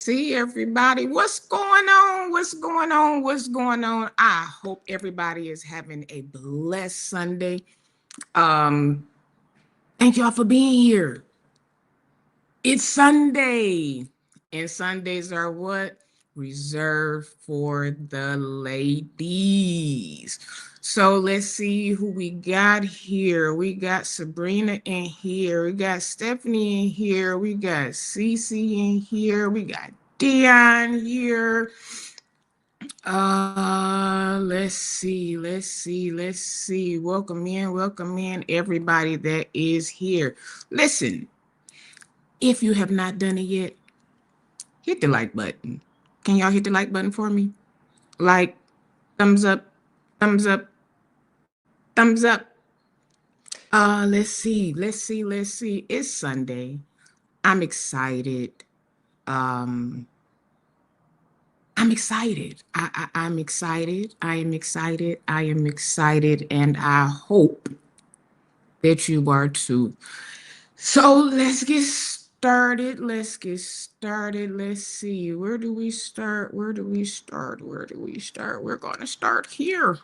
See everybody. What's going on? What's going on? What's going on? I hope everybody is having a blessed Sunday. Um, Thank y'all for being here. It's Sunday. And Sundays are what? Reserved for the ladies. So let's see who we got here. We got Sabrina in here. We got Stephanie in here. We got Cece in here. We got Dion here. Let's see. Welcome in everybody that is here. Listen, if you have not done it yet, hit the like button. Can y'all hit the like button for me? Like, thumbs up, thumbs up, thumbs up. Let's see. It's Sunday. I'm excited. Um, I'm excited. I'm excited. I am excited. I am excited. And I hope that you are too. So let's get started. Let's see. Where do we start? We're going to start here.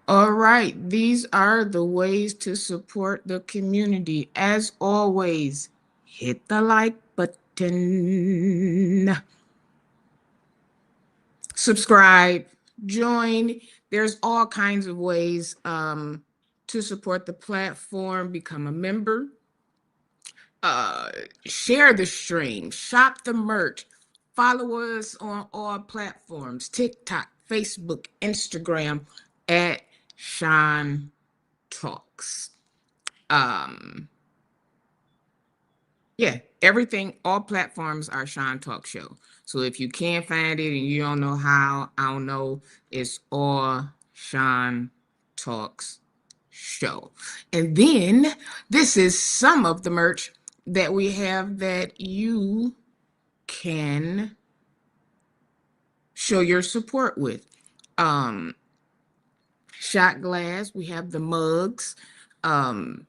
All right. These are the ways to support the community. As always, hit the like button, subscribe, join. There's all kinds of ways to support the platform, become a member, uh, share the stream, shop the merch, follow us on all platforms, TikTok, Facebook, Instagram at Sean Talks. Um, yeah, everything, all platforms are Sean Talk Show. So if you can't find it and you don't know how, I don't know, it's all Sean Talks Show. And then this is some of the merch that we have that you can show your support with. Shot glass, we have the mugs. And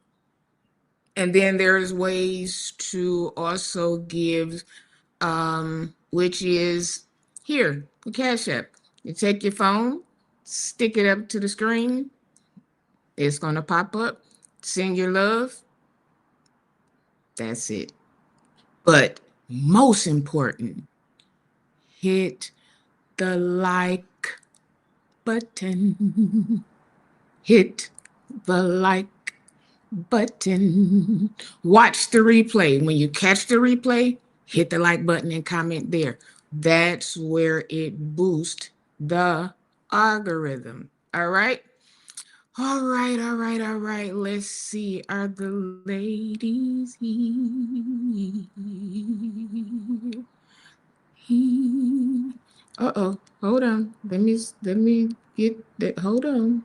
then there's ways to also give, which is here, the Cash App. You take your phone, stick it up to the screen, it's going to pop up, send your love. That's it. But most important, hit the like button. Hit the like button. Watch the replay. When you catch the replay, hit the like button and comment there. That's where it boosts the algorithm. All right. All right. Let's see. Are the ladies here? Uh-oh. Hold on. Let me get that. Hold on.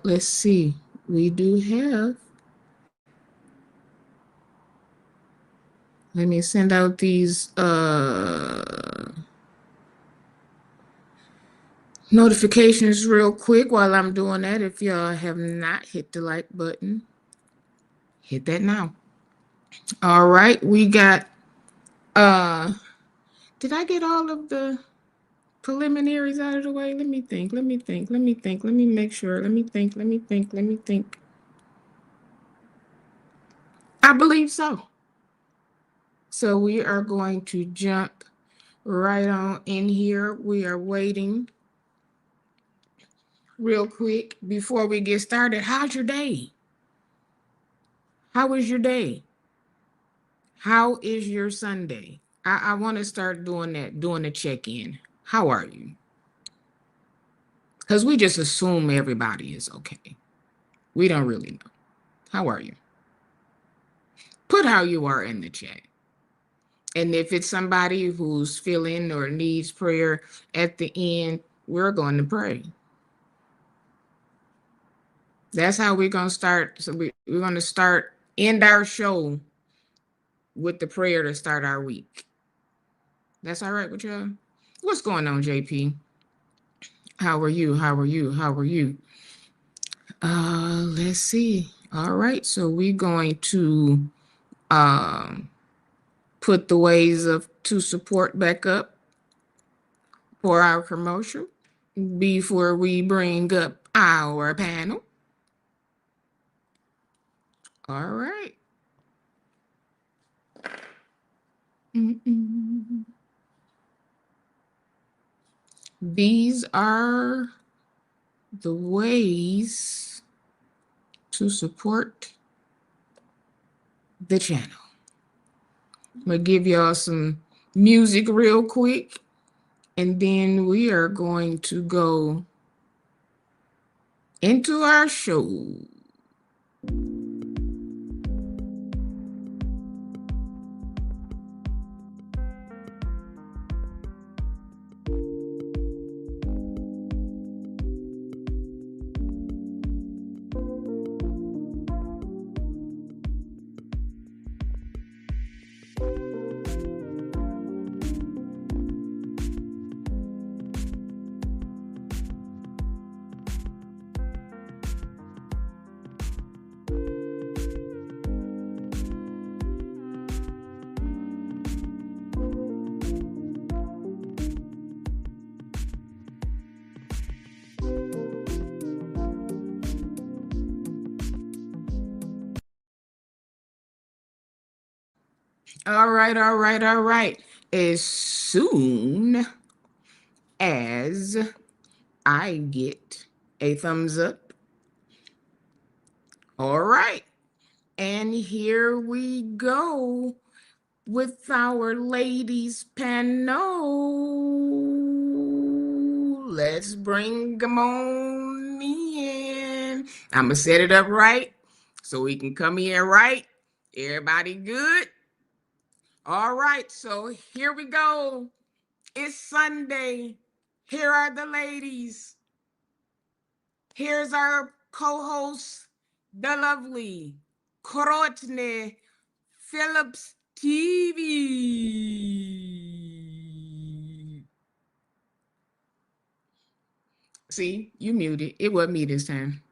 Let's see. We do have. Let me send out these notifications real quick while I'm doing that. If y'all have not hit the like button, hit that now. All right, we got did I get all of the preliminaries out of the way? Let me think. Let me make sure. Let me think. I believe so. So we are going to jump right on in here. We are waiting real quick before we get started. How's your day? How was your day? How is your Sunday? I want to start doing that, doing a check-in. How are you? Because we just assume everybody is okay. We don't really know. How are you? Put how you are in the chat. And if it's somebody who's feeling or needs prayer at the end, we're going to pray. That's how we're going to start. So we're going to end our show with the prayer to start our week. That's all right with y'all? What's going on, JP? How are you? How are you? How are you? Let's see. All right, so we're going to put the ways of to support back up for our commercial before we bring up our panel. All right. These are the ways to support the channel. I'm gonna give y'all some music real quick, and then we are going to go into our show. All right, all right, all right. As soon as I get a thumbs up. All right. And here we go with our ladies panel. Let's bring them on in. I'm going to set it up right so we can come in right. Everybody good? All right, so here we go. It's Sunday. Here are the ladies. Here's our co-host, the lovely Courtney Phillips TV. See, you muted. It wasn't me this time.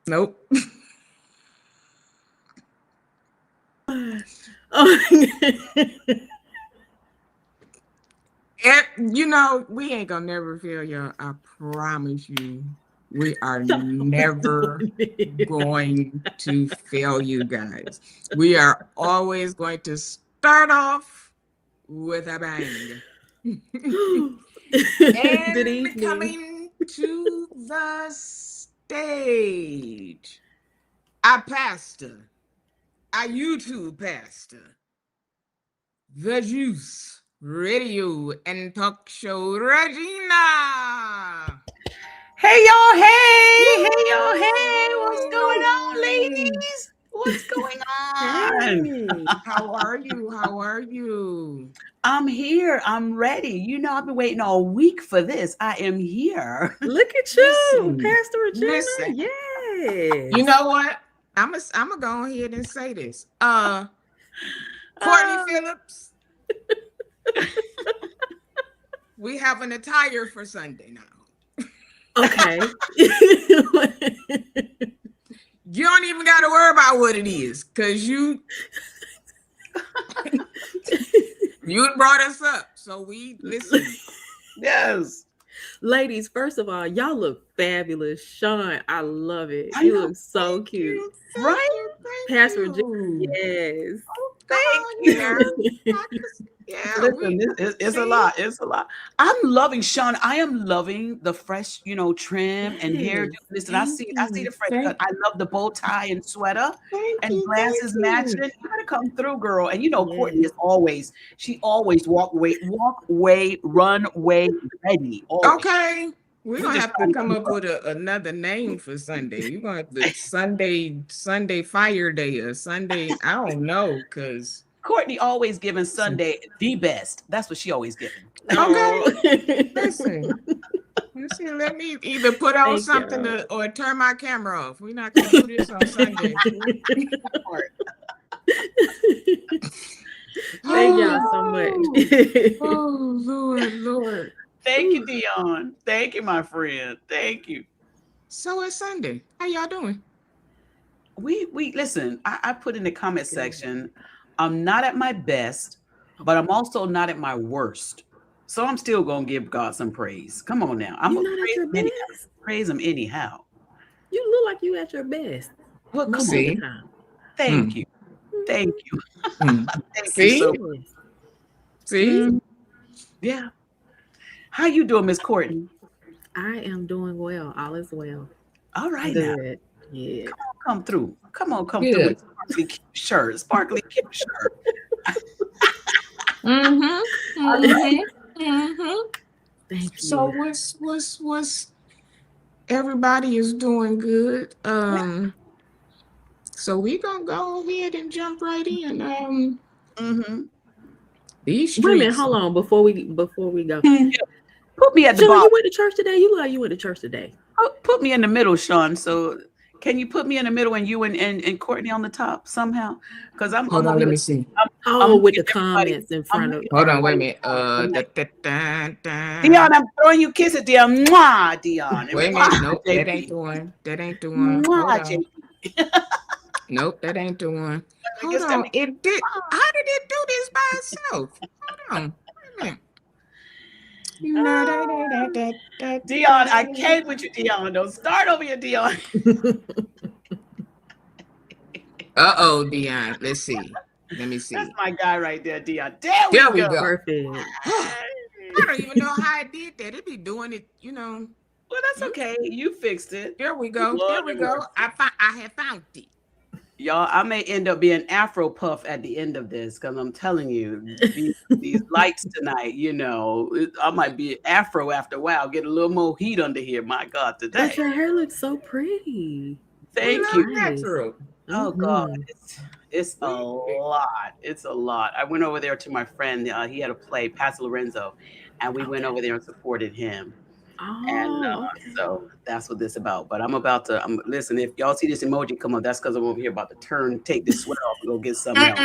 Nope. You know, we ain't gonna never fail y'all. I promise you. We are never going to fail you guys. We are always going to start off with a bang. And coming to the stage, our pastor, our YouTube pastor, the Juice Radio and Talk Show, Regina. Hey y'all, hey y'all, hey, what's going on, ladies? What's going on? How are you? How are you? I'm here. I'm ready. You know, I've been waiting all week for this. I am here. Look at you, Listen, Pastor Regina. listen. Yes. You know what? I'm gonna go ahead and say this. Courtney Phillips. We have an attire for Sunday now. Okay. You don't even got to worry about what it is, because you brought us up. So we listen. Yes. Ladies, first of all, y'all look fabulous. Sean, I love it. You look so cute. Right? Pastor Regina, yes. Oh, thank you. Yeah, listen, it's a lot. It's a lot. I'm loving Sean. I am loving the fresh, trim and hair. Listen, I see the fresh cut. I love the bow tie and sweater and glasses matching. You gotta come through, girl. And Courtney is always walk away, run way ready. Always. Okay. We're gonna have to come up with another name for Sunday. You're gonna have to Sunday Fire Day or Sunday. I don't know, because Courtney always giving Sunday the best. That's what she always giving. Okay. Listen. Let me either put on something or turn my camera off. We're not gonna do this on Sunday. Thank y'all so much. Oh, Lord. Thank you, Dion. Thank you, my friend. Thank you. So it's Sunday. How y'all doing? We listen. I put in the comment section. I'm not at my best, but I'm also not at my worst. So I'm still gonna give God some praise. Come on now. I'm You're gonna not at your best. praise him anyhow. You look like you at your best. Well, come Most on. of the time. Thank you. Thank you. Thank you See? so Yes. See? yeah. How you doing, Miss Courtney? I am doing well. All is well. All right now. Good. Yeah. Come through. Come through Good. with sparkly cute shirt. Sparkly cute shirt. Thank you. So what's everybody is doing good. So we gonna go ahead and jump right in. These streets. Wait a minute, hold on before we go. Put me at the Sean, bottom. you went to church today? You look like you went to church today. Oh, put me in the middle, Sean. So can you put me in the middle and you and Courtney on the top somehow? Because I'm Hold on, let me see. I'm with the comments in front of. Hold on, wait a minute. Dion, I'm throwing you kisses, Dion. Mwah, Dion. Wait a minute. Nope, that ain't the one. That ain't the one. Hold Mwah, on. JP. Nope, that ain't the one. Hold guess on. that It did. How did it do this by itself? Hold on. Wait a minute. Dion, I can't with you, Dion. Don't start over here, Dion. Uh-oh, Dion. Let's see. Let me see. That's my guy right there, Dion. There we go. Perfect. I don't even know how I did that. It be doing it, you know. Well, that's okay. You fixed it. There we go. Lord There we go. I have found it. Y'all, I may end up being Afro Puff at the end of this because I'm telling you, these lights tonight, you know, I might be Afro after a while, get a little more heat under here. My God, today. But your hair looks so pretty. Thank you. Natural. Oh God, it's a lot. It's a lot. I went over there to my friend. He had a play, Pastor Lorenzo, and we went over there and supported him. Oh, And so that's what this is about. But I'm about to listen. If y'all see this emoji come up, that's because I'm over here about to take this sweater off and go get something else.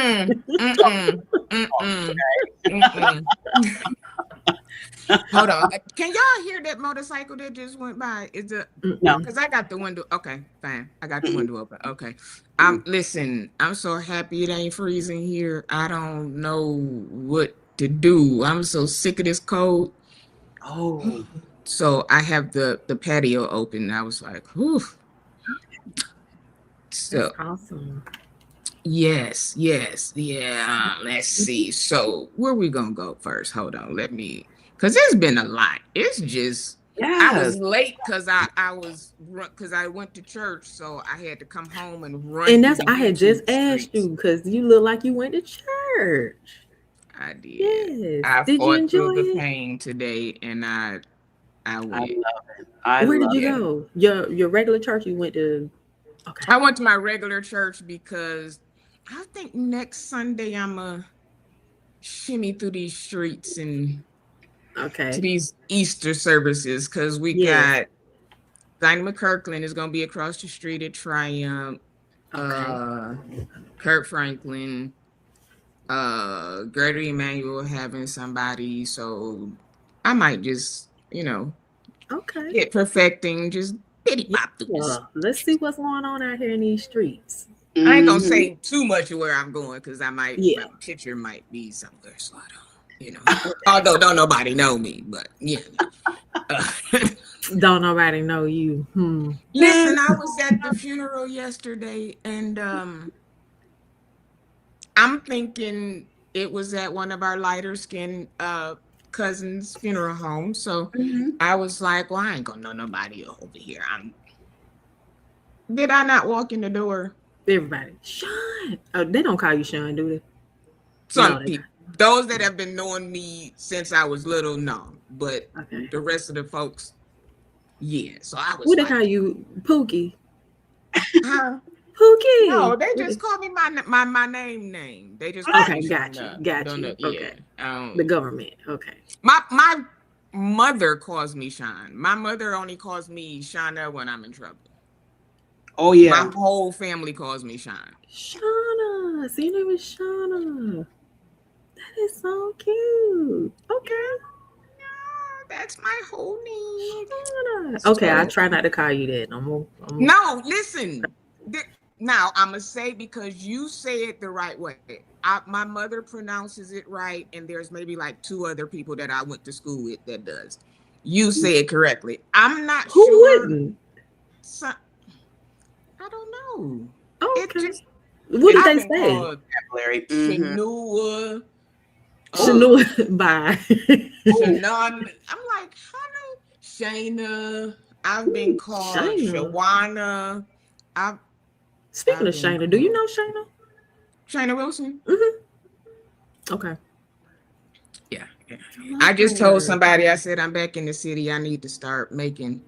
Hold on. Can y'all hear that motorcycle that just went by? Is it no? Because I got the window. Okay, fine. I got the window open. Okay. Listen, I'm so happy it ain't freezing here. I don't know what to do. I'm so sick of this cold. Oh. So I have the patio open. I was like, whew. So that's awesome. Yes. Yeah. Let's see. So where we gonna go first? Hold on. Because it's been a lot. It's just I was late because I went to church, so I had to come home and run. And I had just asked you because you look like you went to church. I did. Yes. I did fought you enjoy through the it? pain today, and I went. I love it. Where did you go? Your regular church? You went to? Okay. I went to my regular church because I think next Sunday I'm a shimmy through these streets and to these Easter services because we got Dinah McKirkland is going to be across the street at Triumph. Kurt Franklin, Gregory Emmanuel having somebody, so I might just get perfecting, just bitty pop through this. Let's see what's going on out here in these streets. I ain't gonna say too much of where I'm going because my picture might be somewhere, so I don't, although don't nobody know me, but don't nobody know you. Listen, I was at the funeral yesterday, and I'm thinking it was at one of our lighter skinned cousins' funeral home. So I was like, well, I ain't gonna know nobody over here. Did I not walk in the door? Everybody, Sean. Oh, they don't call you Sean, do they? Some people. Those that have been knowing me since I was little, no. But the rest of the folks, yeah. So I was. What they call you, Pookie? Huh? Pookie. No, they just call me my name. They just got you. Okay. The government. Okay. My mother calls me Sean. My mother only calls me Shauna when I'm in trouble. Oh yeah. My whole family calls me Sean. Shauna. So your name is Shauna. That is so cute. Okay. Yeah, That's my whole name. Okay, I try not to call you that. No, listen. Now I'm gonna say, because you say it the right way. My mother pronounces it right, and there's maybe like 2 other people that I went to school with that does. You say it correctly. I'm not Who sure. wouldn't? I don't know. Oh, It okay. just, What did I've they been say? called Shanua. Shanua. Bye. Shannon. I'm like, how do Shayna? I've been called Shayna. Shawana. Speaking I've of been Shayna, do you called know Shayna? Shayna Wilson. Okay. Yeah. I just told somebody, I said, I'm back in the city. I need to start making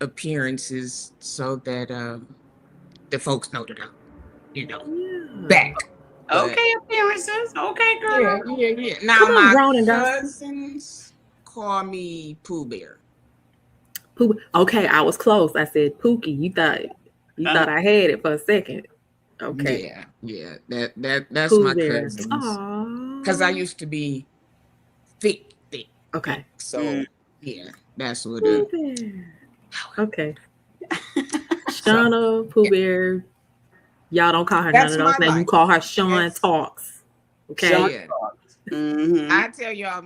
appearances so that the folks know that I'm back. Okay, appearances. Okay, girl. Yeah. Now Come on, my grown and gospel. cousins call me Pooh Bear. Okay, I was close. I said Pookie. You thought I had it for a second. Okay. Yeah. That's Pooh my Bear. cousins. Aww. Because I used to be thick. Okay. So yeah, that's what Pooh Bear. Okay. Shauna, Pooh Bear. Y'all don't call her none of those names. You call her Sean Talks. Okay. Sean Talks. I tell y'all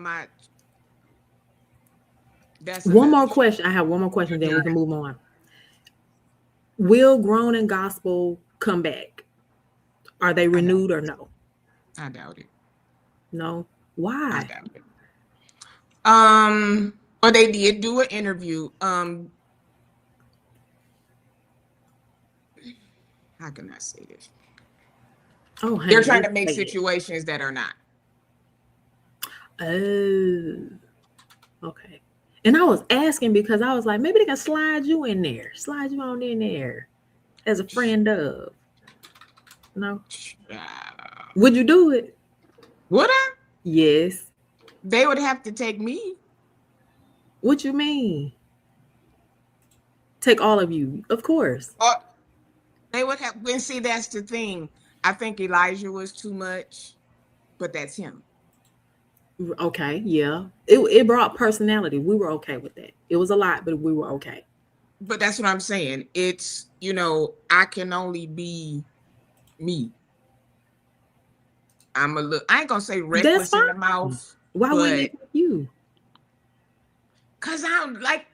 one more question. I have one more question, then we can move on. Will Grown and Gospel come back? Are they renewed or no? I doubt it. No. Why? I doubt it. Well, they did do an interview. How can I say this? Oh, they're trying to make situations that are not. Oh, okay. And I was asking because I was like, maybe they can slide you in there, slide you on in there as a friend of. No. Would you do it? Would I? Yes. They would have to take me. What you mean? Take all of you, of course. They would have. And see, that's the thing. I think Elijah was too much, but that's him. Okay, yeah. It brought personality. We were okay with that. It was a lot, but we were okay. But that's what I'm saying. It's, I can only be me. I ain't gonna say reckless in the mouth. Why would you? Cause I'm like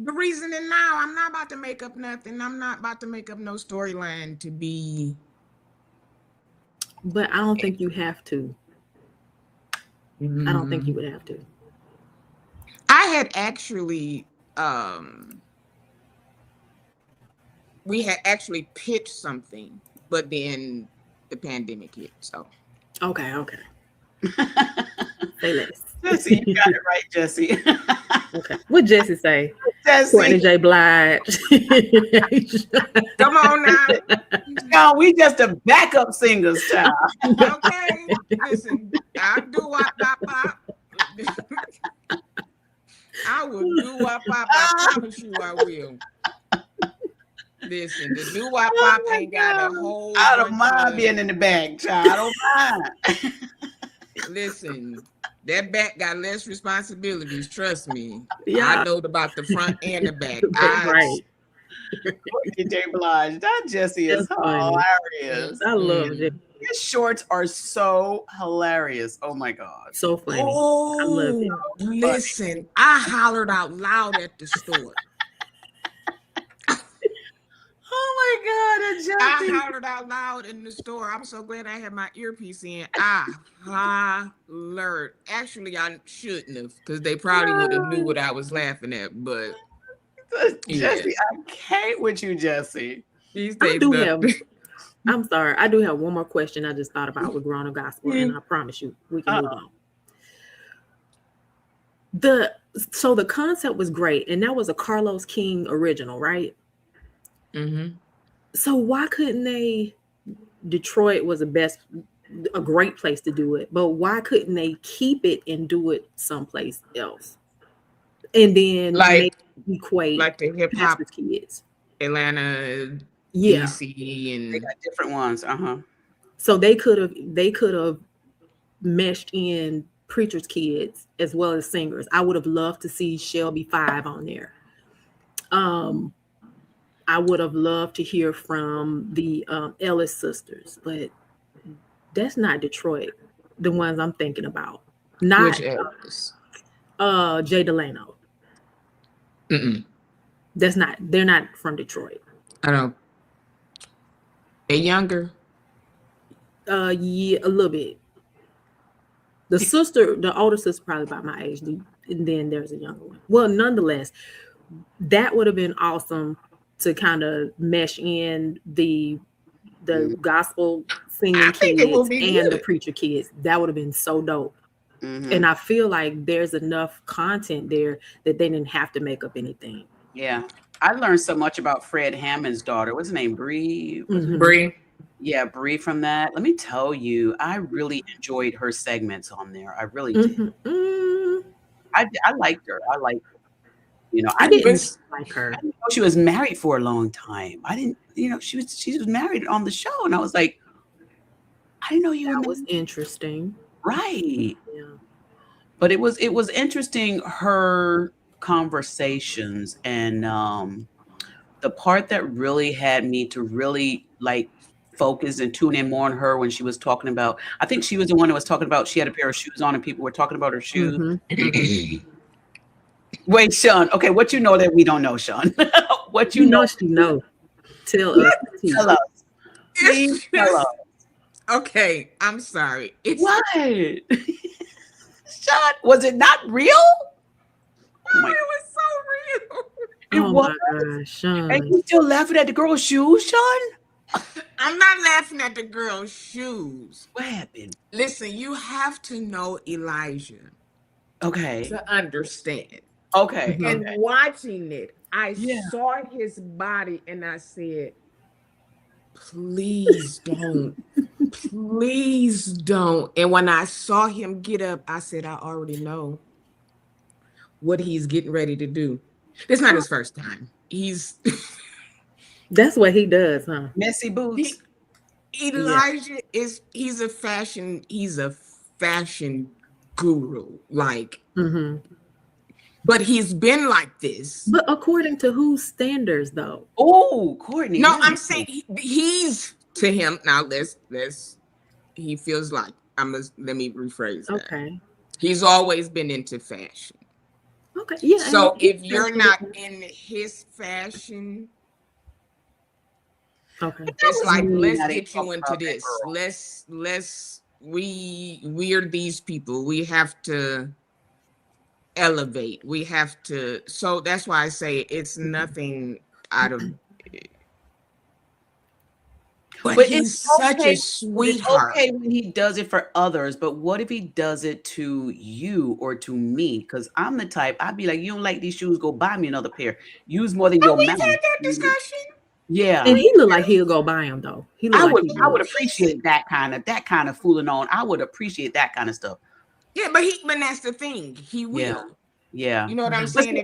the reasoning now, I'm not about to make up nothing. I'm not about to make up no storyline to be. But I don't think you have to. I don't think you would have to. I had actually, we had actually pitched something, but then the pandemic hit. So. Okay. Say less. Jesse, you got it right, Jesse. Okay. What Jesse say? Jesse. Courtney J. Blige. Come on now. No, we just a backup singers, child. Okay. Listen, I'll do wop pop pop. I will do wop pop. I promise you I will. Listen, the do wop pop ain't got a whole. I don't mind being in the back, child. I don't mind. Listen, that back got less responsibilities. Trust me. Yeah. I know about the front and the back. Right. J. Blige. That Jesse is hilarious. I love it. His shorts are so hilarious. Oh my God. So funny. Oh, I love it. Listen, I hollered out loud at the store. Oh my God, I hollered out loud in the store. I'm so glad I had my earpiece in. I hollered. Actually, I shouldn't have, because they probably would have knew what I was laughing at. But Jesse, I can't with you, Jesse. I'm sorry. I do have one more question I just thought about with Grown and Gospel, and I promise you we can move on. So the concept was great, and that was a Carlos King original, right? Mm-hmm. So why couldn't Detroit was a great place to do it, but why couldn't they keep it and do it someplace else? And then equate like the hip hop kids, Atlanta, DC, and they got different ones. So they could have meshed in preachers' kids as well as singers. I would have loved to see Shelby 5 on there. I would have loved to hear from the Ellis sisters, but that's not Detroit. The ones I'm thinking about, not Which Elvis? Jay Delano. That's not. They're not from Detroit. I don't. They younger. Yeah, a little bit. The older sister, probably about my age, and then there's a younger one. Well, nonetheless, that would have been awesome to kind of mesh in the gospel singing kids and the preacher kids. That would have been so dope. And I feel like there's enough content there that they didn't have to make up anything. Yeah, I learned so much about Fred Hammond's daughter. What's her name? Bree. Bree. Yeah, Bree from that. Let me tell you, I really enjoyed her segments on there. I really did. I liked her. I liked her. You know, I didn't like her. I didn't know she was married for a long time. I didn't, you know, she was married on the show, and I was like, I didn't know you were. That was interesting, right? Yeah. But it was interesting, her conversations, and the part that really had me to really like focus and tune in more on her when she was talking about, I think she was the one that was talking about she had a pair of shoes on and people were talking about her shoes. Wait, Sean. Okay, what you know that we don't know, Sean? What you know? She know. Tell us. Tell us. Please tell us. Okay, I'm sorry. What? Sean, was it not real? Oh, it was so real. It was. My gosh, Sean. And you still laughing at the girl's shoes, Sean? I'm not laughing at the girl's shoes. What happened? Listen, you have to know Elijah. Okay. To understand. Okay. And okay. watching it, I saw his body and I said, please don't. Please don't. And when I saw him get up, I said, I already know what he's getting ready to do. It's not his first time. That's what he does, huh? Messy boots. Elijah he's a fashion guru. Like, but he's been like this. But according to whose standards, though? Oh, Courtney. No, I'm saying he's to him now. He feels like let me rephrase that. Okay. He's always been into fashion. Okay. Yeah. So if you're not in his fashion, okay, it's like, let's get you into this. We're these people. We have to elevate. We have to. So that's why I say it's nothing out of. But he's such a sweetheart. It's okay when he does it for others, but what if he does it to you or to me? Because I'm the type, I'd be like, you don't like these shoes, go buy me another pair. Use more than your mouth. We've had that discussion. Yeah. And he looked like he'll go buy them though. I would appreciate that kind of fooling on. I would appreciate that kind of stuff. Yeah, but that's the thing. He will. Yeah. You know what I'm saying?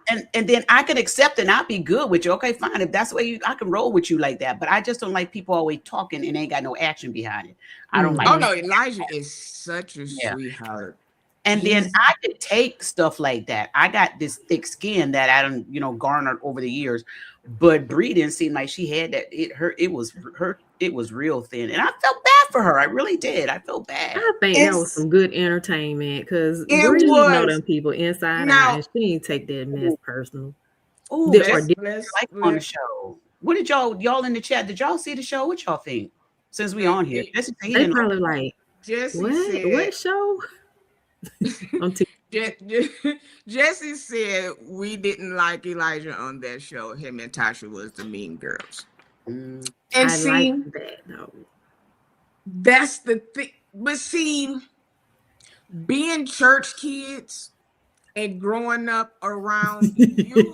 And then I could accept it and I'd be good with you. Okay, fine. If that's the way I can roll with you like that. But I just don't like people always talking and ain't got no action behind it. I don't like. Oh no, Elijah is such a sweetheart. And then I could take stuff like that. I got this thick skin that I don't, garnered over the years. But Bree didn't seem like she had that. It was real thin. And I felt bad for her. I really did. I felt bad. I think that was some good entertainment because Bree know them people inside out, and she didn't take that mess personal. Oh, like on the show. What did y'all in the chat? Did y'all see the show? What y'all think? Since we on here, they probably like what show? Jesse said we didn't like Elijah on that show. Him and Tasha was the mean girls. And see, like that, though. That's the thing. But see, being church kids and growing up around you,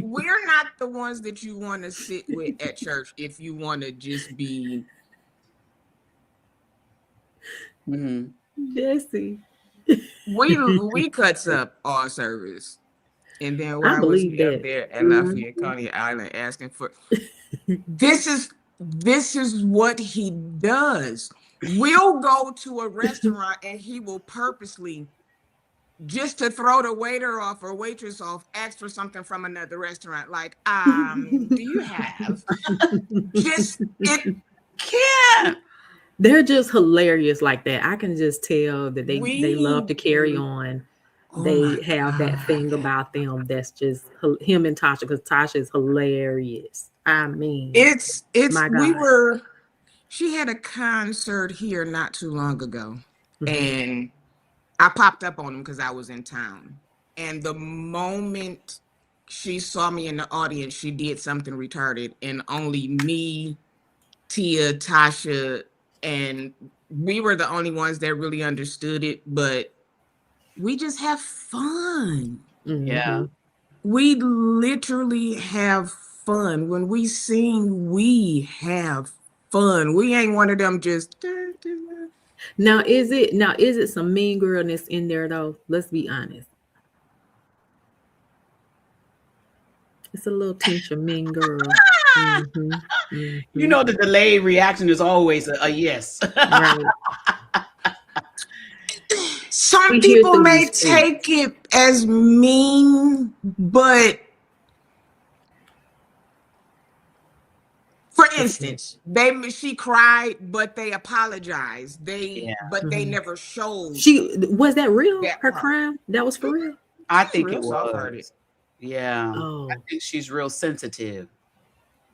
we're not the ones that you want to sit with at church if you want to just be. Jesse. We cuts up all service, and then why was he up there at Lafayette County Island asking for? This is what he does. we'll go to a restaurant and he will purposely, just to throw the waiter off or waitress off, ask for something from another restaurant. Like, do you have just it? Can't. They're just hilarious like that. I can just tell that they love to carry We- on. Oh They my have that thing God. about them that's just him and Tasha, because Tasha is hilarious. I mean, It's my we God. were, she had a concert here not too long ago, and I popped up on him because I was in town. And the moment she saw me in the audience, she did something retarded, and only me, Tia, Tasha, and we were the only ones that really understood it. But we just have fun. Yeah. We literally have fun. When we sing, we have fun. We ain't one of them just. Now is it some mean girlness in there though? Let's be honest. It's a little tinge of mean girl. You know, the delayed reaction is always a yes. Right. Some We hear people through may these take it as mean, but for instance, she cried, but they apologized. But they never showed. Was that real? That Her part. crime? That was for real? I She's think real it soft-hearted. was. Yeah. Oh. I think she's real sensitive.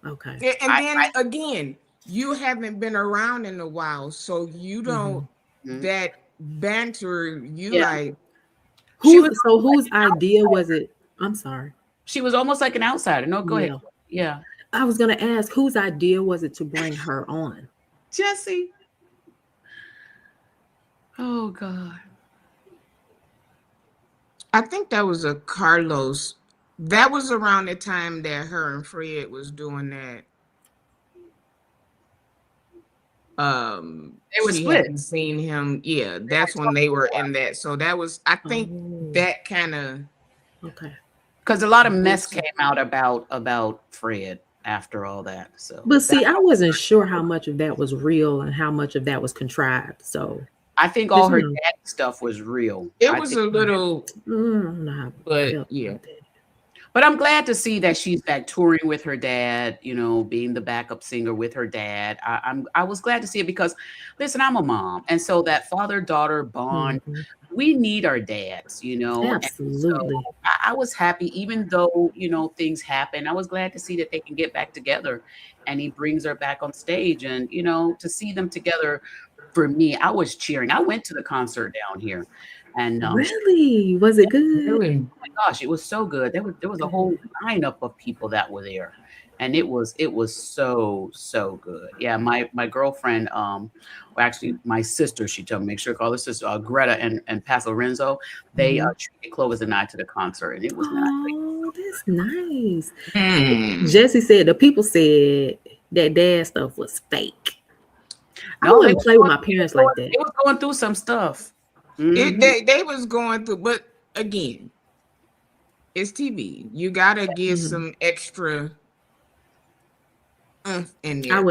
Okay. And then again, you haven't been around in a while, so you don't that banter. You like whose idea was it? I'm sorry. She was almost like an outsider. No, go ahead. Yeah. I was gonna ask, whose idea was it to bring her on? Jesse. Oh God. I think that was a Carlos. That was around the time that her and Fred was doing that. They were she split. hadn't seen him. Yeah, that's when they were in that. So that was, I think, that kind of okay. Because a lot of mess came out about Fred after all that. So, but see, I wasn't sure how much of that was real and how much of that was contrived. So I think all her dad stuff was real. It was a little, but yeah. But I'm glad to see that she's back touring with her dad, you know, being the backup singer with her dad. I was glad to see it because, listen, I'm a mom. And so that father-daughter bond, we need our dads, you know. Absolutely. So I was happy, even though, you know, things happen. I was glad to see that they can get back together. And he brings her back on stage. And, you know, to see them together, for me, I was cheering. I went to the concert down here. And really, was it good? Really? Oh my gosh, it was so good. There was a whole lineup of people that were there, and it was so good. Yeah, my girlfriend, well, actually my sister, she told me, make sure to call her sister, Greta and Pastor Lorenzo. They treated Clovis and I to the concert, and it was nice. Oh, that's nice. Jesse said the people said that dad stuff was fake. I wouldn't play with my parents like that. They was going through some stuff. They was going through, but again, it's TV. You gotta give some extra in there. I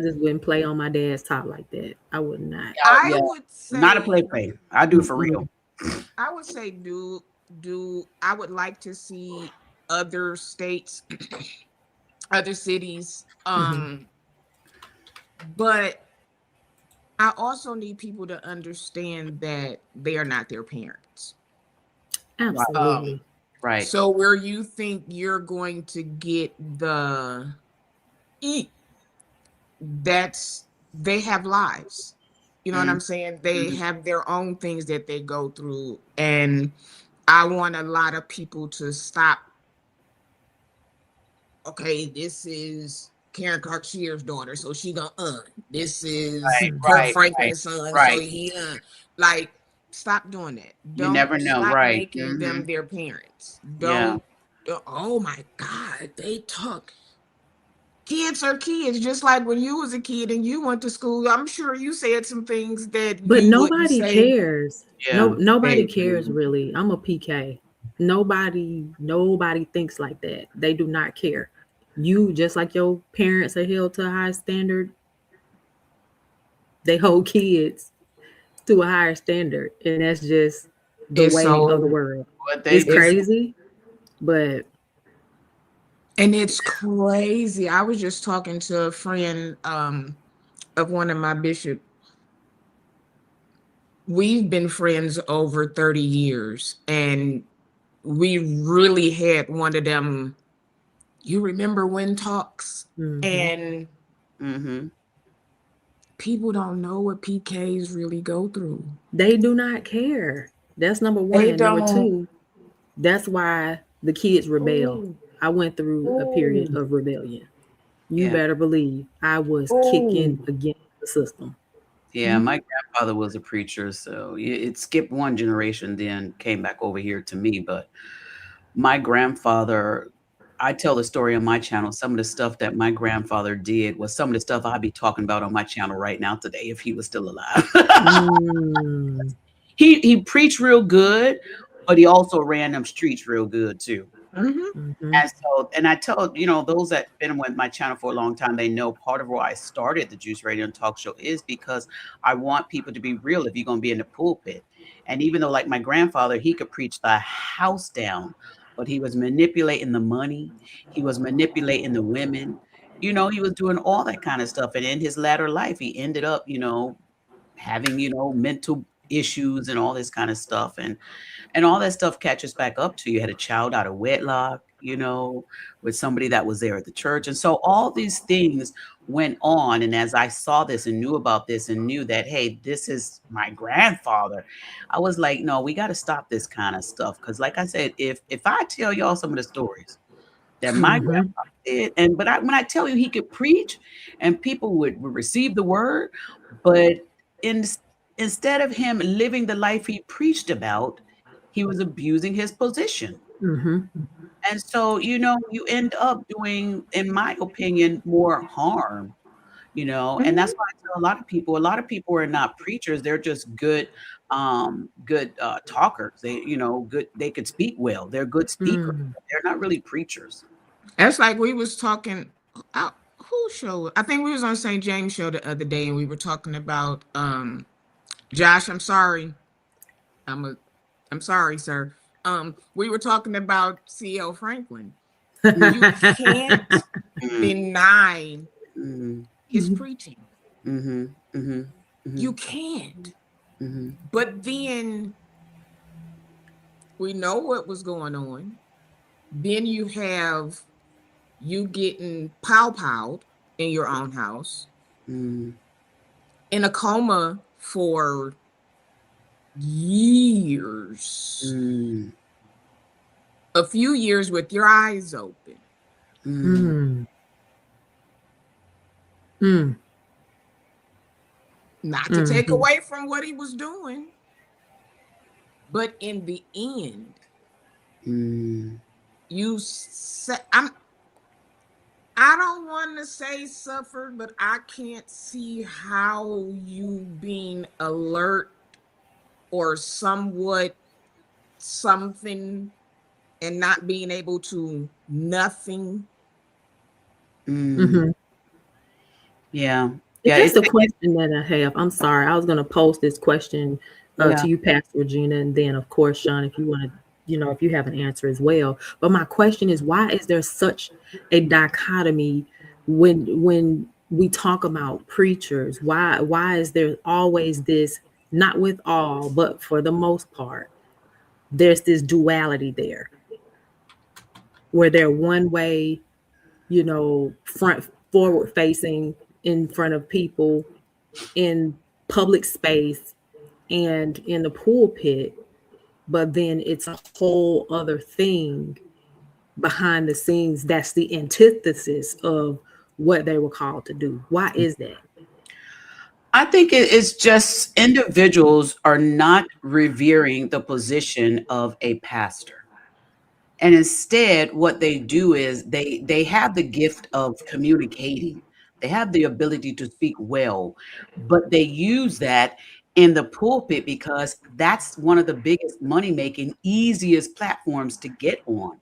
just wouldn't play on my dad's top like that. I would not. I would say not a play. I do it for real. I would say I would like to see other states, other cities, but I also need people to understand that they are not their parents. Absolutely. Right. So where you think you're going to get they have lives. You know what I'm saying? They have their own things that they go through. And I want a lot of people to stop. Okay, this is Karen Cartier's daughter, so she gonna this is Kurt Franklin's son, so he like stop doing that. You never know, stop right? making them their parents. Don't. Oh my God, they talk. Kids are kids, just like when you was a kid and you went to school. I'm sure you said some things that, but nobody cares. Yeah. Nobody cares really. I'm a PK. Nobody thinks like that. They do not care. You, just like your parents are held to a high standard, They hold kids to a higher standard, and that's just the It's way of the so world. What they It's do. it's crazy, but and it's crazy. I was just talking to a friend of one of my bishop. We've been friends over 30 years, and we really had one of them, you remember when talks? mhm. And Mm-hmm. people don't know what PKs really go through. They do not care. That's number one. They And number don't. two, that's why the kids rebel. Oh, I went through a period oh, of rebellion. You Yeah. better believe I was oh. kicking against the system. Yeah, Mhm. my grandfather was a preacher, so it skipped one generation, then came back over here to me. But my grandfather, I tell the story on my channel. Some of the stuff that my grandfather did was some of the stuff I'd be talking about on my channel right now today if he was still alive. Mm, He preached real good, but he also ran them streets real good too. Mhm. mhm, And so, and I tell, those that been with my channel for a long time, they know part of why I started the Juice Radio and Talk Show is because I want people to be real if you're going to be in the pulpit. And even though, like my grandfather, he could preach the house down, but he was manipulating the money, he was manipulating the women, he was doing all that kind of stuff. And in his latter life, he ended up, having, mental issues and all this kind of stuff. And all that stuff catches back up to you. Had a child out of wedlock, with somebody that was there at the church. And so all these things went on. And as I saw this and knew about this and knew that, hey, this is my grandfather, I was like, no, we got to stop this kind of stuff. Because like I said, if I tell y'all some of the stories that my mhm, grandfather did, when I tell you he could preach and people would receive the word, but in, instead of him living the life he preached about, he was abusing his position. mhm, And so, you end up doing, in my opinion, more harm, and that's Mhm. why I tell a lot of people are not preachers. They're just good talkers. They could speak well. They're good speakers. mm. But they're not really preachers. That's like we was talking. Who show? I think we was on St. James show the other day, and we were talking about Josh. I'm sorry. I'm a. I'm sorry, sir. We were talking about C.L. Franklin. Mm, You can't mm, deny mhm, his preaching. mhm, mhm, You mhm, can't. mhm, But then we know what was going on. Then you have you getting pow-powed in your own house, mm, in a coma for years, mm, a few years with your eyes open. mm, Mm, mm, Not to take mhm, away from what he was doing, but in the end, mm. you say, I don't want to say suffered, but I can't see how you being alert or somewhat something and not being able to nothing. Mm. mhm. Yeah. Yeah, Here's the question that I have. I'm sorry. I was going to post this question yeah. to you, Pastor Regina, and then, of course, Sean, if you want to, if you have an answer as well. But my question is, why is there such a dichotomy when we talk about preachers? Why is there always this, not with all, but for the most part, there's this duality there where they're one way, front forward facing in front of people in public space and in the pulpit, but then it's a whole other thing behind the scenes that's the antithesis of what they were called to do. Why is that? I think it's just individuals are not revering the position of a pastor. And instead, what they do is they have the gift of communicating. They have the ability to speak well, but they use that in the pulpit because that's one of the biggest money making, easiest platforms to get on.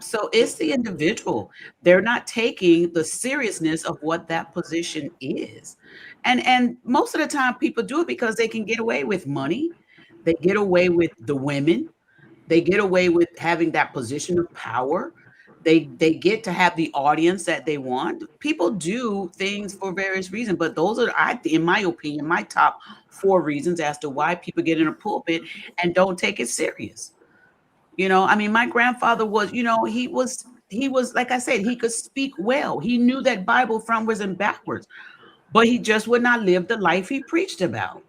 So it's the individual. They're not taking the seriousness of what that position is. And most of the time people do it because they can get away with money. They get away with the women. They get away with having that position of power. They get to have the audience that they want. People do things for various reasons, but those are, in my opinion, my top 4 reasons as to why people get in a pulpit and don't take it serious. I mean, my grandfather was, he was like I said, he could speak well. He knew that Bible frontwards and backwards, but he just would not live the life he preached about.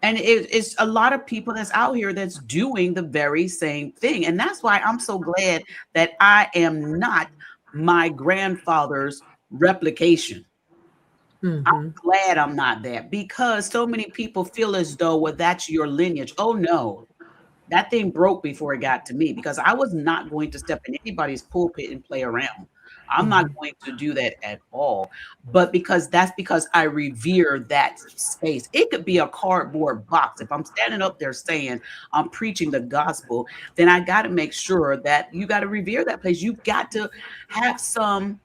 And it's a lot of people that's out here that's doing the very same thing. And that's why I'm so glad that I am not my grandfather's replication. I'm glad I'm not that, because so many people feel as though, well, that's your lineage. Oh, no. That thing broke before it got to me, because I was not going to step in anybody's pulpit and play around. I'm not going to do that at all. But that's because I revere that space. It could be a cardboard box. If I'm standing up there saying I'm preaching the gospel, then I got to make sure that you got to revere that place. You've got to have some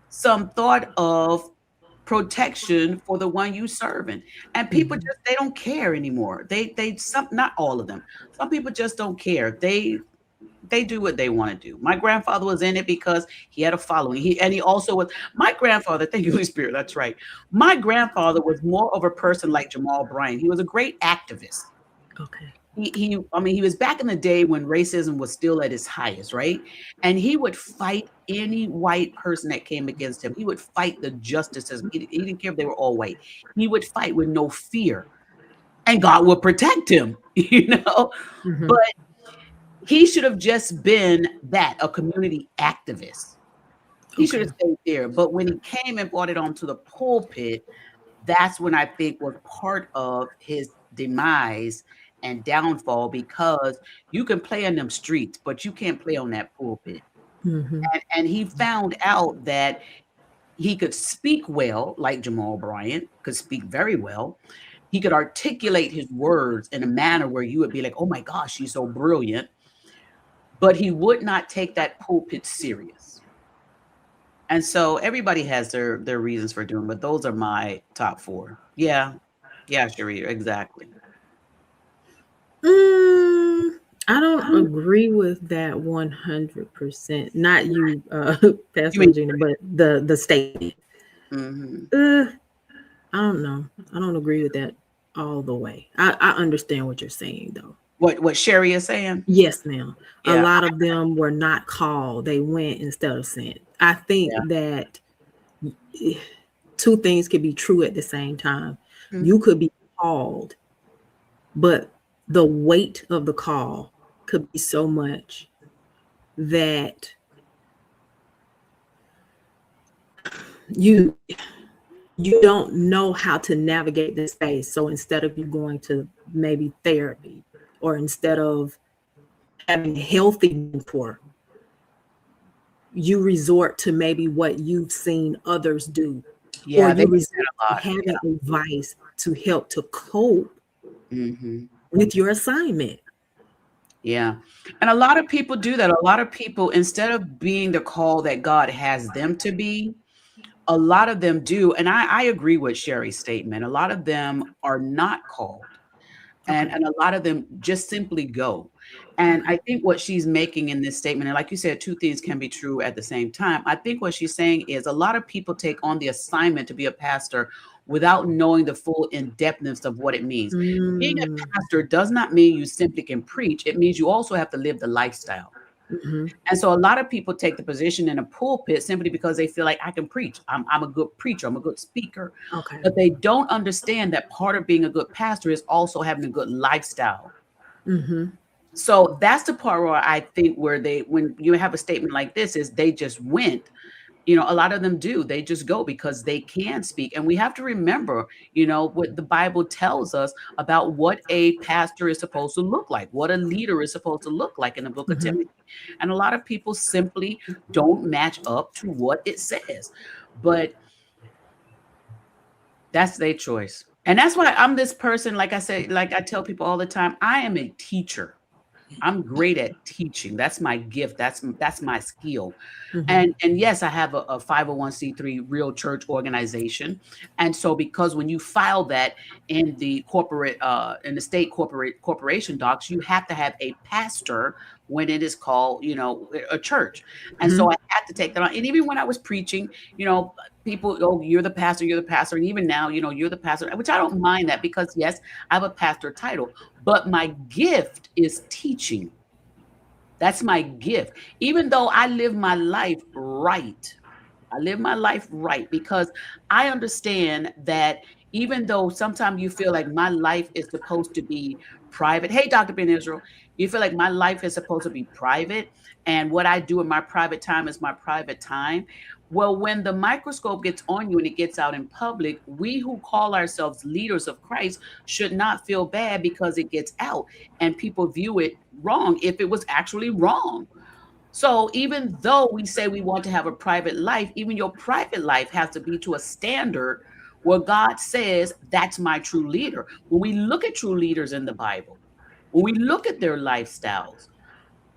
thought of protection for the one you serving. And people just, they don't care anymore. Not all of them. Some people just don't care. They do what they want to do. My grandfather was in it because he had a following. He also was, my grandfather, thank you, Holy Spirit, that's right. My grandfather was more of a person like Jamal Bryant. He was a great activist. Okay. He was back in the day when racism was still at its highest, right? And he would fight any white person that came against him. He would fight the justices. He didn't care if they were all white. He would fight with no fear, and God would protect him, But he should have just been a community activist. He should have stayed there. But when he came and brought it onto the pulpit, that's when I think was part of his demise and downfall, because you can play in them streets, but you can't play on that pulpit. And he found out that he could speak well, like Jamal Bryant could speak very well. He could articulate his words in a manner where you would be like, oh my gosh, he's so brilliant. But he would not take that pulpit serious. And so everybody has their reasons for doing, but those are my top 4. Yeah, Sheree, exactly. I don't agree with that 100%. Not you, Pastor Regina, but the statement. I don't know. I don't agree with that all the way. I understand what you're saying, though. What Sherry is saying? Yes, ma'am. Yeah. A lot of them were not called. They went instead of sent. I think that 2 things could be true at the same time. You could be called, but the weight of the call could be so much that you don't know how to navigate the space. So instead of you going to maybe therapy, or instead of having a healthy mentor, you resort to maybe what you've seen others do. Yeah, or you resort to having advice to help to cope with your assignment. Yeah. And a lot of people do that. A lot of people, instead of being the call that God has them to be, a lot of them do. And I agree with Sherry's statement. A lot of them are not called. And a lot of them just simply go. And I think what she's making in this statement, and like you said, 2 things can be true at the same time. I think what she's saying is a lot of people take on the assignment to be a pastor without knowing the full in-depthness of what it means. Being a pastor does not mean you simply can preach. It means you also have to live the lifestyle. And so a lot of people take the position in a pulpit simply because they feel like I can preach. I'm a good preacher. I'm a good speaker. But they don't understand that part of being a good pastor is also having a good lifestyle. So that's the part where I think when you have a statement like this, is they just went. A lot of them do. They just go because they can speak. And we have to remember, what the Bible tells us about what a pastor is supposed to look like, what a leader is supposed to look like in the book of Timothy. And a lot of people simply don't match up to what it says. But that's their choice. And that's why I'm this person, like I said, like I tell people all the time, I am a teacher. I'm great at teaching. That's my gift. That's my skill. Mhm. And yes, I have a 501c3 real church organization. And so because when you file that in the corporate in the state corporation docs, you have to have a pastor when it is called, a church. And so Mhm. I had to take that on. And even when I was preaching, people, oh, you're the pastor, you're the pastor. And even now, you're the pastor, which I don't mind that because yes, I have a pastor title, but my gift is teaching. That's my gift. Even though I live my life right, I live my life right because I understand that even though sometimes you feel like my life is supposed to be private. Hey, Dr. Ben Israel, you feel like my life is supposed to be private and what I do in my private time is my private time. Well, when the microscope gets on you and it gets out in public, we who call ourselves leaders of Christ should not feel bad because it gets out and people view it wrong if it was actually wrong. So even though we say we want to have a private life, even your private life has to be to a standard where God says, that's my true leader. When we look at true leaders in the Bible, when we look at their lifestyles,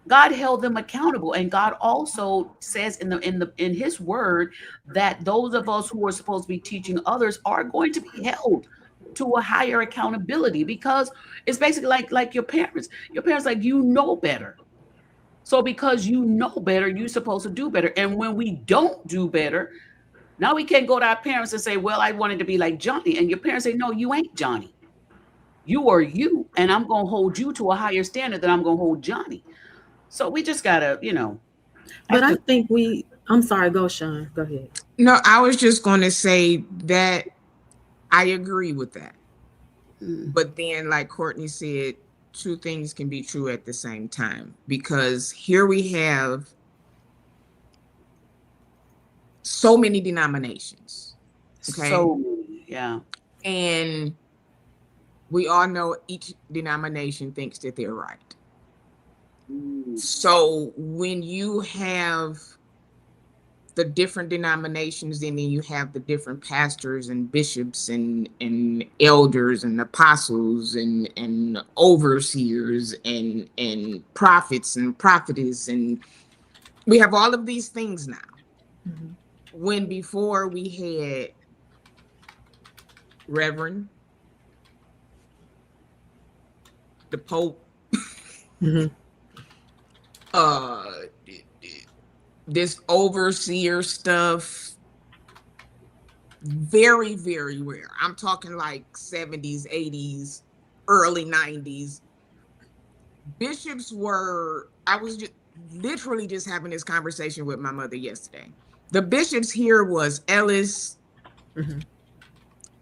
God held them accountable. And God also says in his word that those of us who are supposed to be teaching others are going to be held to a higher accountability because it's basically like your parents. Your parents like better. So because better, you're supposed to do better. And when we don't do better, now we can't go to our parents and say, well, I wanted to be like Johnny. And your parents say, no, you ain't Johnny. You are you. And I'm going to hold you to a higher standard than I'm going to hold Johnny. So we just got to, But that's I just, think I'm sorry, go Sean. Go ahead. No, I was just going to say that I agree with that. But then, like Courtney said, two things can be true at the same time because here we have so many denominations. Okay. so, yeah. And we all know each denomination thinks that they're right. So when you have the different denominations, and then you have the different pastors and bishops and elders and apostles and overseers and prophets and prophetess, and we have all of these things now. Mhm. When before we had Reverend, the Pope, Mhm. uh this overseer stuff, very, very rare. I'm talking like 70s, 80s, early 90s. Bishops were, I was just literally just having this conversation with my mother yesterday. The bishops here was Ellis, Mhm.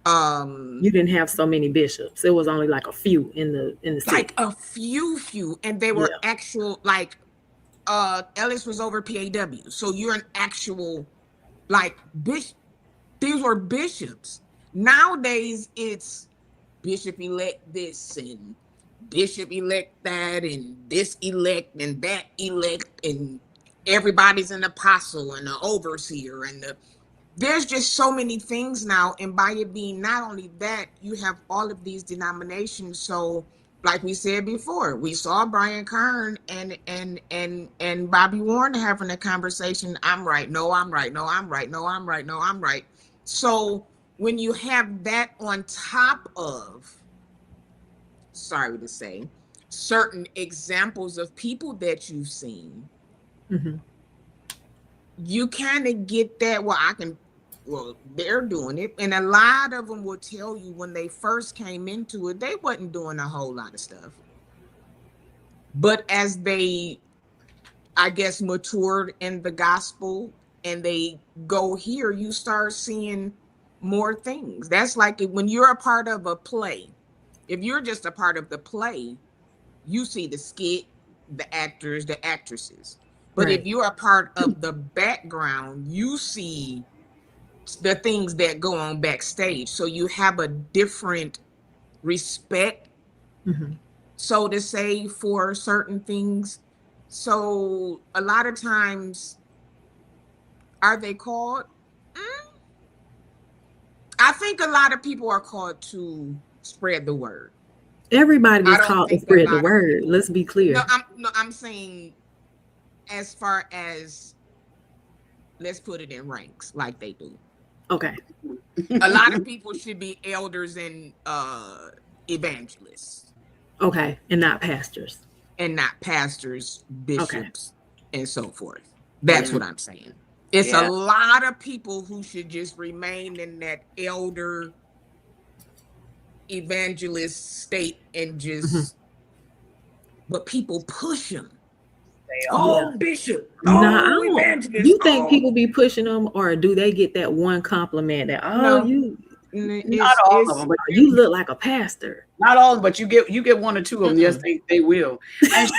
um, You didn't have so many bishops. It was only like a few in the like city. a few, and they were Yeah. actual, like, Ellis was over PAW. So you're an actual, like, bishop. These were bishops. Nowadays, it's bishop elect this and bishop elect that and this elect and that elect, and everybody's an apostle and an overseer and there's just so many things now. And by it being not only that, you have all of these denominations. So like we said before, we saw Brian Kern and Bobby Warren having a conversation. I'm right, no, I'm right, no, I'm right, no, I'm right, no, I'm right. So when you have that on top of, sorry to say, certain examples of people that you've seen, Mhm. you kind of get that. Well, they're doing it. And a lot of them will tell you when they first came into it, they wasn't doing a whole lot of stuff. But as they, I guess, matured in the gospel and they go here, you start seeing more things. That's like when you're a part of a play. If you're just a part of the play, you see the skit, the actors, the actresses. But if Right. you're a part of the background, you see the things that go on backstage. So you have a different respect, Mhm. so to say, for certain things. So a lot of times, are they called? Mm, I think a lot of people are called to spread the word. Everybody I was don't called to think a spread the lot of word. people. Let's be clear. I'm saying as far as, let's put it in ranks like they do. Okay. A lot of people should be elders and evangelists. Okay. And not pastors. And not pastors, Okay. bishops, and so forth. That's what I'm saying. It's Yeah. a lot of people who should just remain in that elder evangelist state and just, but people push them. Oh, bishop. Nah, I Oh, don't. evangelist. You think people be pushing them, or do they get that one compliment that No. you Not all of them, but you look like a pastor? not all of them, but you get one or two of them. Yes, they will. And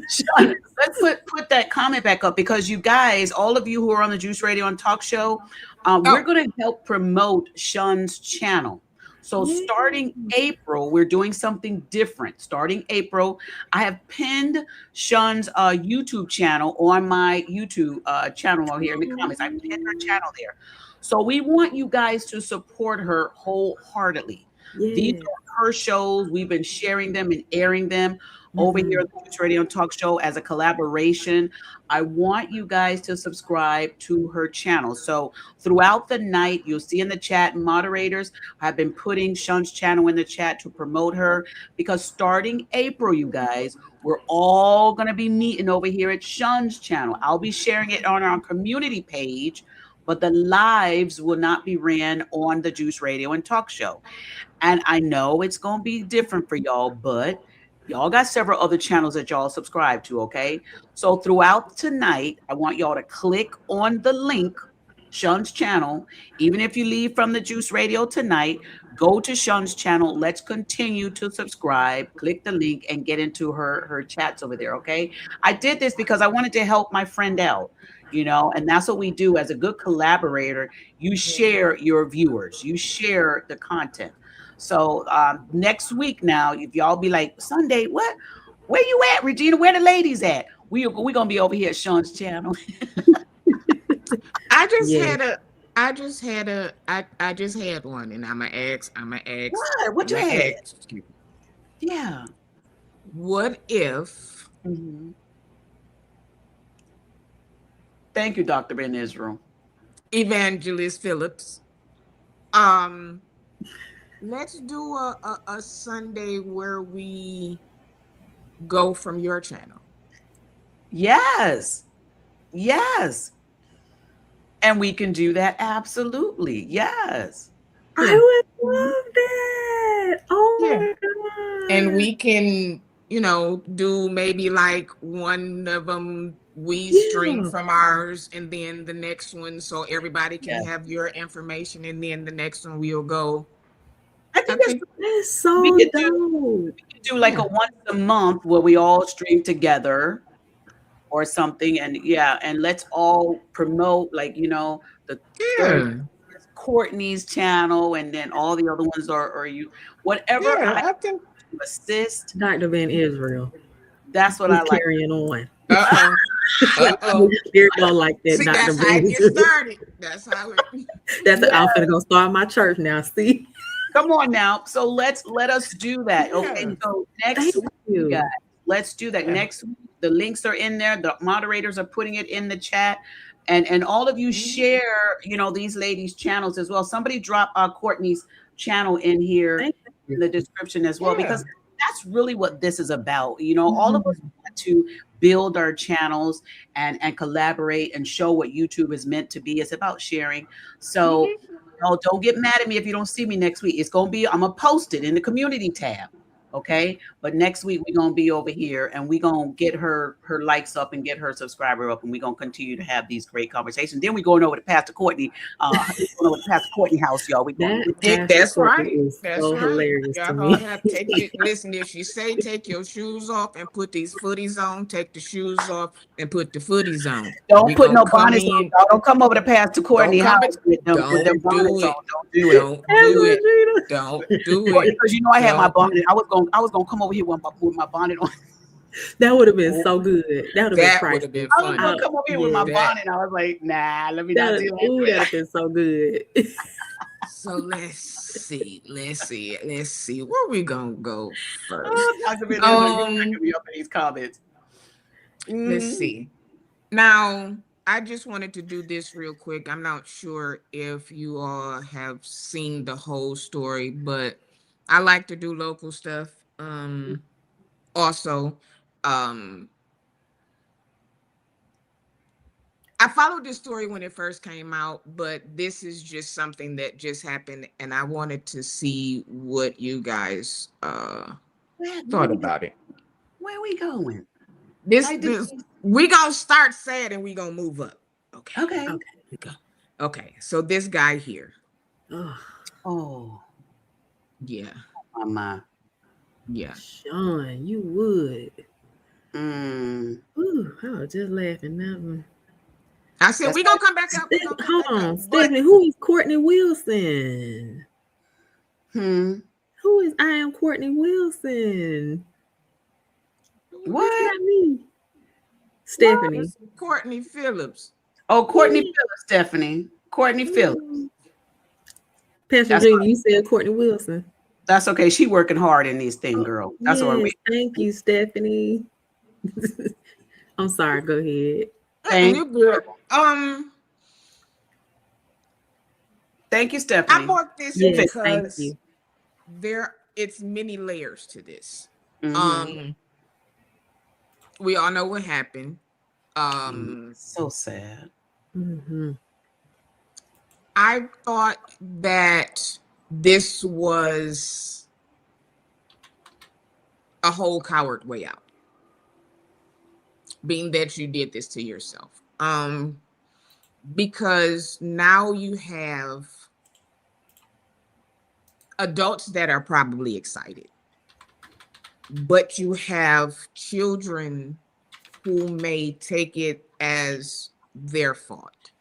Sean, let's put that comment back up, because you guys, all of you who are on the Juice Radio and Talk Show, we're going to help promote Sean's channel. So starting April, we're doing something different. Starting April, I have pinned Sean's YouTube channel on my YouTube channel over here in the comments. I pinned her channel there. So we want you guys to support her wholeheartedly. These are her shows. We've been sharing them and airing them over here at the Juice Radio and Talk Show as a collaboration. I want you guys to subscribe to her channel. So throughout the night, you'll see in the chat, moderators have been putting Sean's channel in the chat to promote her, because starting April, you guys, we're all going to be meeting over here at Sean's channel. I'll be sharing it on our community page, but the lives will not be ran on the Juice Radio and Talk Show. And I know it's going to be different for y'all, but y'all got several other channels that y'all subscribe to, okay? So throughout tonight, I want y'all to click on the link, Sean's channel. Even if you leave from the Juice Radio tonight, go to Sean's channel. Let's continue to subscribe. Click the link and get into her chats over there, okay? I did this because I wanted to help my friend out, and that's what we do as a good collaborator. You share your viewers. You share the content. So next week now, if y'all be like, Sunday, what? Where you at, Regina? Where the ladies at? We're going to be over here at Sean's channel. I just had one, and I'm gonna ask. What you had? Yeah. What if? Thank you, Dr. Ben Israel. Evangelist Phillips. Let's do a Sunday where we go from your channel. Yes. And we can do that. Absolutely. Yes. I would love that. Oh my God. And we can, do maybe like one of them we stream from ours, and then the next one, so everybody can have your information, and then the next one we'll go. I think that's so dope. We could do like a once a month where we all stream together or something, and let's all promote, like, the Courtney's channel, and then all the other ones are you, whatever. I think assist Dr. Ben Israel. That's what I like. Carrying on. Uh-oh. You're gonna like that. See, Dr. that's Ben how it Israel. gets started. That's how it. I'm finna go start my church now. See. Come on now. So let us do that. Okay. So next week, you guys, let's do that. Next week, the links are in there. The moderators are putting it in the chat. And all of you share, these ladies' channels as well. Somebody drop Courtney's channel in here in the description as well, because that's really what this is about. All of us want to build our channels and collaborate and show what YouTube is meant to be. It's about sharing. So don't get mad at me if you don't see me next week. It's going to be, I'm going to post it in the community tab. Okay. But next week, we're going to be over here, and we're going to get her likes up and get her subscriber up, and we're going to continue to have these great conversations. Then we're going over to Pastor Courtney, Pastor Courtney house, y'all. That's right. That's so right. hilarious Y'all to gonna me. have to listen, if she say take your shoes off and put these footies on, take the shoes off and put the footies on. Don't put no bonnets on. Don't come over to Pastor Courtney house with them bonnets on. Don't do it. Don't do it. Because I had my bonnet. I was gonna come over here with my bonnet on. That would have been so good. That would have been fun. I was gonna come over here with my bonnet. I was like, nah, let me not do that. That would have been so good. So let's see. Where we gonna go first? Oh, Dr. Vanessa, you're cracking me up in these comments. Let's see. Now, I just wanted to do this real quick. I'm not sure if you all have seen the whole story, but I like to do local stuff. Also, I followed this story when it first came out, but this is just something that just happened, and I wanted to see what you guys thought about it. Where are we going? This we gonna start sad and we gonna move up. Okay. Okay. So this guy here. Oh. Yeah. Mama. Yeah. Sean, you would. Ooh, I was just laughing now. I said we gonna come back up. Hold on, Stephanie. Who is Courtney Wilson? Who is I am Courtney Wilson? What? Not me. Stephanie. Courtney Phillips. Oh, Courtney Phillips, Stephanie. Courtney Phillips. Pastor Junior, you said Courtney Wilson. That's okay. She working hard in these things, girl. That's all right. Thank you, Stephanie. I'm sorry. Go ahead. Thank you. Thank you, Stephanie. I bought this because it's many layers to this. We all know what happened. So sad. I thought that this was a whole coward way out, being that you did this to yourself. Because now you have adults that are probably excited, but you have children who may take it as their fault,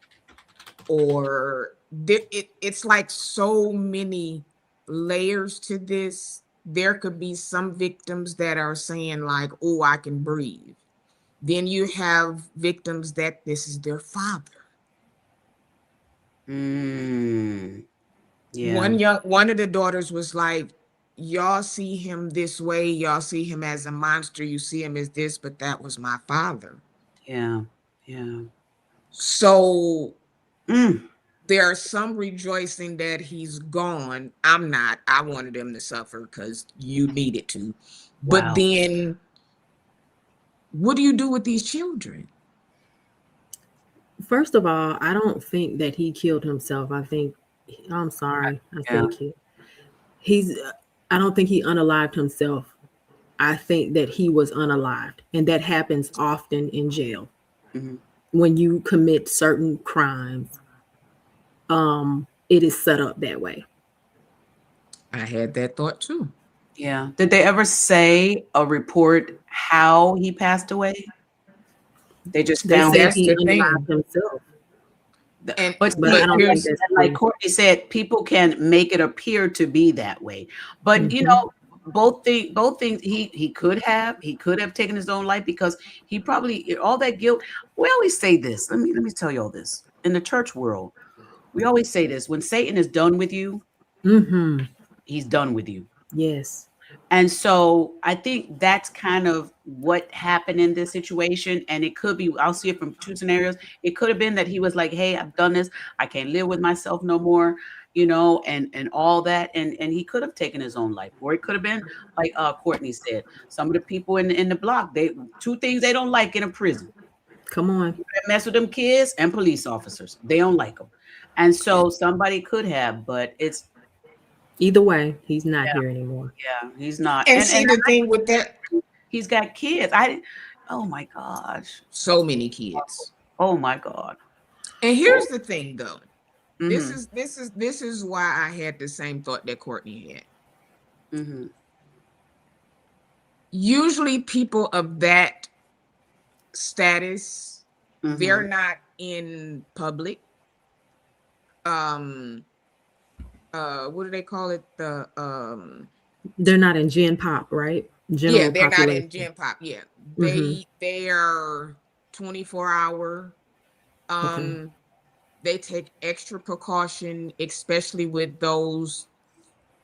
or it's like so many layers to this. There could be some victims that are saying like, oh, I can breathe. Then you have victims that this is their father. Yeah. One of the daughters was like, y'all see him this way, y'all see him as a monster, you see him as this, but that was my father. Yeah. So there are some rejoicing that he's gone. I'm not. I wanted him to suffer because you needed to. But then what do you do with these children? First of all, I don't think that he killed himself. I think I don't think he unalived himself. I think that he was unalived, and that happens often in jail. When you commit certain crimes, it is set up that way. I had that thought too. Yeah. Did they ever say or report how he passed away? They just found he unalived himself. But I don't think that's like Courtney said, people can make it appear to be that way. But you know, both things he could have taken his own life, because he probably, all that guilt. We always say this. Let me tell you all this. In the church world, we always say this: when Satan is done with you, he's done with you. Yes. And so I think that's kind of what happened in this situation. And it could be, I'll see it from two scenarios. It could have been that he was like, hey, I've done this. I can't live with myself no more, you know, and all that. And he could have taken his own life. Or it could have been like Courtney said, some of the people in the block, two things they don't like in a prison. Come on. People that mess with them kids and police officers. They don't like them. And so somebody could have, but it's, either way, he's not here anymore. Yeah, he's not. And see the thing with that, he's got kids. Oh my gosh, so many kids. Oh my God. And here's the thing, though. This is why I had the same thought that Courtney had. Usually, people of that status, they're not in public. What do they call it? They're not in Gen Pop, right? They're not in Gen Pop. Yeah, they are 24-hour. they take extra precaution, especially with those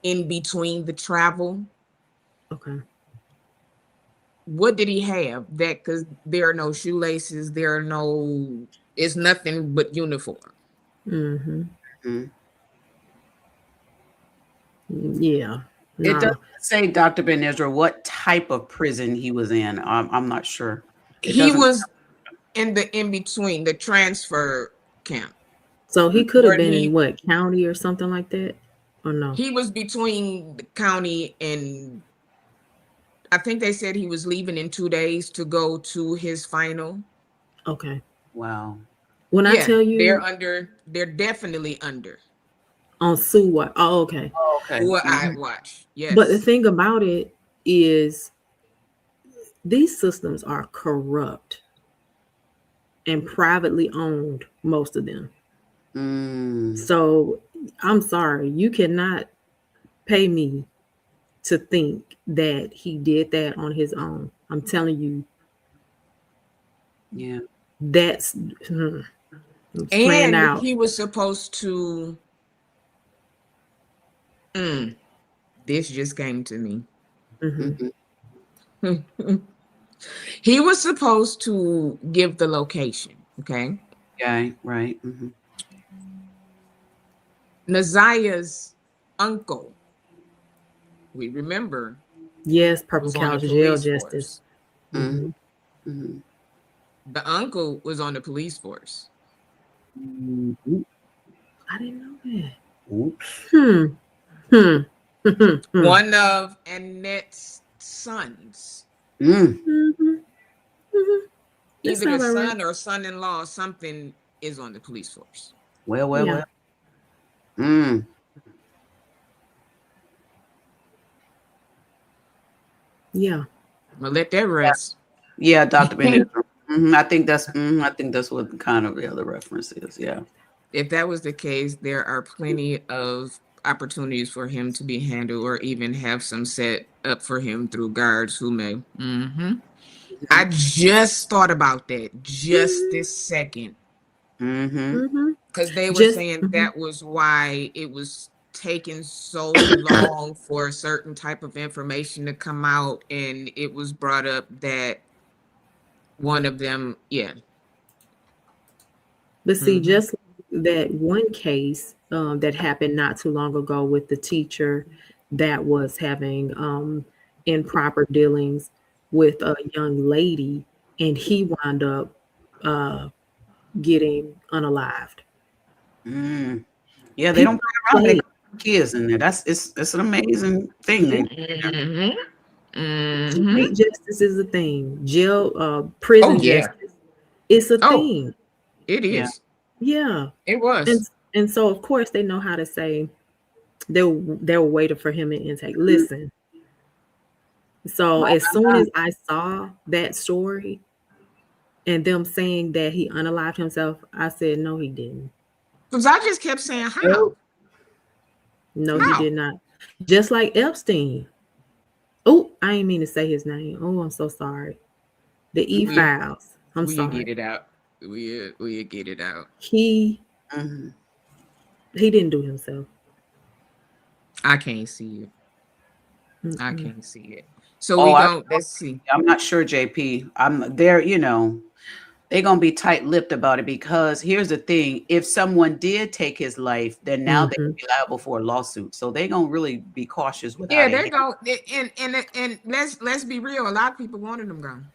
in between the travel. Okay. What did he have? That because there are no shoelaces, it's nothing but uniform. Mm-hmm. Mm-hmm. Yeah. It No. doesn't say, Dr. Ben Ezra, what type of prison he was in. I'm not sure. He was in the in between, the transfer camp. So he could have Where been he- in what, county or something like that? Or no? He was between the county and I think they said he was leaving in 2 days to go to his final. Okay. Wow. When I tell you they're definitely under. on Sue what? Oh, okay. Oh, okay. What I watch. Yes. But the thing about it is these systems are corrupt and privately owned, most of them. Mm. So I'm sorry, you cannot pay me to think that he did that on his own. I'm telling you, Yeah. that's and out. he was supposed to this just came to me. Mm-hmm. He was supposed to give the location. Okay. Yeah, right. Mm-hmm. Naziah's uncle, we remember, Yes, Purple was on Couch the jail police justice. force. Mm-hmm. Mm-hmm. The uncle was on the police force. Mm-hmm. I didn't know Oops. that. One of Annette's sons. Mm-hmm. Mm-hmm. Either the son or son-in-law, something is on the police force. Well. Mm. Yeah. Well, let that rest. Yeah, Dr. Ben. I think that's what kind of the other reference is. Yeah. If that was the case, there are plenty of opportunities for him to be handled or even have some set up for him through guards who may. I just thought about that just this second. Because they were saying that was why it was taking so long for a certain type of information to come out, and it was brought up that one of them, But see, just that one case that happened not too long ago with the teacher that was having improper dealings with a young lady, and he wound up getting unalived. Yeah, they don't play around. They got kids in there. It's an amazing thing. State justice is a thing. Jail, prison justice, it's a thing. It is. Yeah, it was. And so of course they know how to say they were waiting for him in intake. Listen. So as soon as I saw that story and them saying that he unalived himself, I said no, he didn't. Because I just kept saying how. No, he did not. Just like Epstein. Oh, I didn't mean to say his name. Oh, I'm so sorry. The E-Files. I'm sorry. We get it out. We get it out. He didn't do himself. I can't see it. I can't see it. So let's see. I'm not sure, JP. I'm there, they're going to be tight-lipped about it because here's the thing. If someone did take his life, then now they can be liable for a lawsuit. So they're going to really be cautious with they're going and let's be real. A lot of people wanted them gone.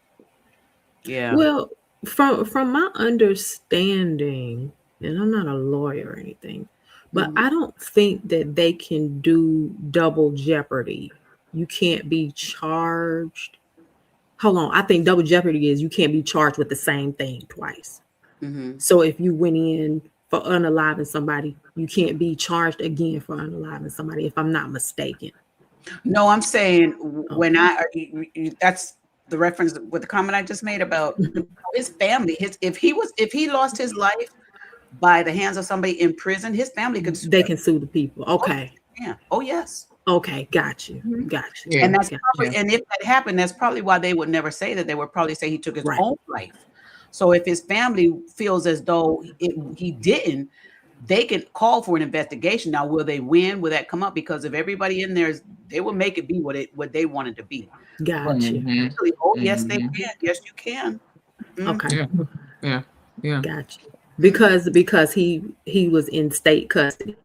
Yeah. Well, from my understanding, and I'm not a lawyer or anything, but I don't think that they can do double jeopardy. You can't be charged. Hold on. I think double jeopardy is you can't be charged with the same thing twice. So if you went in for unaliving somebody, you can't be charged again for unaliving somebody, if I'm not mistaken. No, I'm saying when that's the reference with the comment I just made about his family. If he lost his life by the hands of somebody in prison, his family can sue. They can sue the people. Okay. Yeah. Oh, yes. Okay, got you. Yeah. And that's probably, and if that happened, that's probably why they would never say that. They would probably say he took his own life. So if his family feels as though he didn't, they can call for an investigation. Now, will they win? Will that come up? Because if everybody in there, they will make it be what they wanted to be. But Gotcha. actually, yes, they can. Yes, you can. Okay. Yeah. Gotcha. Because he was in state custody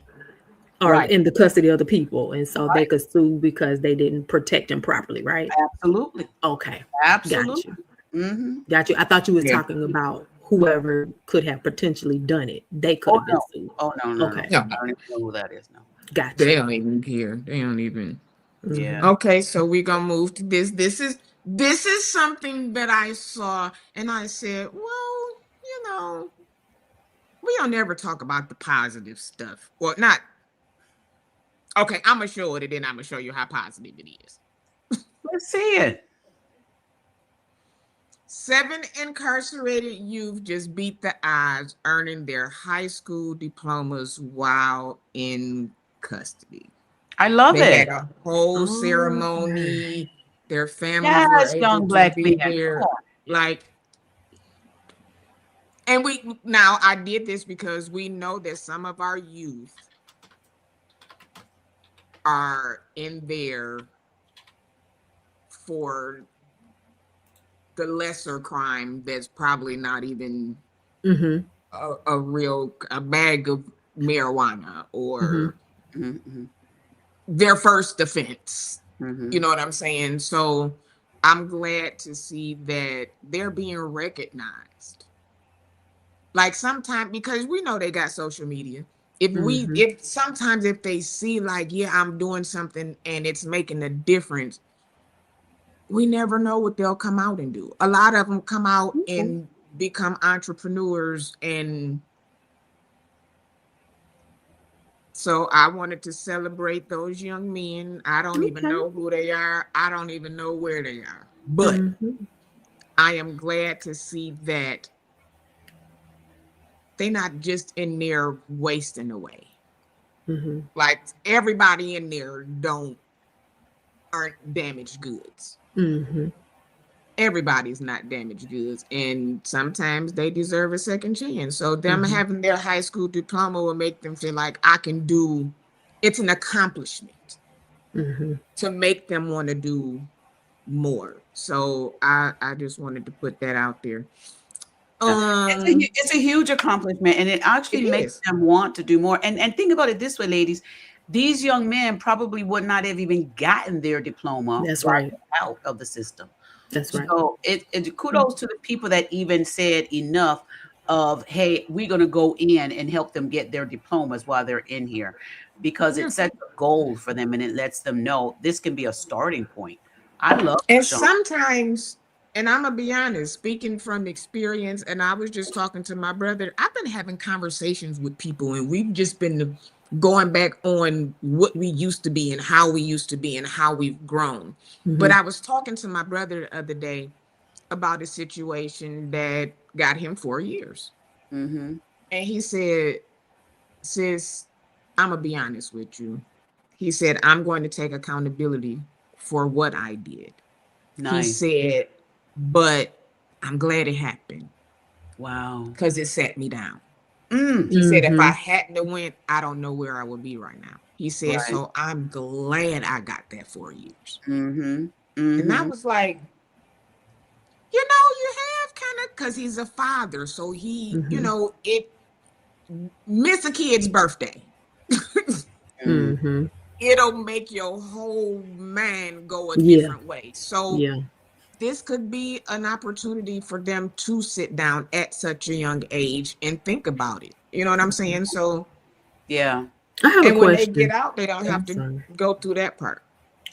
or Right. in the custody of the people, and so they Right. could sue because they didn't protect him properly, right? Absolutely. Okay. Absolutely. Got you. I thought you was Yeah. talking about whoever could have potentially done it. They could have been sued. Oh no. Okay. I don't even know who that is now. Gotcha. They don't even care. They don't even. Yeah. Okay, so we're gonna move to this. This is something that I saw, and I said, well, we don't ever talk about the positive stuff, or not. Okay, I'm gonna show it, and then I'm gonna show you how positive it is. Let's see it. 7 incarcerated youth just beat the odds, earning their high school diplomas while in custody. I love They it. had a whole ceremony. Their families were Yes, able young to black be man. there. Come on. Like, and now I did this because we know that some of our youth are in there for the lesser crime that's probably not even a bag of marijuana or their first offense. You know what I'm saying? So I'm glad to see that they're being recognized. Like sometimes, because we know they got social media. If sometimes if they see like, yeah, I'm doing something and it's making a difference, we never know what they'll come out and do. A lot of them come out and become entrepreneurs, and so I wanted to celebrate those young men. I don't even know who they are. I don't even know where they are. But I am glad to see that they're not just in there wasting away. Like everybody in there aren't damaged goods. Everybody's not damaged goods, and sometimes they deserve a second chance. So them having their high school diploma will make them feel like it's an accomplishment to make them want to do more. So I just wanted to put that out there. It's a huge accomplishment, and it actually makes them want to do more. And think about it this way, ladies. These young men probably would not have even gotten their diploma out of the system. That's right. So it kudos to the people that even said enough of, hey, we're going to go in and help them get their diplomas while they're in here, because it sets a goal for them and it lets them know this can be a starting point. I love it. And sometimes, and I'm going to be honest, speaking from experience, and I was just talking to my brother, I've been having conversations with people, and we've just been going back on what we used to be and how we used to be and how we've grown. But I was talking to my brother the other day about a situation that got him 4 years. And he said, sis, I'm going to be honest with you. He said, I'm going to take accountability for what I did. He said, but I'm glad it happened. Wow. Because it set me down. He said, if I hadn't have went, I don't know where I would be right now. He said, so I'm glad I got that 4 years. And I was like, you have kind of, because he's a father. So he, it miss a kid's birthday. It'll make your whole mind go a different way. So this could be an opportunity for them to sit down at such a young age and think about it. You know what I'm saying? So, I have a question. When they get out, they don't have to go through that part.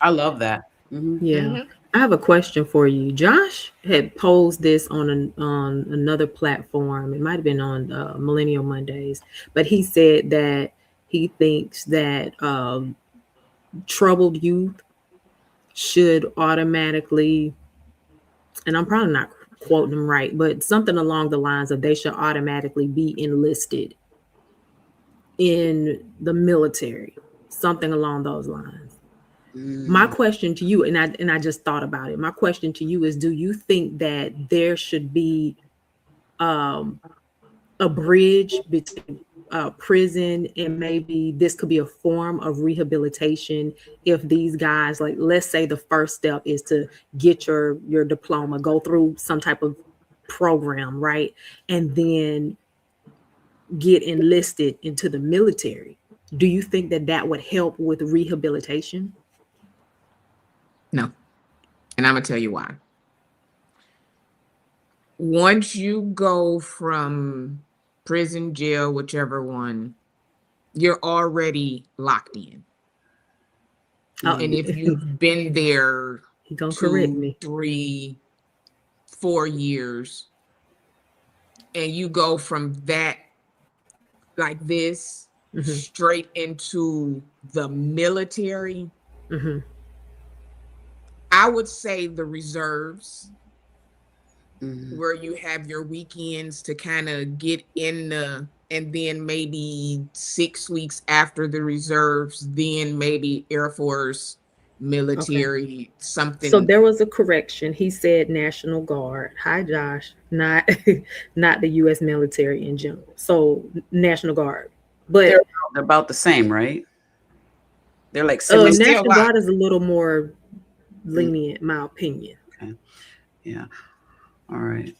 I love that. I have a question for you. Josh had posed this on another platform. It might have been on Millennial Mondays, but he said that he thinks that troubled youth should automatically, and I'm probably not quoting him right, but something along the lines of they should automatically be enlisted in the military, something along those lines. My question to you, and I just thought about it. My question to you is, do you think that there should be a bridge between prison and maybe this could be a form of rehabilitation if these guys, like, let's say the first step is to get your diploma, go through some type of program, right, and then get enlisted into the military. Do you think that that would help with rehabilitation? No. And I'm going to tell you why. Once you go from prison, jail, whichever one, you're already locked in. And if you've been there He gonna correct 2, me. 3, 4 years, and you go from that like this straight into the military, I would say the reserves, where you have your weekends to kind of get in the, and then maybe 6 weeks after the reserves, then maybe Air Force, military, something. So there was a correction. He said National Guard. Hi, Josh. Not not the U.S. military in general. So National Guard, but they're about the same, right? They're like National Guard is a little more lenient, in my opinion. Okay. Yeah. All right.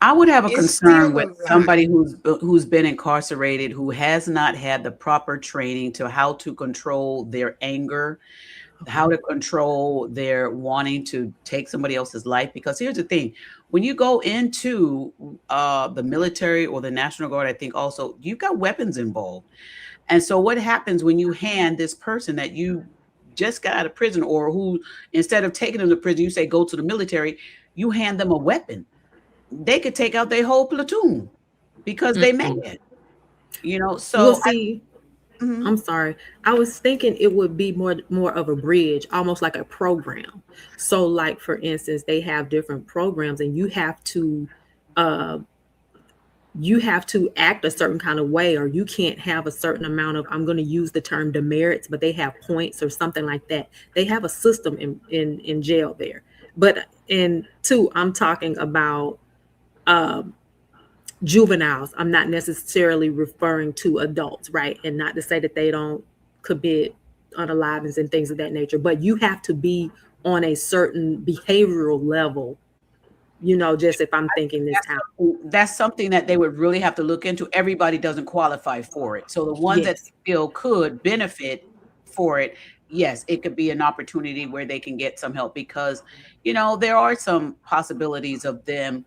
I would have a concern with somebody who's been incarcerated, who has not had the proper training to how to control their anger, how to control their wanting to take somebody else's life. Because here's the thing, when you go into the military or the National Guard, I think also you've got weapons involved. And so what happens when you hand this person that you just got out of prison, or who, instead of taking them to prison, you say, go to the military, you hand them a weapon. They could take out their whole platoon because they made it, you know? So we'll see. I'm sorry. I was thinking it would be more of a bridge, almost like a program. So like, for instance, they have different programs and you have to act a certain kind of way, or you can't have a certain amount of, I'm going to use the term demerits, but they have points or something like that. They have a system in jail there. But in two, I'm talking about juveniles. I'm not necessarily referring to adults, right? And not to say that they don't commit unalivings and things of that nature, but you have to be on a certain behavioral level, you know, just if I'm thinking this out. That's something that they would really have to look into. Everybody doesn't qualify for it. So the ones that feel could benefit for it, yes, it could be an opportunity where they can get some help, because, you know, there are some possibilities of them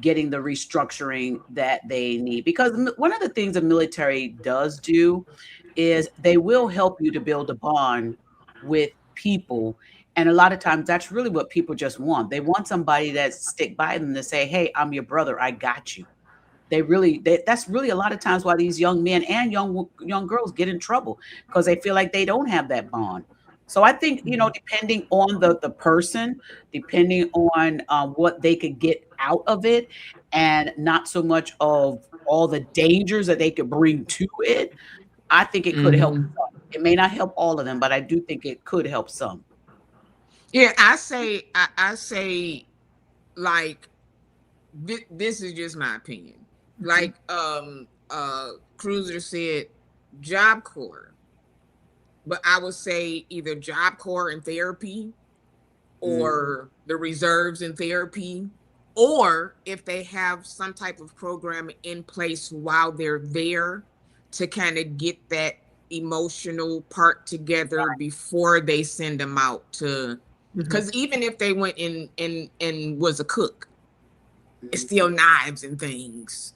getting the restructuring that they need. Because one of the things the military does do is they will help you to build a bond with people. And a lot of times that's really what people just want. They want somebody that stick by them to say, hey, I'm your brother, I got you. That's really a lot of times why these young men and young girls get in trouble, because they feel like they don't have that bond. So I think, you know, depending on the person, depending on what they could get out of it, and not so much of all the dangers that they could bring to it, I think it could help some. It may not help all of them, but I do think it could help some. Yeah, I say, like, this is just my opinion. Like, Cruiser said, Job Corps. But I would say either Job Corps and therapy, or the reserves and therapy, or if they have some type of program in place while they're there to kind of get that emotional part together before they send them out to, because even if they went in and was a cook, it's still knives and things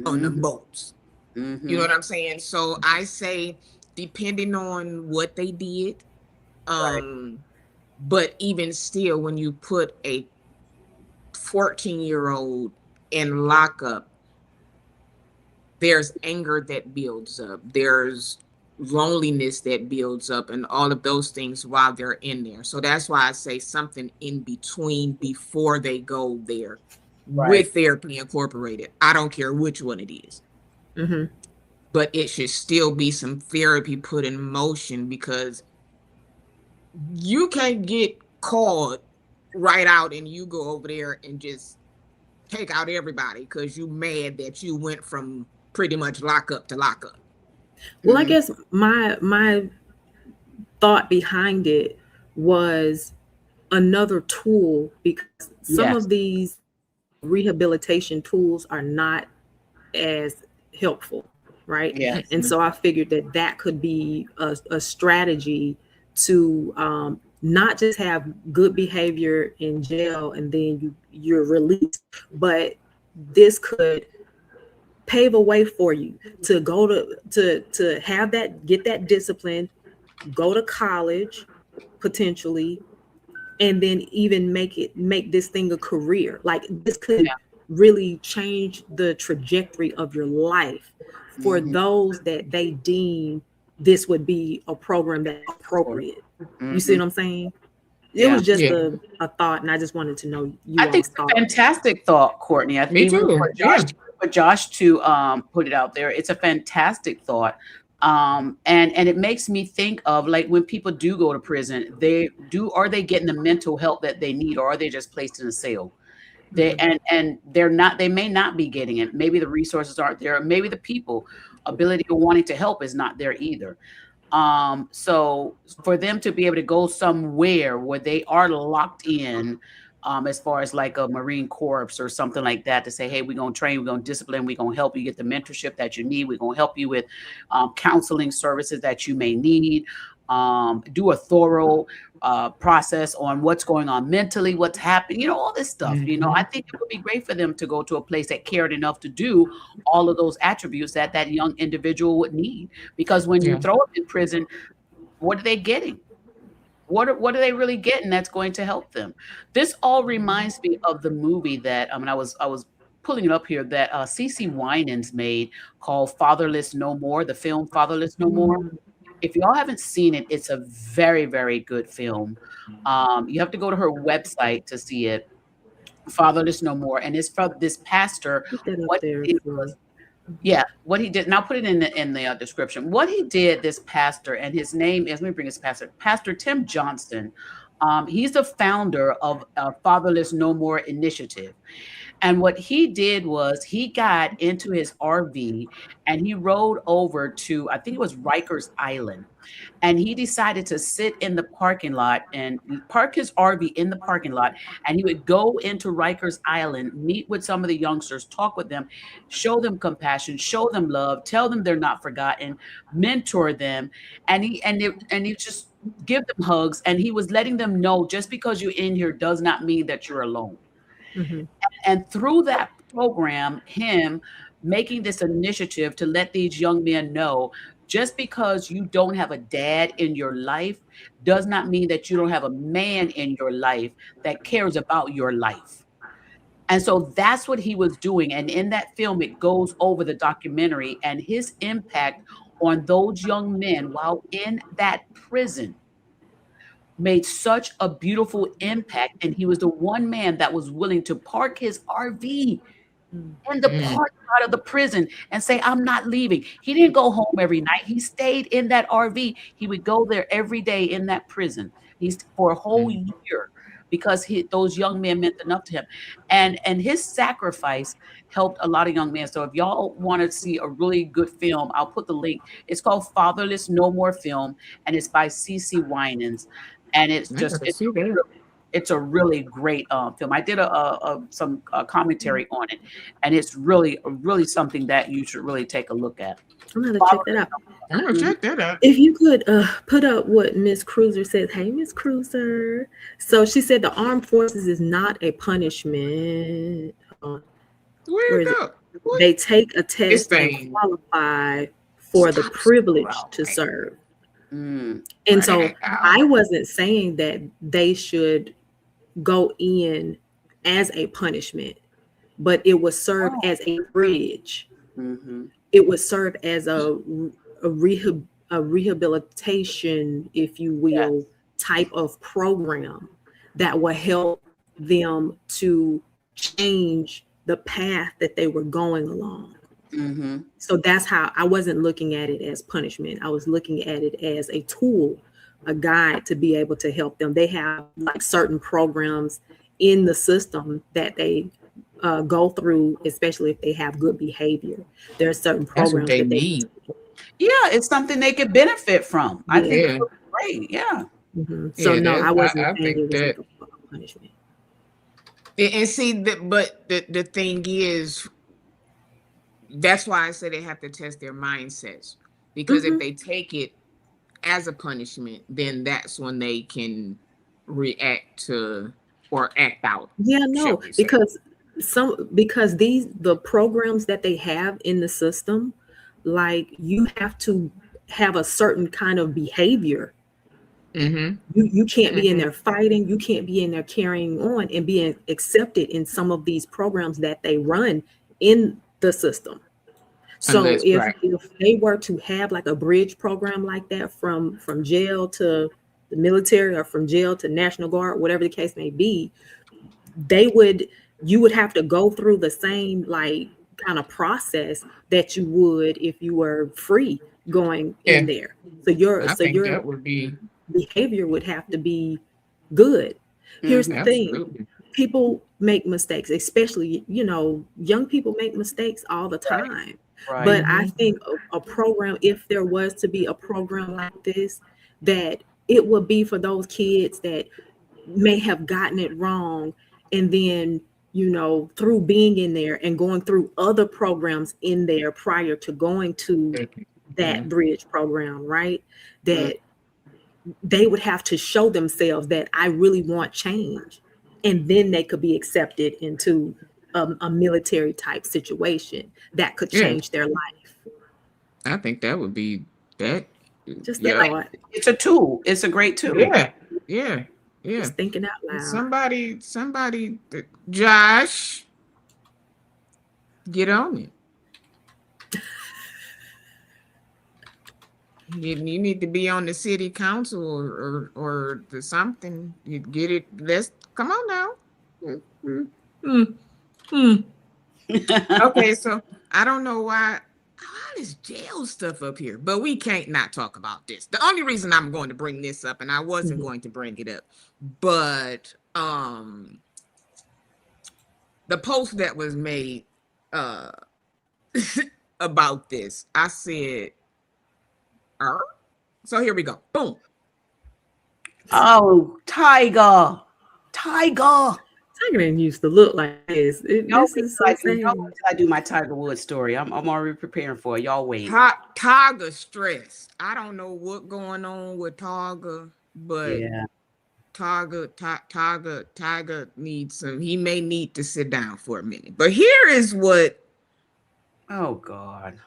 on them boats. You know what I'm saying? So I say, depending on what they did, but even still, when you put a 14-year-old in lockup, there's anger that builds up, there's loneliness that builds up, and all of those things while they're in there. So that's why I say something in between before they go there, with therapy incorporated. I don't care which one it is. But it should still be some therapy put in motion, because you can't get called right out and you go over there and just take out everybody because you mad that you went from pretty much lockup to lockup. Well, I guess my thought behind it was another tool, because some of these rehabilitation tools are not as helpful, right? Yeah. And so I figured that that could be a strategy to not just have good behavior in jail and then you're released, but this could pave a way for you to go to have that, get that discipline, go to college potentially, and then even make this thing a career. Like this could really change the trajectory of your life for those that they deem this would be a program that's appropriate. You see what I'm saying? It was just a thought, and I just wanted to know you. I think it's a fantastic thought, Courtney. I think Me too. For Josh to put it out there, it's a fantastic thought. And it makes me think of, like, when people do go to prison, are they getting the mental help that they need, or are they just placed in a cell? And they may not be getting it. Maybe the resources aren't there. Maybe the people ability or wanting to help is not there either. So for them to be able to go somewhere where they are locked in, as far as like a Marine Corps or something like that, to say, hey, we're going to train, we're going to discipline, we're going to help you get the mentorship that you need. We're going to help you with counseling services that you may need. Do a thorough process on what's going on mentally, what's happening, all this stuff. I think it would be great for them to go to a place that cared enough to do all of those attributes that that young individual would need. Because when you throw them in prison, what are they getting? What are they really getting that's going to help them? This all reminds me of the movie that I was pulling it up here, that CeCe Winans made, called Fatherless No More, the film Fatherless No More. If y'all haven't seen it, it's a very, very good film. You have to go to her website to see it, Fatherless No More. And it's from this pastor. What he did, and I'll put it in the description. What he did, this pastor, and his name is, let me bring his Pastor Tim Johnston. He's the founder of Fatherless No More initiative. And what he did was he got into his RV and he rode over to, I think it was Rikers Island. And he decided to sit in the parking lot and park his RV in the parking lot. And he would go into Rikers Island, meet with some of the youngsters, talk with them, show them compassion, show them love, tell them they're not forgotten, mentor them. And he just give them hugs. And he was letting them know, just because you're in here does not mean that you're alone. And through that program, him making this initiative to let these young men know, just because you don't have a dad in your life does not mean that you don't have a man in your life that cares about your life. And so that's what he was doing. And in that film, it goes over the documentary and his impact on those young men while in that prison made such a beautiful impact. And he was the one man that was willing to park his RV in the parking lot of the prison and say, I'm not leaving. He didn't go home every night. He stayed in that RV. He would go there every day in that prison. He's for a whole year, because those young men meant enough to him. And his sacrifice helped a lot of young men. So if y'all want to see a really good film, I'll put the link. It's called Fatherless No More Film, and it's by CeCe Winans. And it's a really great film. I did some commentary on it, and it's really something that you should really take a look at. I'm gonna check that out. I'm gonna check that out. If you could put up what Miss Cruiser says. Hey, Miss Cruiser. So she said the armed forces is not a punishment. Where is it? They take a test and qualify for the privilege to serve. And so I wasn't saying that they should go in as a punishment, but it was serve as a bridge. It would serve as a rehabilitation, if you will, type of program that will help them to change the path that they were going along. So that's how I wasn't looking at it as punishment. I was looking at it as a tool, a guide to be able to help them. They have like certain programs in the system that they go through, especially if they have good behavior. There are certain That's what programs they that they need. Yeah, it's something they could benefit from. I think it Yeah. would be great. Yeah. So Yeah, no, I wasn't I saying think it was that. like a punishment. And see that, but the thing is, that's why I say they have to test their mindsets, because if they take it as a punishment, then that's when they can react to or act out, Yeah, shall no, we say. because the programs that they have in the system, like you have to have a certain kind of behavior. Mm-hmm. You can't be in Mm-hmm. there fighting, you can't be in there carrying on and being accepted in some of these programs that they run in the system. So Unless, if right. they were to have like a bridge program like that from jail to the military, or from jail to National Guard, whatever the case may be, they would you would have to go through the same like kind of process that you would if you were free going in Yeah, there. So your I so think your that would be behavior would have to be good. Here's the Mm-hmm. thing. absolutely. People make mistakes, especially, young people make mistakes all the Right. time. Right. But I Mm-hmm. think a program, if there was to be a program like this, that it would be for those kids that may have gotten it wrong, and then through being in there and going through other programs in there prior to going to Yeah. that bridge program, right? Mm. That they would have to show themselves that I really want change, and then they could be accepted into a military type situation that could Yeah, change their life. I think that would be that. Just a Yeah. thought. It's a tool. It's a great tool. Yeah. Yeah. Yeah. Just thinking out loud. Somebody, Josh, get on it. You need to be on the city council or the something. You get it. Let's come on now. Mm, mm, mm. Okay, so I don't know why all this jail stuff up here, but we can't not talk about this. The only reason I'm going to bring this up, and I wasn't Mhm. going to bring it up, but the post that was made uh about this, I said, er? So here we go. Boom. Oh, Tiger. Tiger. Tiger didn't used to look like this. Y'all This wait is till so I do. Y'all sad. wait till I do my Tiger Woods story. I'm already preparing for it. Y'all wait. Targa stressed. I don't know what going on with Targa, but Yeah. Targa needs some. He may need to sit down for a minute. But here is what Oh God.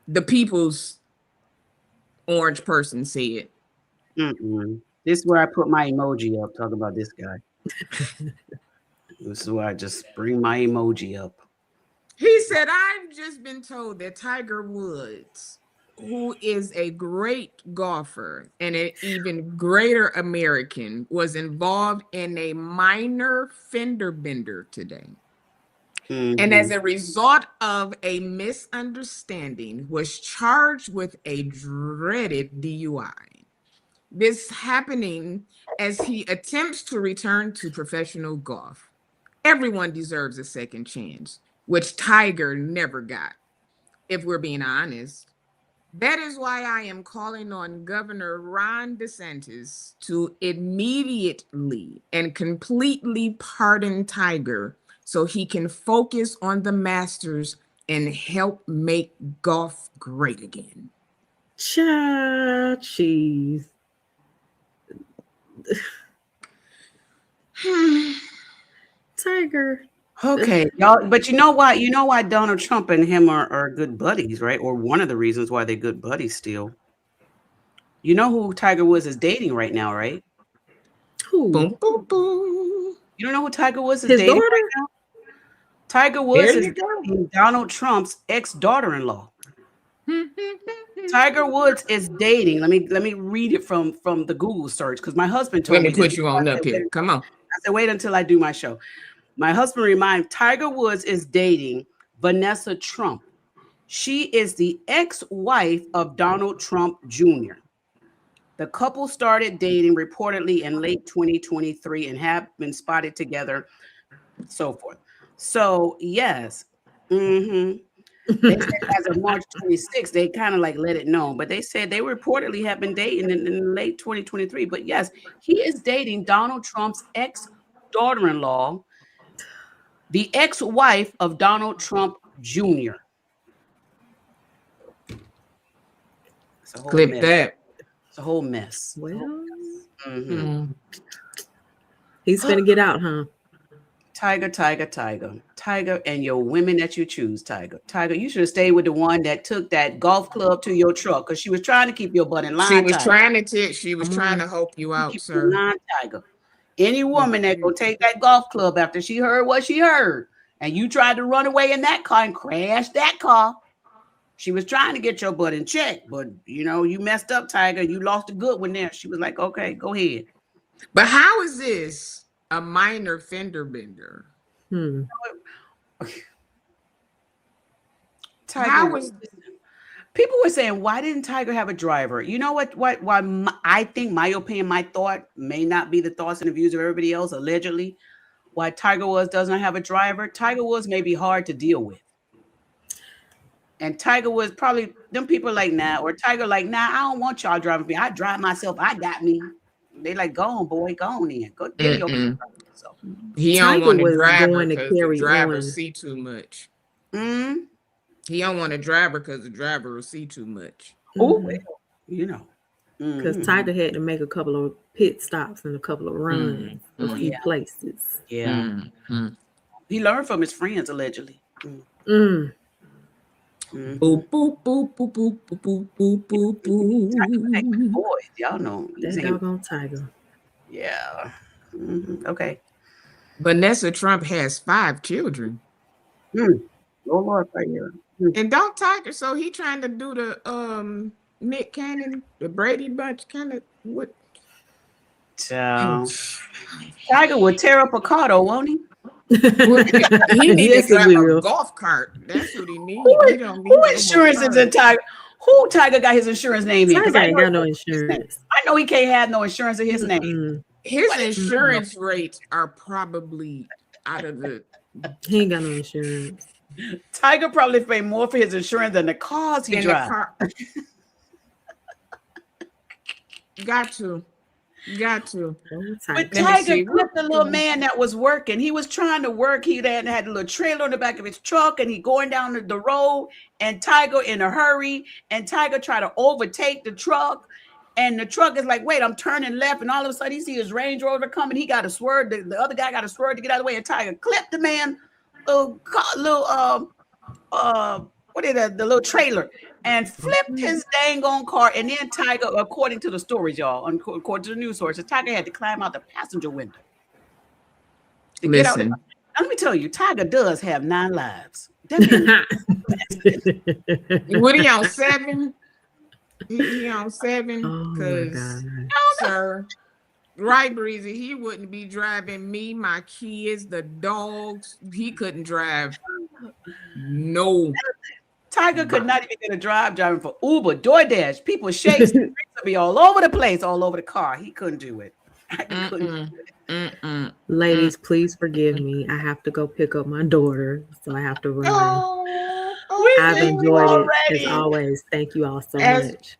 the people's orange person said. Mm-mm. This is where I put my emoji up. Talk about this guy. This is where I just bring my emoji up. He said, "I've just been told that Tiger Woods, who is a great golfer and an even greater American, was involved in a minor fender bender today. And as Mm-hmm. a result of a misunderstanding, was charged with a dreaded DUI. This happening as he attempts to return to professional golf. Everyone deserves a second chance, which Tiger never got, if we're being honest. That is why I am calling on Governor Ron DeSantis to immediately and completely pardon Tiger so he can focus on the Masters and help make golf great again." Cha cheese. Tiger. Okay, y'all. But you know what? You know why Donald Trump and him are good buddies, right? Or one of the reasons why they're good buddies still. You know who Tiger Woods is dating right now, right? Who? Boom, boom, boom. You don't know who Tiger Woods is His dating daughter? right now? Tiger There Woods is you go. dating Donald Trump's ex-daughter-in-law. Tiger Woods is dating. Let me read it from the Google search because my husband Let told me me this. put you on up here. Come on. I said, wait until I do my show. My husband reminded Tiger Woods is dating Vanessa Trump. She is the ex-wife of Donald Trump Jr. The couple started dating reportedly in late 2023 and have been spotted together, so forth. So yes. Mm-hmm. They said as of March 26th, they kind of like let it know, but they said they reportedly have been dating in late 2023. But yes, he is dating Donald Trump's ex-daughter-in-law, the ex-wife of Donald Trump Jr. It's a whole Clip mess. that. It's a whole mess. Well, Mm-hmm. he's gonna get out, huh? Tiger, and your women that you choose, Tiger. You should have stayed with the one that took that golf club to your truck because she was trying to keep your butt in line. She was Tiger. trying to help you out, Keep sir. in line, Tiger. Any woman that go take that golf club after she heard what she heard, and you tried to run away in that car and crash that car. She was trying to get your butt in check, but you messed up, Tiger. You lost a good one there. She was like, okay, go ahead. But how is this a minor fender bender? Tiger, people were saying, why didn't Tiger have a driver? You know what? Why? I think my opinion, my thought may not be the thoughts and the views of everybody else. Allegedly, why Tiger Woods doesn't have a driver? Tiger Woods may be hard to deal with, and Tiger Woods probably them people like nah, or Tiger like nah. I don't want y'all driving me. I drive myself. I got me. They like go on, boy, go on in. Go there. So he don't want to drive her because the driver see too much. He don't want to drive her because the driver will see too much. Oh, because Tiger had to make a couple of pit stops and a couple of runs a few places. Yeah, he learned from his friends allegedly. Boop boop boop boop boop boop boop boop boop. Boys, y'all know that doggone Tiger. Yeah. Okay. Vanessa Trump has 5 children. Oh Lord, right here. And don't Tiger, so he trying to do the Nick Cannon, the Brady Bunch kind of what? Tiger would tear up a car, though, won't he? He needs to drive a golf cart. That's what he needs. Who insurance is in Tiger? Who Tiger got his insurance name in? Tiger ain't got no insurance. I know he can't have no insurance in his name. His insurance rates are probably out of the. He ain't got no insurance. Tiger probably pay more for his insurance than the cars he drives. Got to. But Tiger clipped the little man that was working. He was trying to work. He had a little trailer on the back of his truck, and he going down the road. And Tiger in a hurry, and Tiger tried to overtake the truck. And the truck is like, wait, I'm turning left, and all of a sudden he see his Range Rover coming. He got to swerve. The other guy got to swerve to get out of the way, and Tiger clipped the man. The little trailer and flipped his dang on car. And then Tiger, according to the stories, y'all, according to the news sources, Tiger had to climb out the passenger window to get out. Now, let me tell you, Tiger does have 9 lives. What are you on 7? He on 7? Because sir. Right, Breezy. He wouldn't be driving me, my kids, the dogs. He couldn't drive. No. Tiger could not even get a driving for Uber, DoorDash. People shakes to be all over the place, all over the car. He couldn't do it. Ladies, please forgive me. I have to go pick up my daughter, so I have to run. I've enjoyed it as always. Thank you all so much.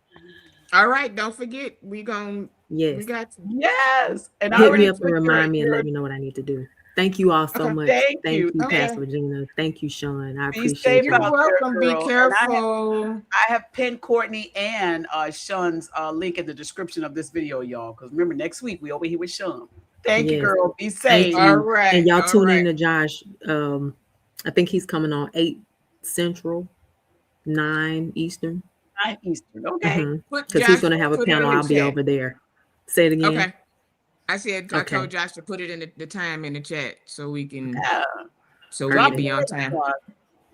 All right, don't forget. We got you. Yes. And hit me up and remind me and let me know what I need to do. Thank you all so much. Thank you, Pastor Regina. Thank you, Sean. I appreciate it. You're welcome. Be careful. I have pinned Courtney and Sean's link in the description of this video, y'all. Because remember, next week we over here with Sean. Thank you, girl. Be safe. All right. And y'all tune in to Josh. I think he's coming on 8 Central, 9 Eastern. 9 Eastern. Okay. Because he's going to have a panel. I'll be over there. Say it again. Okay. I told Josh to put it in the time in the chat so we can so we can be on time.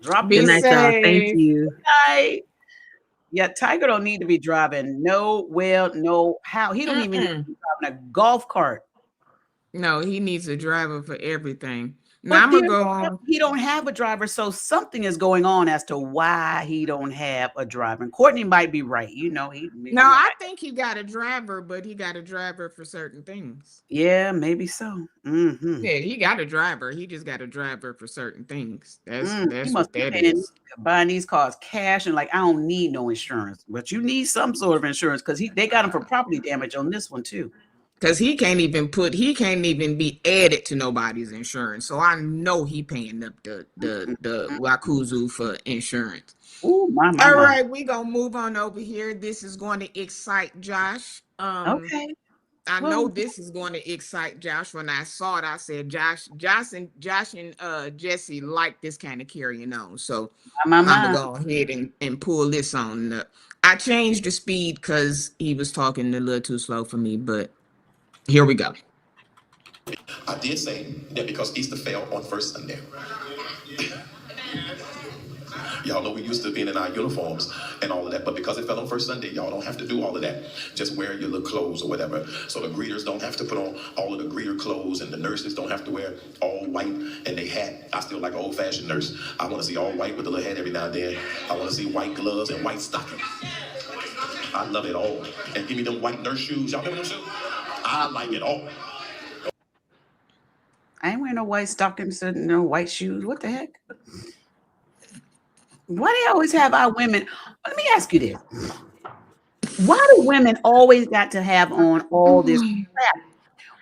Good night, y'all. Thank you. Good night. Yeah, Tiger don't need to be driving. No how. He don't even need to be driving a golf cart. No, he needs a driver for everything. Now I'm gonna go on. He don't have a driver, so something is going on as to why he don't have a driver. And Courtney might be right. He No, I think he got a driver, but he got a driver for certain things. Yeah, maybe so. Mm-hmm. Yeah, he got a driver. He just got a driver for certain things. That's He must what be that is. buying these cars cash and like, I don't need no insurance, but you need some sort of insurance because they got him for property damage on this one too. Because he can't even be added to nobody's insurance. So I know he paying up the Wakuzu for insurance. Oh my. All right, we gonna move on over here. This is going to excite Josh. Okay. I know this is going to excite Josh. When I saw it, I said, Josh and Jesse like this kind of carrying on. So I'm gonna go ahead and pull this on. I changed the speed because he was talking a little too slow for me, but here we go. I did say that because Easter fell on first Sunday. Y'all know we used to being in our uniforms and all of that, but because it fell on first Sunday, y'all don't have to do all of that. Just wear your little clothes or whatever. So the greeters don't have to put on all of the greeter clothes, and the nurses don't have to wear all white and they hat. I still like an old-fashioned nurse. I want to see all white with a little hat every now and then. I want to see white gloves and white stockings. I love it all. And give me them white nurse shoes. Y'all remember them shoes? I like it all. I ain't wearing no white stockings and no white shoes. What the heck? Why they always have our women? Let me ask you this. Why do women always got to have on all this crap?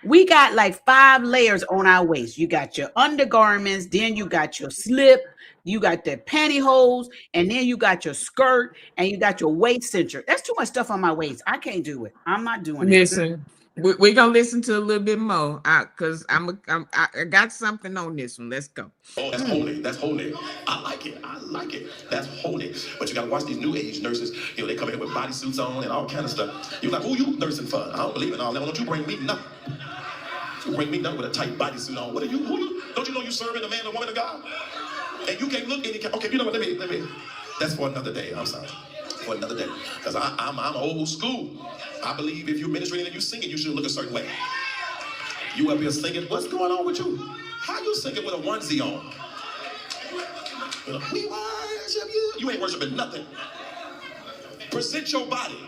We got like 5 layers on our waist. You got your undergarments, then you got your slip, you got the pantyhose, and then you got your skirt, and you got your waist cincher. That's too much stuff on my waist. I can't do it. I'm not doing it. Listen, we're gonna listen to a little bit more because I got something on this one. Let's go. Oh, that's holy. That's holy. I like it. I like it. That's holy. But you gotta watch these new age nurses. They come in with bodysuits on and all kind of stuff. You're like, who you nursing for? I don't believe in all that. Don't you bring me nothing. You bring me nothing with a tight bodysuit on. What are you? Who you? Don't you know you serving a man or woman of God? And you can't look any. Okay, you know what? Let me. That's for another day. I'm sorry. For another day. Because I'm old school. I believe if you're ministering and you singing, you should look a certain way. You up here singing, what's going on with you? How you singing with a onesie on? We worship you. You ain't worshiping nothing. Present your body.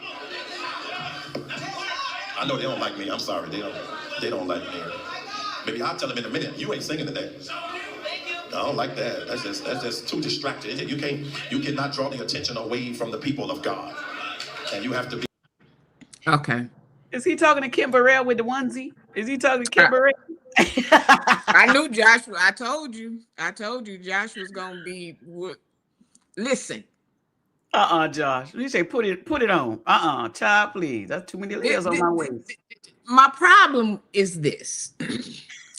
I know they don't like me. I'm sorry. They don't like me. Maybe I'll tell them in a minute. You ain't singing today. I don't like that. That's just too distracted. You cannot draw the attention away from the people of God. And you have to be. Okay. Is he talking to Kim Burrell with the onesie? Is he talking to Kim Burrell? I knew Josh. I told you Josh was gonna be. Listen. Josh. You say put it on. Child, please. That's too many layers on my waist. My problem is this.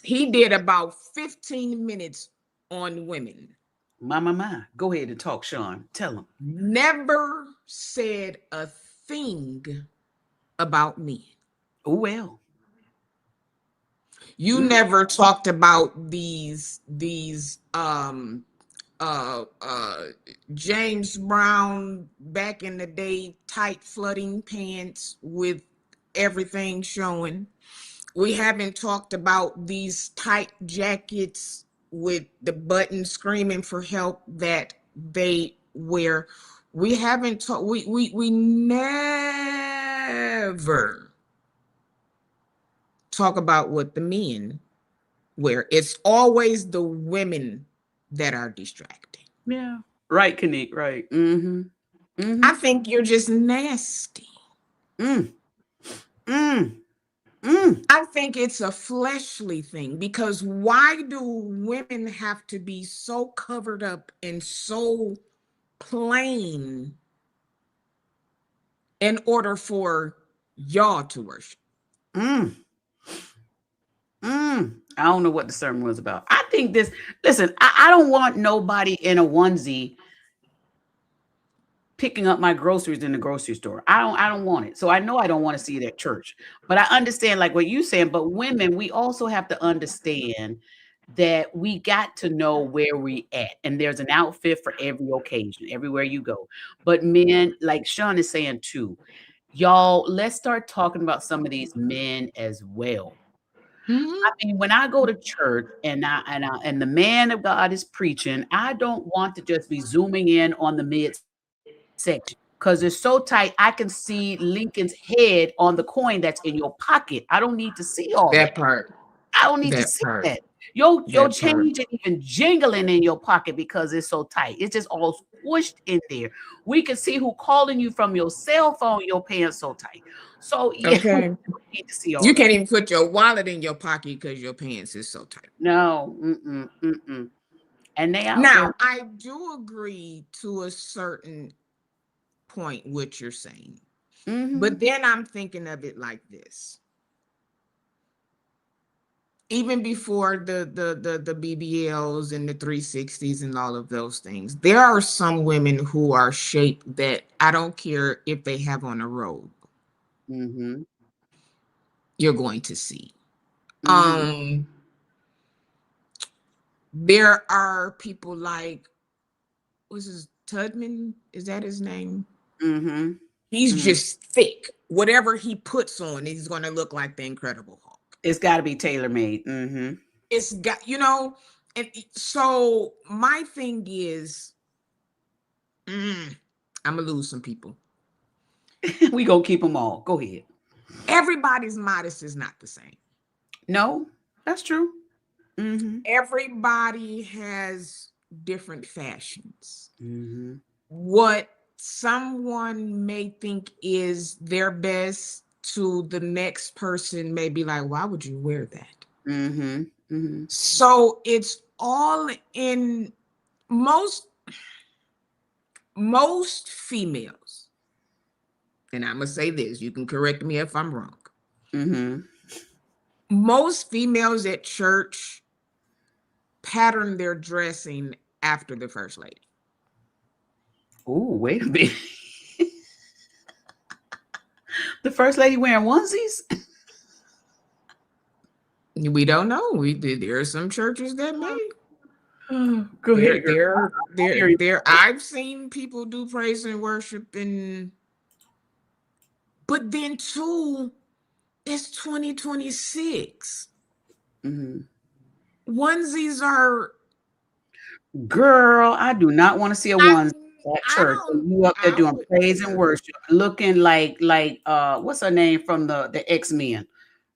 He did about 15 minutes on women. My. Go ahead and talk, Sean. Tell him. Never said a thing about me. Oh, well. You never talked about these James Brown back in the day tight flooding pants with everything showing. We haven't talked about these tight jackets with the buttons screaming for help that they wear. We haven't talked. We never talk about what the men wear. It's always the women that are distracting. Yeah. Right, Kanique. Right. I think you're just nasty. I think it's a fleshly thing, because why do women have to be so covered up and so plain in order for y'all to worship? I don't know what the sermon was about. I think listen, I don't want nobody in a onesie picking up my groceries in the grocery store. I don't want it. So I know I don't want to see it at church. But I understand like what you're saying. But women, we also have to understand that we got to know where we at. And there's an outfit for every occasion, everywhere you go. But men, like Sean is saying too, y'all, let's start talking about some of these men as well. I mean, when I go to church and the man of God is preaching, I don't want to just be zooming in on the midsection because it's so tight. I can see Lincoln's head on the coin that's in your pocket. I don't need to see all That that. part. I don't need to That see part. that. Your That part. change ain't even jingling in your pocket because it's so tight. It's just all squished in there. We can see who calling you from your cell phone. Your pants so tight. So yeah, we Okay. don't need to see all You that. can't even put your wallet in your pocket because your pants is so tight. No, mm-mm. And they out there. Now, I do agree to a certain point what you're saying. But then I'm thinking of it like this. Even before the BBLs and the 360s and all of those things, there are some women who are shaped that I don't care if they have on a robe. Mm-hmm. You're going to see. Mm-hmm. There are people like, what's his Tudman? Is that his name? Mm-hmm. He's Mm-hmm. just thick. Whatever he puts on, he's going to look like the Incredible Hulk. It's got to be tailor-made. Mm-hmm. It's got, and so my thing is, I'm gonna lose some people. We gonna keep them all. Go ahead. Everybody's modest is not the same. No, that's true. Mm-hmm. Everybody has different fashions. Mm-hmm. What someone may think is their best to the next person may be like, why would you wear that? Mm-hmm. Mm-hmm. So it's all in most females, and I'm gonna say this, you can correct me if I'm wrong. Mm-hmm. Most females at church pattern their dressing after the first lady. Oh, wait a minute. The first lady wearing onesies? We don't know. There are some churches that may. Go ahead, girl. I've seen people do praise and worship, but then too, it's 2026. Mm-hmm. Onesies are. Girl, I do not want to see a I, onesie at I church. don't. You up there I doing would praise and either. worship, looking like what's her name from the X-Men?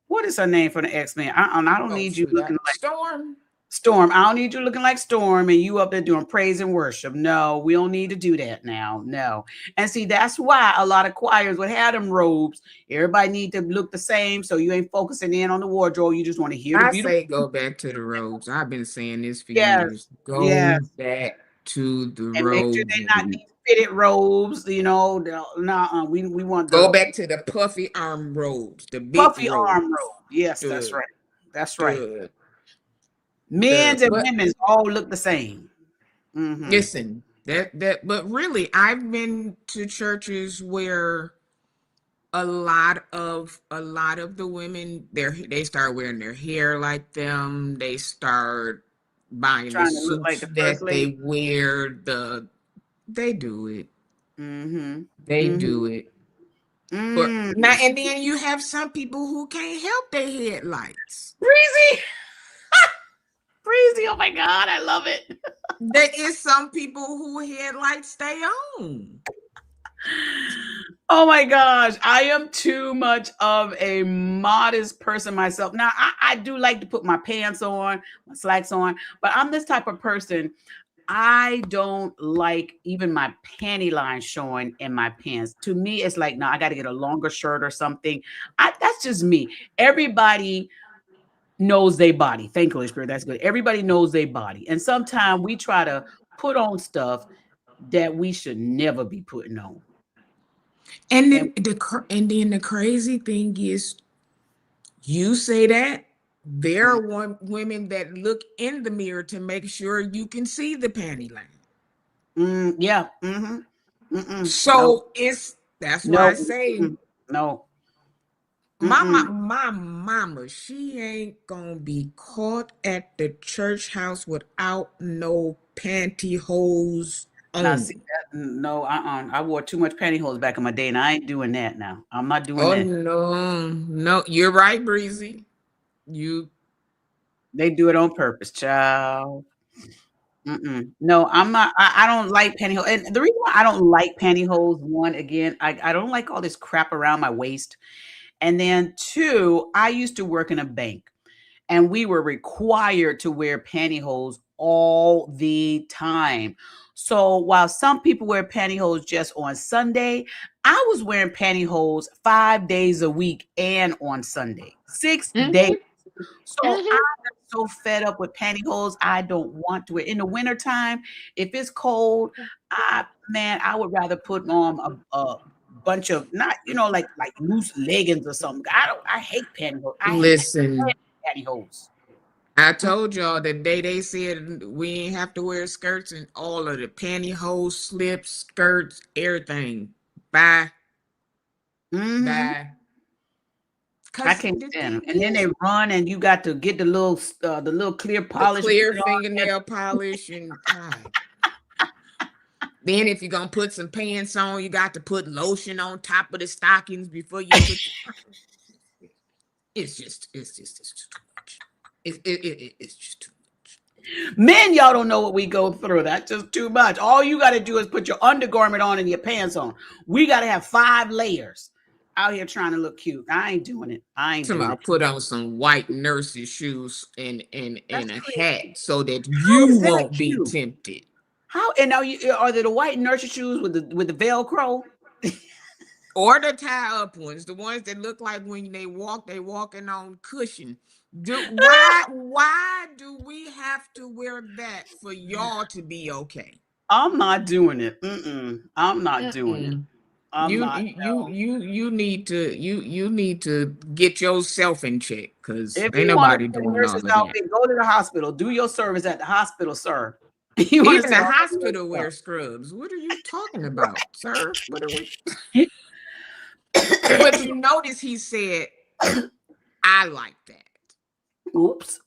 What is her name from the X-Men? I don't Oh need you shoot! looking like Storm. Storm. I don't need you looking like Storm and you up there doing praise and worship. No, we don't need to do that now. No. And see, that's why a lot of choirs would have them robes. Everybody need to look the same, so you ain't focusing in on the wardrobe. You just want to hear the I beautiful. say go back to the robes. I've been saying this for Yes, years. Go yes. back to the And make sure robes. they're not these fitted robes, No, we want Go the back to the puffy arm robes, the big puffy arm robes. robe. Yes, that's The right. That's right. the Men's and but women's all look the same. Mm-hmm. listen, but really I've been to churches where a lot of the women they start wearing their hair like them. They start buying the Trying to look like suits the first that lady. they wear. They do it. Mm-hmm. They Mm-hmm. do it. But now Mm. and then you have some people who can't help their headlights. Breezy. Breezy. Oh my God, I love it. There is some people who headlights stay on. Oh my gosh, I am too much of a modest person myself. Now, I do like to put my pants on, my slacks on, but I'm this type of person. I don't like even my panty line showing in my pants. To me, it's like, no, I got to get a longer shirt or something. That's just me. Everybody knows their body. Thank you, Holy Spirit. That's good. Everybody knows their body. And sometimes we try to put on stuff that we should never be putting on. And And then the crazy thing is, you say that there are women that look in the mirror to make sure you can see the panty line. yeah. Mm-hmm. Mm-mm. No. So that's why No. I say No. my mama, she ain't gonna be caught at the church house without no pantyhose Now, see on. that? No, I wore too much pantyhose back in my day, and I ain't doing that now. I'm not doing Oh that. no, no, you're right, Breezy. They do it on purpose, child. No, I'm not. I don't like pantyhose. And the reason why I don't like pantyhose, one, again, I don't like all this crap around my waist. And then two, I used to work in a bank and we were required to wear pantyhose all the time. So while some people wear pantyhose just on Sunday, I was wearing pantyhose 5 days a week and on Sunday, 6 days. So I'm so fed up with pantyhose. I don't want to wear. In the wintertime, if it's cold, I would rather put on a bunch of, not, like loose leggings or something. I hate pantyhose. Listen, pantyhose. I told y'all the day they said we ain't have to wear skirts, and all of the pantyhose, slips, skirts, everything. Bye. Bye. I can't stand them. And then they run, and you got to get the little clear polish, clear fingernail polish, and then if you're gonna put some pants on, you got to put lotion on top of the stockings before you put. It's just too much. It's just too much. Men, y'all don't know what we go through. That's just too much. All you got to do is put your undergarment on and your pants on. We got to have 5 layers. Out here trying to look cute. I ain't doing it. Put on some white nurse's shoes and a hat so that you won't be tempted. How? And now are they the white nurse's shoes with the Velcro? Or the tie up ones, the ones that look like when they walking on cushion. Why do we have to wear that for y'all to be okay? I'm not doing it. I'm not doing it. You need to get yourself in check, because ain't nobody doing all of that. Go to the hospital. Do your service at the hospital, sir. Even the hospital wear scrubs. What are you talking about, sir? What are we? But you notice he said, "I like that." Oops.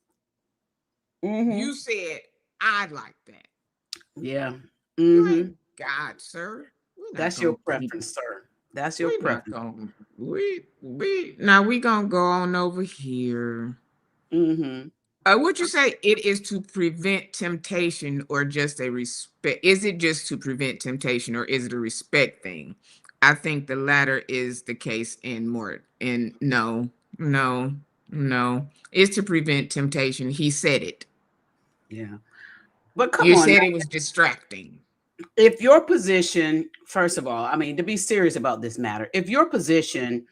You said, "I like that." Yeah. God, sir. That's your preference, sir. That's your preference. Now we gonna go on over here. Would you say it is to prevent temptation, or just a respect? Is it just to prevent temptation, or is it a respect thing? I think the latter is the case, and more. And no, it's to prevent temptation. He said it. Yeah, but come on, you said it was distracting. If your position, first of all, I mean, to be serious about this matter, if your position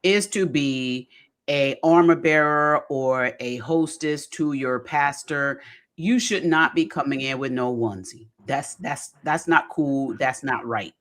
is to be a armor bearer or a hostess to your pastor, you should not be coming in with no onesie. That's not cool. That's not right.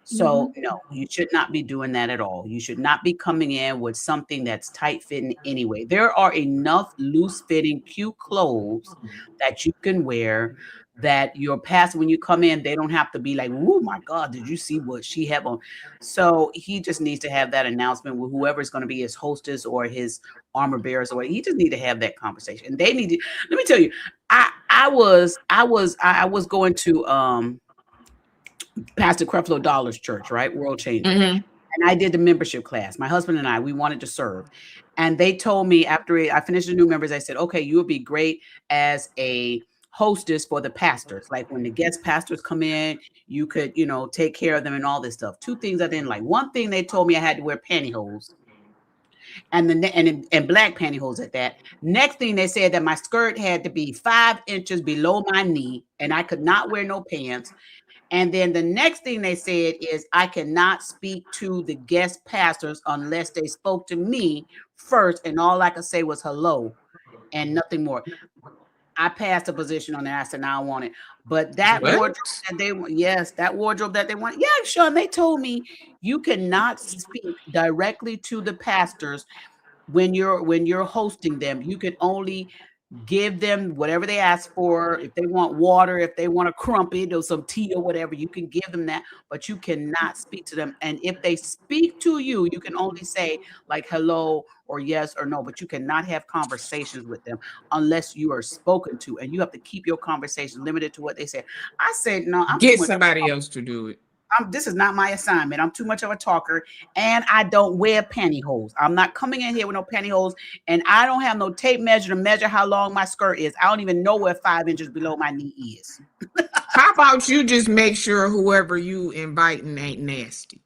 So no, you should not be doing that at all. You should not be coming in with something that's tight fitting anyway. There are enough loose fitting, cute clothes that you can wear, that your pastor, when you come in, they don't have to be like, "Oh my God, did you see what she have on?" So he just needs to have that announcement with whoever's going to be his hostess or his armor bearers, or he just need to have that conversation. And they need to. Let me tell you, I was going to Pastor Creflo Dollar's church, right? World Changer. And I did the membership class. My husband and I, we wanted to serve. And they told me after I finished the new members, I said, "Okay, you would be great as a hostess for the pastors. Like when the guest pastors come in, you could, take care of them and all this stuff." 2 things I didn't like. One thing, they told me I had to wear pantyhose, and black pantyhose at that. Next thing, they said that my skirt had to be 5 inches below my knee, and I could not wear no pants. And then the next thing they said is I cannot speak to the guest pastors unless they spoke to me first, and all I could say was hello and nothing more. I passed a position on that. I said, "No, I don't want it." But that wardrobe that they want, yeah, Sean, they told me you cannot speak directly to the pastors when you're hosting them. You can only give them whatever they ask for. If they want water, if they want a crumpet or some tea or whatever, you can give them that, but you cannot speak to them. And if they speak to you, you can only say like hello or yes or no, but you cannot have conversations with them unless you are spoken to, and you have to keep your conversation limited to what they say. I said, no, get somebody else to do it. This is not my assignment. I'm too much of a talker, and I don't wear pantyhose. I'm not coming in here with no pantyhose, and I don't have no tape measure to measure how long my skirt is. I don't even know where 5 inches below my knee is. How about you just make sure whoever you inviting ain't nasty?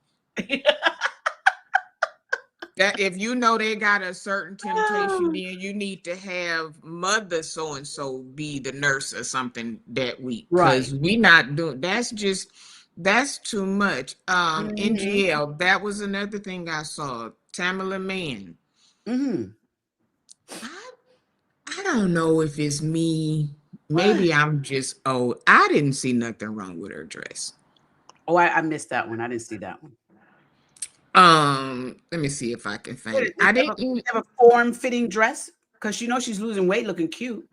That if you know they got a certain temptation, then you need to have mother so and so be the nurse or something that week, because we not doing that's too much. NGL, that was another thing I saw. Tamala Mann. I don't know if it's me. Maybe I'm just old. I didn't see nothing wrong with her dress. Oh, I missed that one. I didn't see that one. Let me see if I can find it. I didn't have a form-fitting dress because you know she's losing weight, looking cute.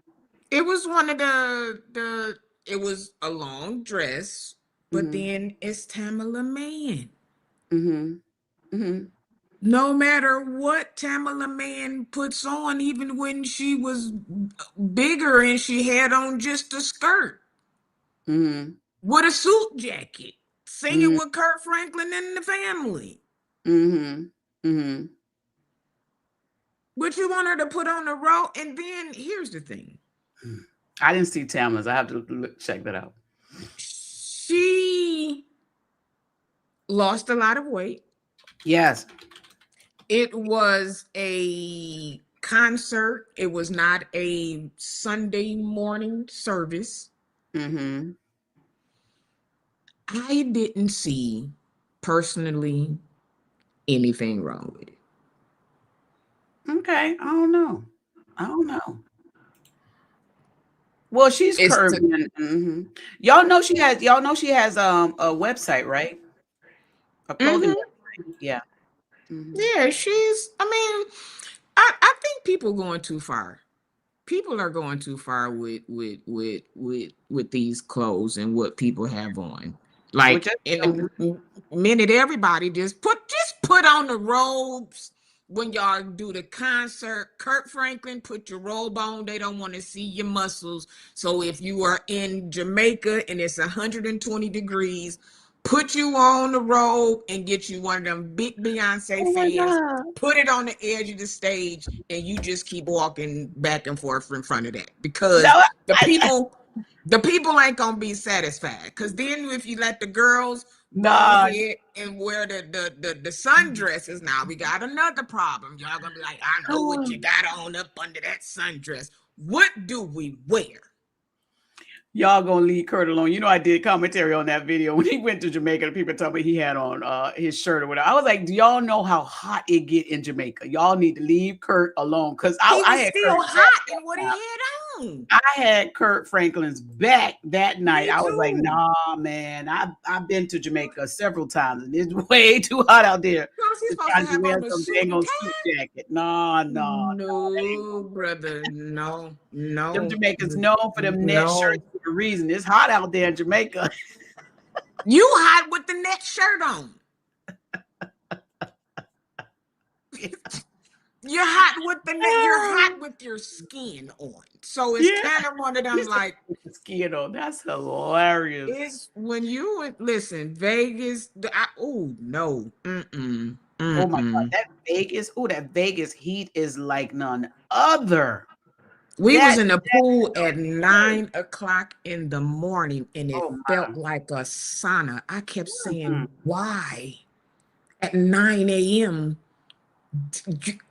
It was one of the. It was a long dress, but then it's Tamala Mann. No matter what Tamala Mann puts on, even when she was bigger and she had on just a skirt with a suit jacket, singing with Kurt Franklin and the Family. But you want her to put on a robe, and then here's the thing. I didn't see Tamala's. I have to check that out. She lost a lot of weight. Yes. It was a concert. It was not a Sunday morning service. I didn't see personally anything wrong with it. Okay. I don't know. Well, she's curvy. Y'all know she has a website, right? A clothing website. Yeah. Yeah, I think people going too far. People are going too far with these clothes and what people have on. Like in a minute, everybody just put on the robes when y'all do the concert. Kurt Franklin, put your robe on. They don't want to see your muscles. So if you are in Jamaica and it's 120 degrees, put you on the robe and get you one of them big Beyonce fans. Put it on the edge of the stage, and you just keep walking back and forth in front of that, because the people ain't gonna be satisfied. Because then if you let the girls go ahead and wear the sundresses, now we got another problem. Y'all gonna be like, I know what you got on up under that sundress. What do we wear? Y'all gonna leave Kurt alone. You know, I did commentary on that video when he went to Jamaica. The people told me he had on his shirt or whatever. I was like, do y'all know how hot it get in Jamaica? Y'all need to leave Kurt alone, because I had still Kurt hot in what he had on. I had Kurt Franklin's back that night. I was like, nah, man. I've been to Jamaica several times, and it's way too hot out there. To wear some dang old suit jacket. No, brother, no. Them Jamaicans known for them net shirts for a reason. It's hot out there in Jamaica. You hot with the net shirt on. You're hot with the net. You're hot with your skin on. So it's kind of one of them like skin on. That's hilarious. It's when you would listen, Vegas. Oh no. Oh my God, that Vegas heat is like none other. We was in the pool at 9 o'clock in the morning, and it felt like a sauna. I kept saying, why? At 9 a.m.,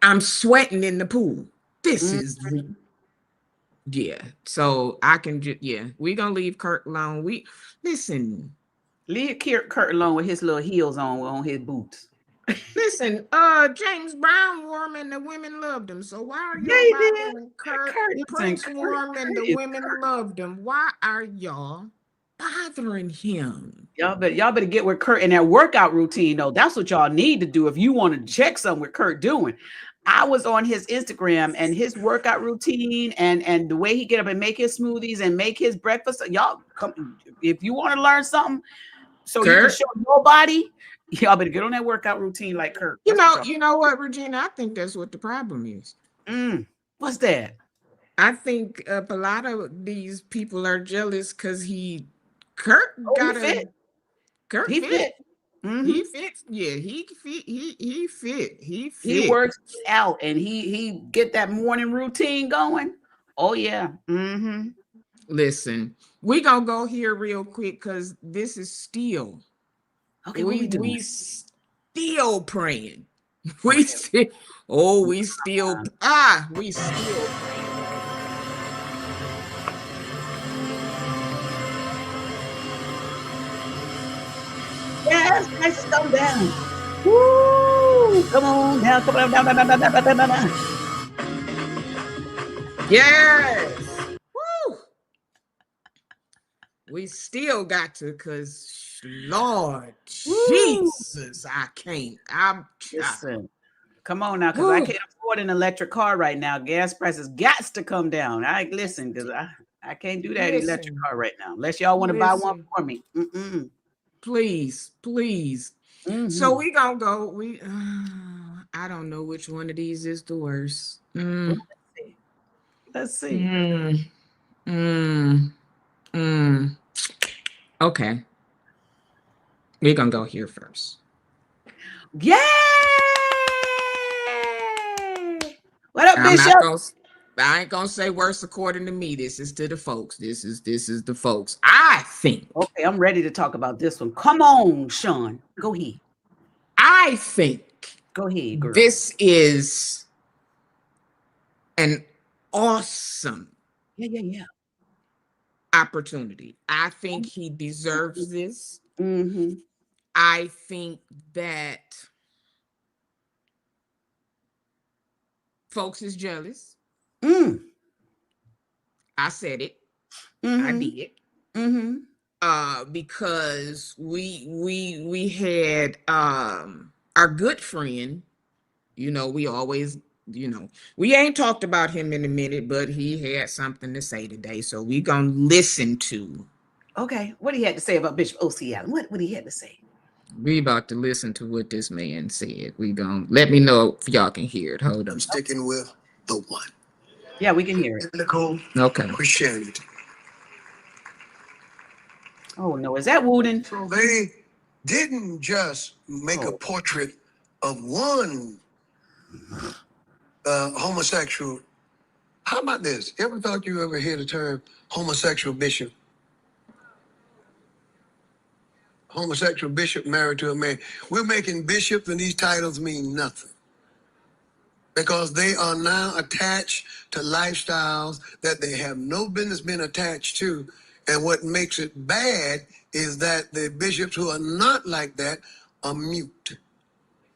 I'm sweating in the pool. This is so I can just we're gonna leave Kurt alone. Leave Kurt alone with his little heels on his boots. Listen, James Brown wore him and the women loved him. So why are y'all bothering Kurt? Prince wore him and the women loved him. Why are y'all bothering him? Y'all better get with Kurt in that workout routine, though. That's what y'all need to do if you want to check something with Kurt doing. I was on his Instagram, and his workout routine and the way he get up and make his smoothies and make his breakfast. Y'all come if you want to learn something so Kurt, you can show your body. Y'all better get on that workout routine like Kurt. You know what, Regina? I think that's what the problem is. What's that? I think a lot of these people are jealous because Kurt Kirk He fit. fit. Mm-hmm. He fits. Yeah, he fit. He fit. He fit. He works out, and he get that morning routine going. Oh yeah. Mm-hmm. Listen, we gonna go here real quick because this is still. Okay, what we doing? We still praying. We still. Oh, we still. We still praying. Yes, let's go down. Woo! Come on down, come on down, down, down, down, down, down, down. Yes. Woo. We still got to, cause Lord Jesus, I can't. Listen. Come on now, because I can't afford an electric car right now. Gas prices got to come down. I listen, because I can't do that electric car right now. Unless y'all want to buy one for me. Mm-mm. Please, please. Mm-hmm. So we gonna go. I don't know which one of these is the worst. Let's see. Okay. We're gonna go here first. Yay! What up, Bishop? I ain't gonna say worse according to me. This is to the folks. This is the folks. I think. Okay, I'm ready to talk about this one. Come on, Sean. Go ahead. I think. Go ahead, girl. This is an awesome opportunity. I think he deserves this. Mm-hmm. I think that folks is jealous. I said it. I did. Because we had our good friend, we always, we ain't talked about him in a minute, but he had something to say today. So we gonna listen to. Okay, what he had to say about Bishop O.C. Allen? What he had to say? We about to listen to what this man said. We gonna let me know if y'all can hear it. Hold on. I'm sticking with the one. Yeah, we can hear it. Biblical Christianity. Oh no, is that Wooden? So they didn't just make a portrait of one homosexual. How about this? Ever thought you ever hear the term homosexual bishop? Homosexual bishop married to a man. We're making bishops and these titles mean nothing, because they are now attached to lifestyles that they have no business being attached to. And what makes it bad is that the bishops who are not like that are mute.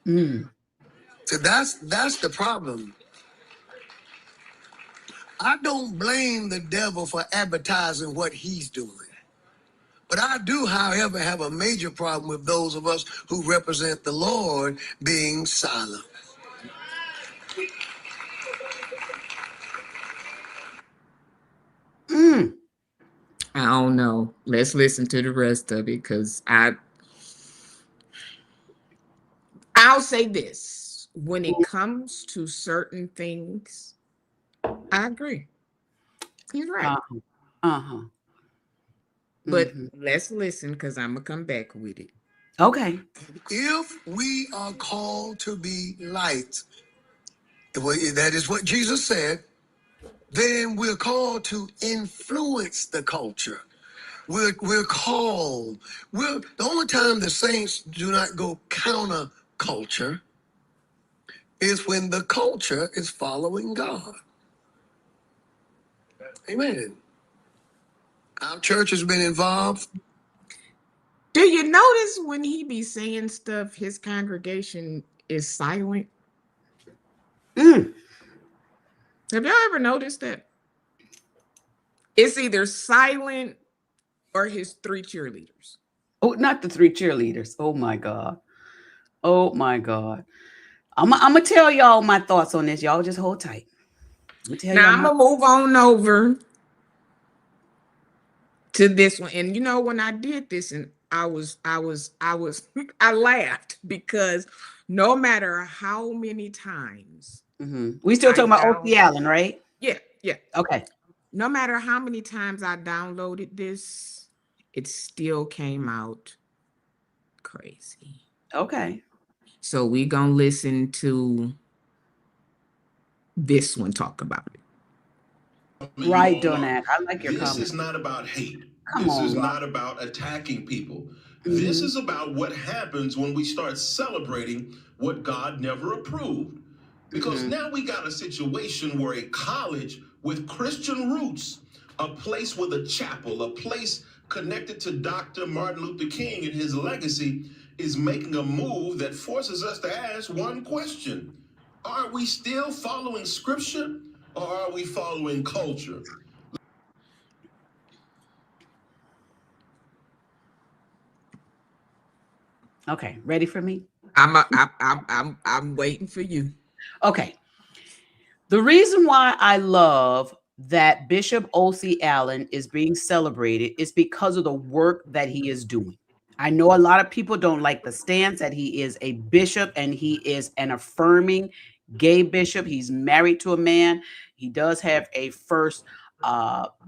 So that's the problem. I don't blame the devil for advertising what he's doing. But I do, however, have a major problem with those of us who represent the Lord being silent. I don't know. Let's listen to the rest of it, because I'll say this. When it comes to certain things, I agree. He's right. But let's listen, because I'm going to come back with it. Okay. If we are called to be light, that is what Jesus said, then we're called to influence the culture. We're called. The only time the saints do not go counter culture is when the culture is following God. Amen. Our church has been involved. Do you notice when he be saying stuff, his congregation is silent? Have y'all ever noticed that? It's either silent or his 3 cheerleaders. Oh, not the 3 cheerleaders. Oh my God. Oh my God. I'm gonna tell y'all my thoughts on this. Y'all just hold tight. I'm gonna move on over to this one. And when I did this, and I laughed, because no matter how many times we still talking about O.C. Allen, right? Yeah. Okay. No matter how many times I downloaded this, it still came out crazy. Okay. So we're going to listen to this one talk about it. Right, Donat. I like your This comment. is not about hate. Come This on, is Rob. not about attacking people. This is about what happens when we start celebrating what God never approved. Because now we got a situation where a college with Christian roots, a place with a chapel, a place connected to Dr. Martin Luther King and his legacy, is making a move that forces us to ask one question. Are we still following scripture or are we following culture? Okay, ready for me? I'm waiting for you. Okay. The reason why I love that Bishop O.C. Allen is being celebrated is because of the work that he is doing. I know a lot of people don't like the stance that he is a bishop and he is an affirming gay bishop. He's married to a man. He does have a first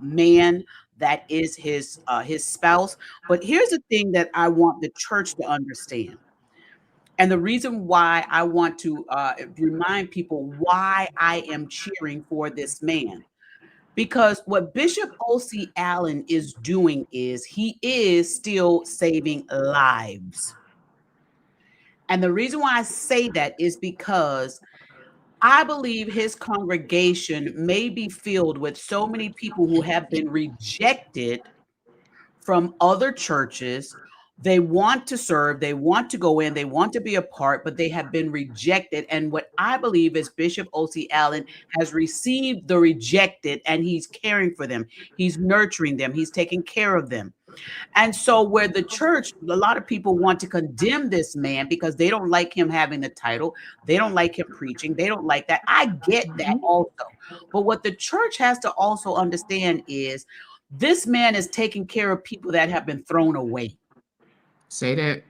man that is his spouse. But here's the thing that I want the church to understand. And the reason why I want to remind people why I am cheering for this man, because what Bishop O.C. Allen is doing is he is still saving lives. And the reason why I say that is because I believe his congregation may be filled with so many people who have been rejected from other churches. They want to serve, they want to go in, they want to be a part, but they have been rejected. And what I believe is Bishop O.C. Allen has received the rejected and he's caring for them. He's nurturing them. He's taking care of them. And so where the church, a lot of people want to condemn this man because they don't like him having the title. They don't like him preaching. They don't like that. I get that also. But what the church has to also understand is this man is taking care of people that have been thrown away. Say that.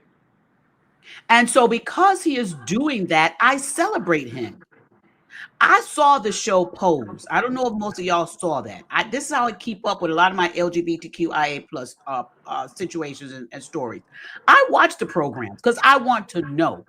And so because he is doing that, I celebrate him. I saw the show Pose. I don't know if most of y'all saw that. This is how I keep up with a lot of my LGBTQIA plus situations and stories. I watch the programs because I want to know.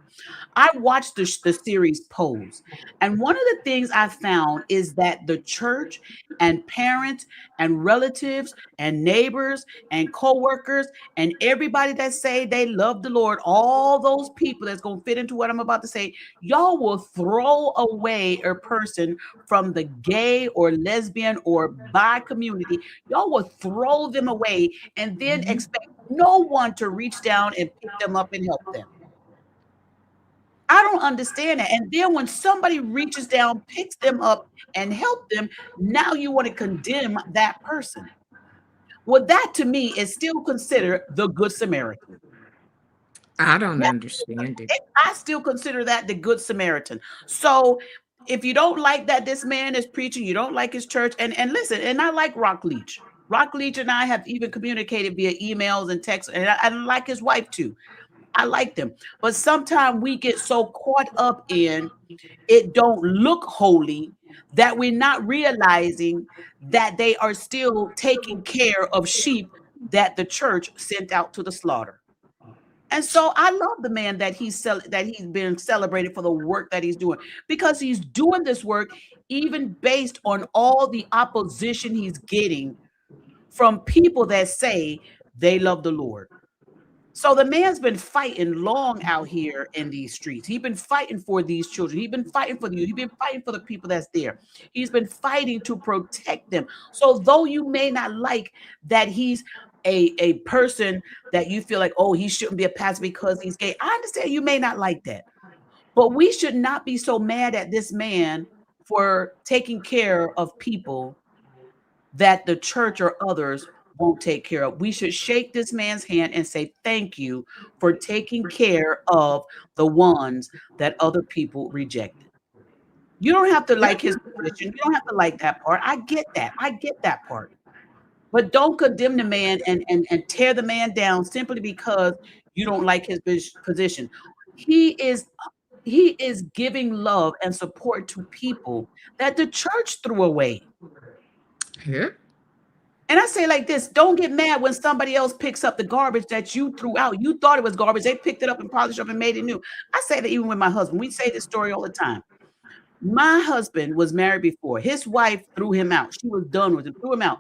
I watched the series Pose. And one of the things I found is that the church and parents and relatives and neighbors and co-workers and everybody that say they love the Lord, all those people that's going to fit into what I'm about to say, y'all will throw away a person from the gay or lesbian or bi community. Y'all will throw them away and then expect no one to reach down and pick them up and help them. I don't understand that. And then when somebody reaches down, picks them up and help them, now you want to condemn that person. Well, that to me is still considered the Good Samaritan. I don't understand it. I still consider that the Good Samaritan. So if you don't like that this man is preaching, you don't like his church, and listen, and I like Rock Leach. Rock Leach and I have even communicated via emails and texts, and I like his wife too. I like them. But sometimes we get so caught up in it don't look holy that we're not realizing that they are still taking care of sheep that the church sent out to the slaughter. And so I love the man that he's been celebrated for the work that he's doing, because he's doing this work even based on all the opposition he's getting from people that say they love the Lord. So the man's been fighting long out here in these streets. He's been fighting for these children. He's been fighting for you. He's been fighting for the people that's there. He's been fighting to protect them. So though you may not like that he's a person that you feel like, oh, he shouldn't be a pastor because he's gay. I understand you may not like that. But we should not be so mad at this man for taking care of people that the church or others won't take care of. We should shake this man's hand and say thank you for taking care of the ones that other people rejected. You don't have to like his position. You don't have to like that part. I get that. I get that part. But don't condemn the man and tear the man down simply because you don't like his position. He is giving love and support to people that the church threw away. Yeah. And I say like this, don't get mad when somebody else picks up the garbage that you threw out. You thought it was garbage. They picked it up and polished up and made it new. I say that even with my husband. We say this story all the time. My husband was married before. His wife threw him out. She was done with him, threw him out.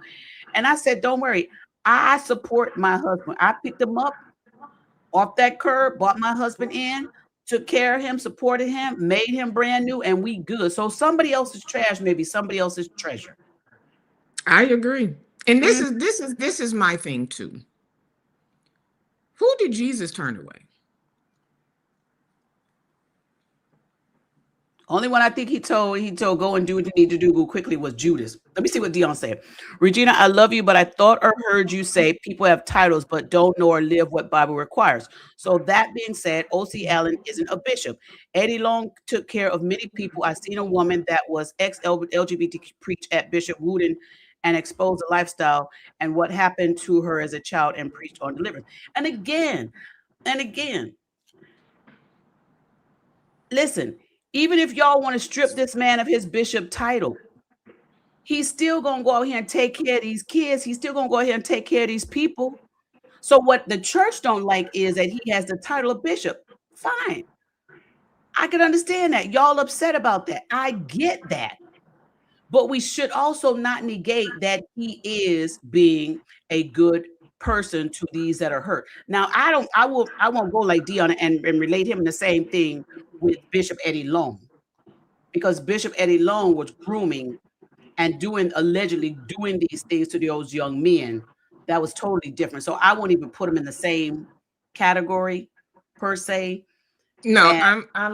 And I said, don't worry. I support my husband. I picked him up off that curb, brought my husband in, took care of him, supported him, made him brand new, and we good. So somebody else's trash may be somebody else's treasure. I agree. And this is my thing too. Who did Jesus turn away? Only one I think he told go and do what you need to do, go quickly was Judas. Let me see what Dion said. Regina, I love you, but I thought or heard you say people have titles but don't know or live what Bible requires. So that being said, O.C. Allen isn't a bishop. Eddie Long took care of many people. I seen a woman that was ex-LGBT preach at Bishop Wooden and exposed the lifestyle and what happened to her as a child and preached on deliverance. And again, listen, even if y'all want to strip this man of his bishop title, he's still going to go out here and take care of these kids. He's still going to go ahead and take care of these people. So what the church don't like is that he has the title of bishop. Fine. I can understand that. Y'all upset about that. I get that. But we should also not negate that he is being a good person to these that are hurt. Now, I won't go like Dion and relate him in the same thing with Bishop Eddie Long, because Bishop Eddie Long was grooming and allegedly doing these things to those young men. That was totally different. So I won't even put him in the same category per se. No, And I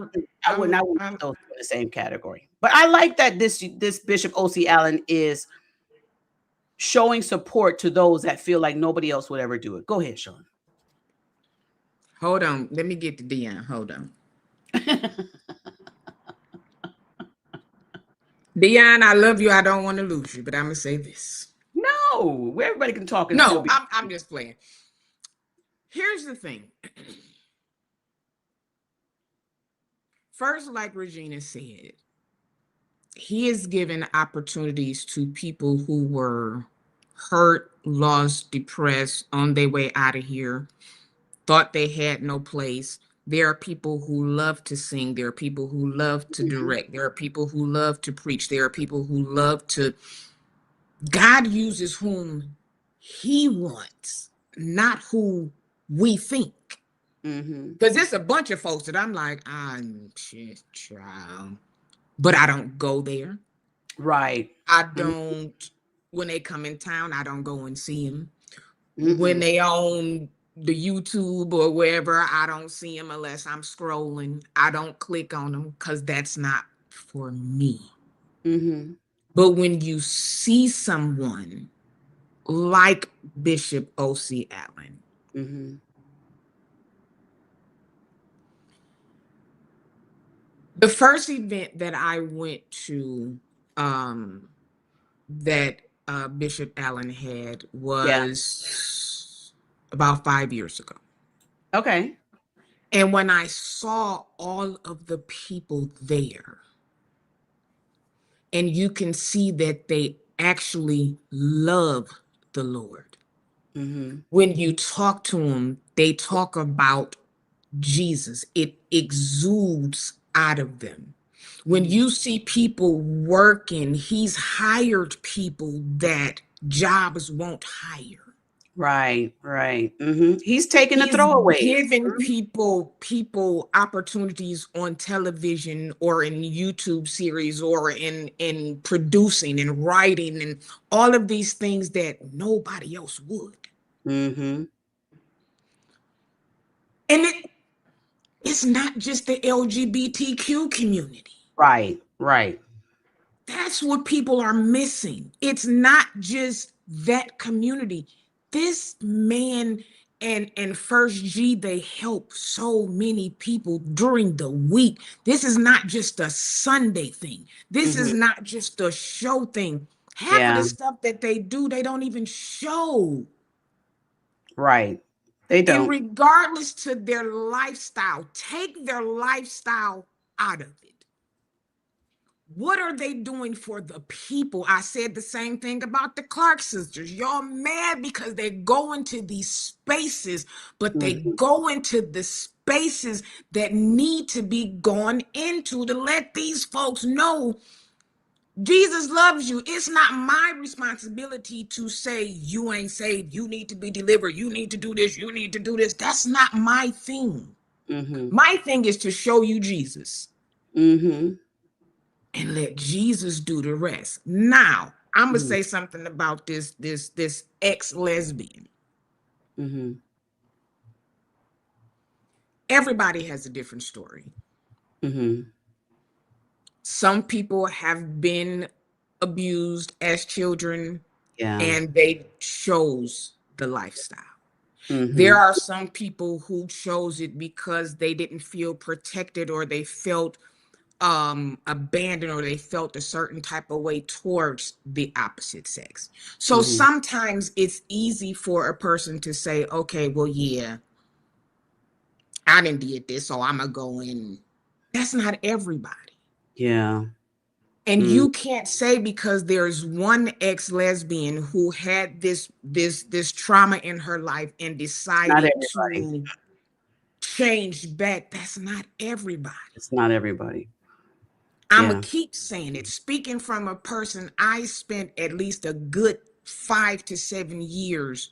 wouldn't put those in the same category. But I like that this Bishop O.C. Allen is showing support to those that feel like nobody else would ever do it. Go ahead, Sean. Hold on. Let me get to Dion. Hold on. Dion, I love you. I don't want to lose you, but I'm going to say this. No, everybody can talk. And no, I'm just playing. Here's the thing. First, like Regina said, he has given opportunities to people who were hurt, lost, depressed, on their way out of here, thought they had no place. There are people who love to sing. There are people who love to direct. There are people who love to preach. There are people who love to. God uses whom he wants, not who we think. Because there's a bunch of folks that I'm like, I'm just child, but I don't go there. Right. I don't, when they come in town, I don't go and see them. When they on the YouTube or wherever, I don't see them unless I'm scrolling. I don't click on them because that's not for me. But when you see someone like Bishop O.C. Allen, the first event that I went to that Bishop Allen had was about 5 years ago. Okay. And when I saw all of the people there, and you can see that they actually love the Lord. When you talk to them, they talk about Jesus. It exudes out of them. When you see people working, he's hired people that jobs won't hire. Right. He's taking the throwaway. Giving people opportunities on television or in YouTube series or in producing and writing and all of these things that nobody else would. And it's not just the LGBTQ community. Right. That's what people are missing. It's not just that community. This man and First G, they help so many people during the week. This is not just a Sunday thing. This is not just a show thing. Half of the stuff that they do, they don't even show. Right. They don't. And regardless to their lifestyle, take their lifestyle out of it. What are they doing for the people? I said the same thing about the Clark sisters. Y'all mad because they go into these spaces, but they go into the spaces that need to be gone into to let these folks know Jesus loves you. It's not my responsibility to say you ain't saved, you need to be delivered, you need to do this, you need to do this. That's not my thing. My thing is to show you Jesus. And let Jesus do the rest. Now, I'm gonna say something about this ex-lesbian. Everybody has a different story. Some people have been abused as children, and they chose the lifestyle. There are some people who chose it because they didn't feel protected, or they felt abandoned, or they felt a certain type of way towards the opposite sex. So sometimes it's easy for a person to say, okay, well, yeah, I didn't did this, so I'm gonna go in. That's not everybody. Yeah. And you can't say because there's one ex-lesbian who had this trauma in her life and decided to change back. That's not everybody. It's not everybody. I'm gonna keep saying it. Speaking from a person, I spent at least a good 5 to 7 years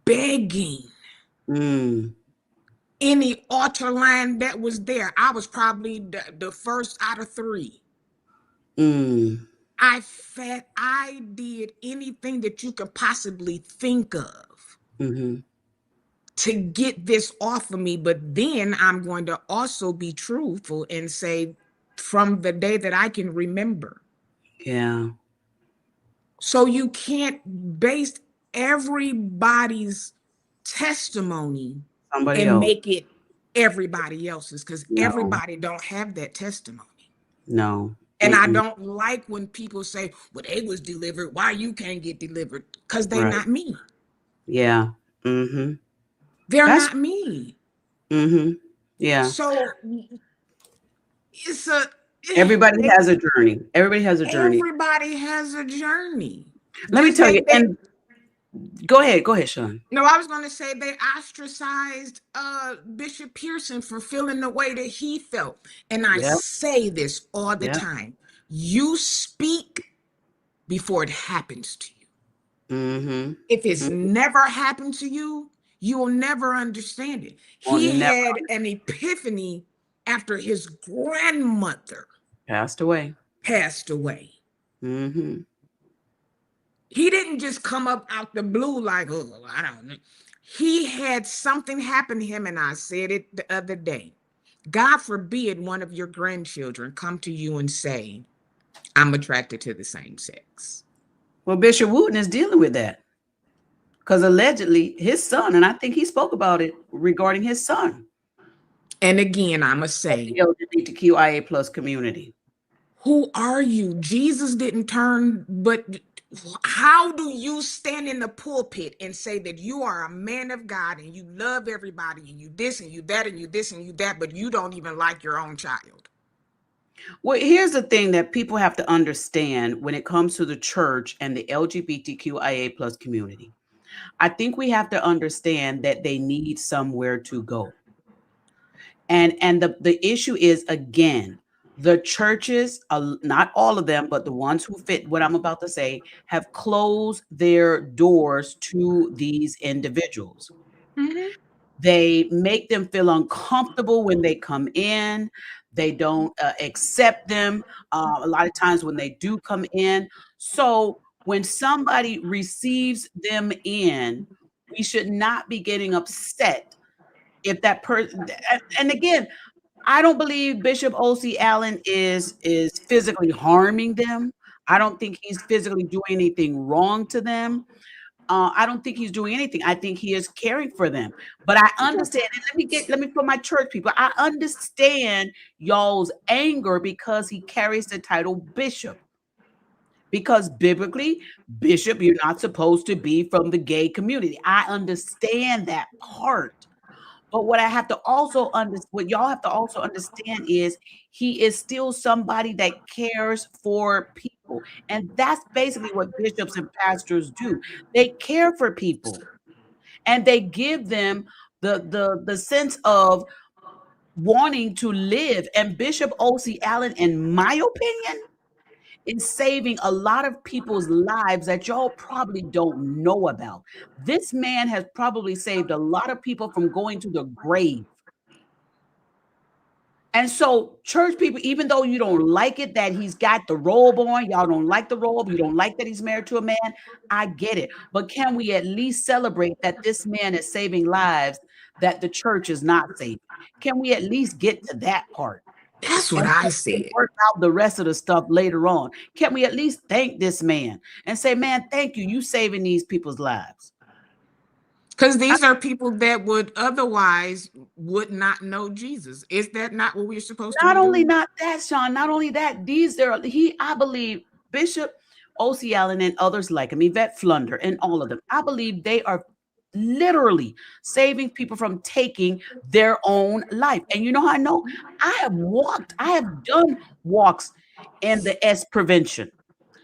begging any altar line that was there. I was probably the first out of 3. I did anything that you could possibly think of to get this off of me. But then I'm going to also be truthful and say, from the day that I can remember. Yeah. So you can't base everybody's testimony and make it everybody else's, because everybody don't have that testimony. No. And I don't like when people say, well, they was delivered, why you can't get delivered? Because they're not me. Yeah. They're not me. Yeah. So it's everybody has a journey. Everybody has a journey. Everybody has a journey. Let me tell you, and go ahead, Sean. No, I was going to say they ostracized Bishop Pearson for feeling the way that he felt. And I say this all the time. You speak before it happens to you. If it's never happened to you, you will never understand it. He had an epiphany after his grandmother passed away. He didn't just come up out the blue like, oh, I don't know. He had something happen to him, and I said it the other day. God forbid one of your grandchildren come to you and say, I'm attracted to the same sex. Well, Bishop Wooten is dealing with that. Because allegedly his son, and I think he spoke about it regarding his son. And again, I'm going to say, the LGBTQIA plus community. Who are you? Jesus didn't turn, but how do you stand in the pulpit and say that you are a man of God and you love everybody and you this and you that and you this and you that, but you don't even like your own child? Well, here's the thing that people have to understand when it comes to the church and the LGBTQIA plus community. I think we have to understand that they need somewhere to go. And the issue is, again, the churches, not all of them, but the ones who fit what I'm about to say, have closed their doors to these individuals. They make them feel uncomfortable when they come in. They don't accept them a lot of times when they do come in. So when somebody receives them in, we should not be getting upset if that person, and again, I don't believe Bishop O.C. Allen is physically harming them. I don't think he's physically doing anything wrong to them. I don't think he's doing anything. I think he is caring for them. But I understand, and let me put my church people. I understand y'all's anger because he carries the title bishop. Because biblically, bishop, you're not supposed to be from the gay community. I understand that part. But what I have to also what y'all have to also understand is he is still somebody that cares for people. And that's basically what bishops and pastors do. They care for people and they give them the sense of wanting to live. And Bishop O.C. Allen, in my opinion, is saving a lot of people's lives that y'all probably don't know about. This man has probably saved a lot of people from going to the grave. And so, church people, even though you don't like it that he's got the robe on, y'all don't like the robe, you don't like that he's married to a man, I get it. But can we at least celebrate that this man is saving lives that the church is not saving? Can we at least get to that part? That's what I said. Work out the rest of the stuff later on. Can we at least thank this man and say, man, thank you. You saving these people's lives. Because these are people that would otherwise would not know Jesus. Is that not what we're supposed to do? Not only not that, Sean, not only that, I believe Bishop O.C. Allen and others like him, Yvette Flunder and all of them, I believe they are literally saving people from taking their own life. And you know how I know? I have done walks in the S prevention.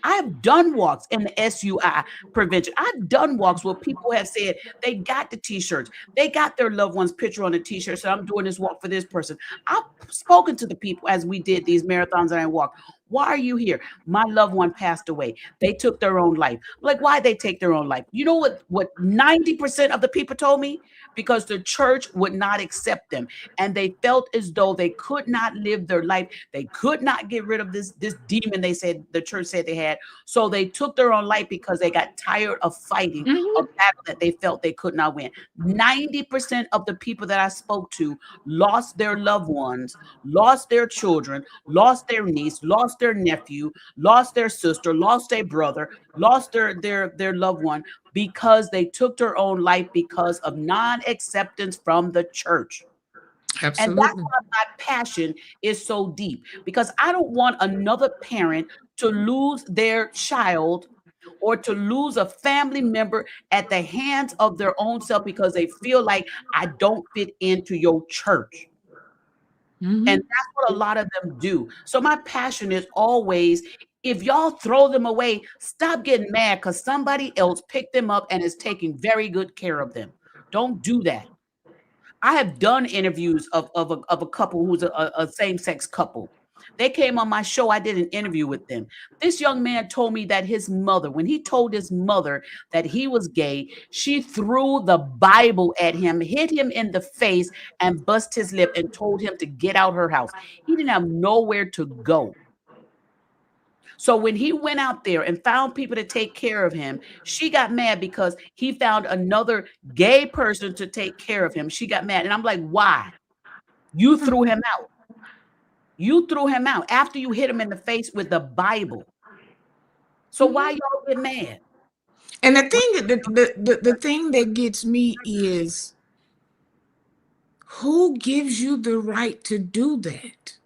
I have done walks in the SUI prevention. I've done walks where people have said they got the t-shirts. They got their loved one's picture on the t-shirt. So I'm doing this walk for this person. I've spoken to the people as we did these marathons and I walked. Why are you here? My loved one passed away. They took their own life. Like, why'd they take their own life? You know what 90% of the people told me? Because the church would not accept them. And they felt as though they could not live their life. They could not get rid of this demon they said, the church said they had. So they took their own life because they got tired of fighting a battle that they felt they could not win. 90% of the people that I spoke to lost their loved ones, lost their children, lost their niece, lost their nephew, lost their sister, lost their brother, lost their loved one because they took their own life because of non-acceptance from the church. Absolutely. And that's why my passion is so deep, because I don't want another parent to lose their child or to lose a family member at the hands of their own self because they feel like I don't fit into your church. And that's what a lot of them do. So my passion is always, if y'all throw them away, stop getting mad because somebody else picked them up and is taking very good care of them. Don't do that. I have done interviews of a couple who's a same-sex couple. They came on my show. I did an interview with them. This young man told me that his mother, when he told his mother that he was gay, she threw the Bible at him, hit him in the face, and bust his lip and told him to get out her house. He didn't have nowhere to go. So when he went out there and found people to take care of him, she got mad because he found another gay person to take care of him. She got mad. And I'm like, why? You threw him out. You threw him out after you hit him in the face with the Bible. So why y'all get mad? And the thing that gets me is, who gives you the right to do that?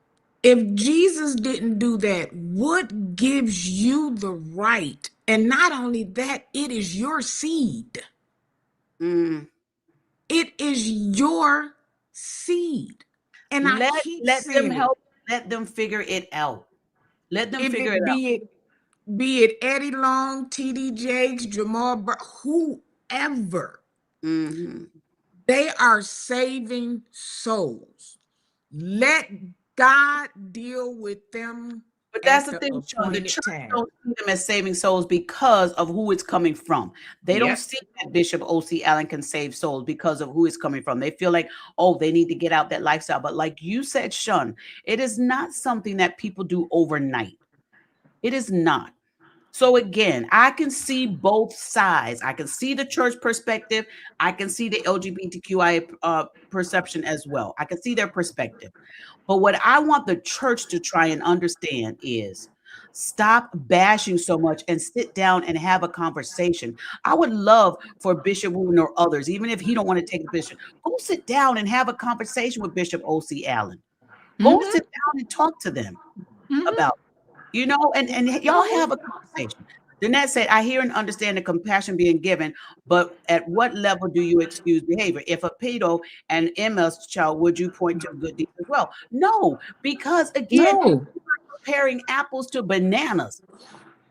If Jesus didn't do that, what gives you the right? And not only that, it is your seed. It is your seed. And let them figure it out. Let them figure it out. Be it Eddie Long, TD Jakes, Jamal, whoever. They are saving souls. Let God deal with them. But that's the thing, Sean. The church don't see them as saving souls because of who it's coming from. They don't see that Bishop O.C. Allen can save souls because of who it's coming from. They feel like, oh, they need to get out that lifestyle. But like you said, Sean, it is not something that people do overnight. It is not. So again, I can see both sides. I can see the church perspective. I can see the LGBTQI perception as well. I can see their perspective. But what I want the church to try and understand is stop bashing so much and sit down and have a conversation. I would love for Bishop Wooten or others, even if he don't want to take the bishop, go sit down and have a conversation with Bishop O.C. Allen. Go sit down and talk to them about it. You know, and y'all have a conversation. Danette said, I hear and understand the compassion being given, but at what level do you excuse behavior? If a pedo and MS child, would you point to good deeds as well? No, because again, No. comparing apples to bananas.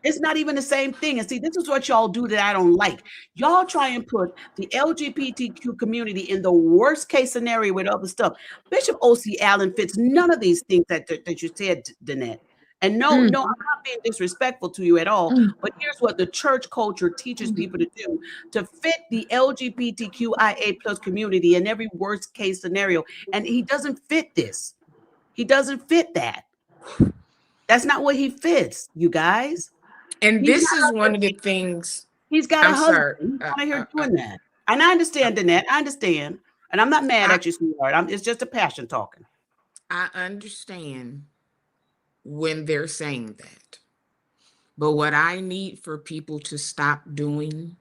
It's not even the same thing. And see, this is what y'all do that I don't like. Y'all try and put the LGBTQ community in the worst case scenario with other stuff. Bishop O.C. Allen fits none of these things that you said, Danette. And no, Mm, no, I'm not being disrespectful to you at all. mm. But here's what the church culture teaches people to do to fit the LGBTQIA plus community in every worst case scenario. And he doesn't fit this. He doesn't fit that. That's not what he fits, you guys. And He's this not is out one of the there. things. He's got a I'm husband. sorry. He's out here doing that. And I understand, Danette. I understand. And I'm not mad I, at you, sweetheart. It's just a passion talking. I understand when they're saying that. But what I need for people to stop doing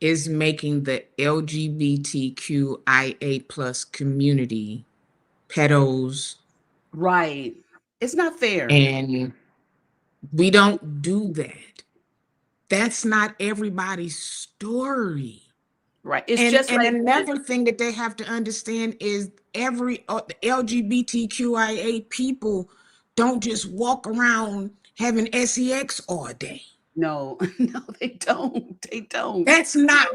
is making the LGBTQIA plus community pedos. Right. It's not fair. And we don't do that. That's not everybody's story. Right. It's And just and like another thing that they have to understand is the LGBTQIA people don't just walk around having sex all day. no, no, they don't. They don't. That's not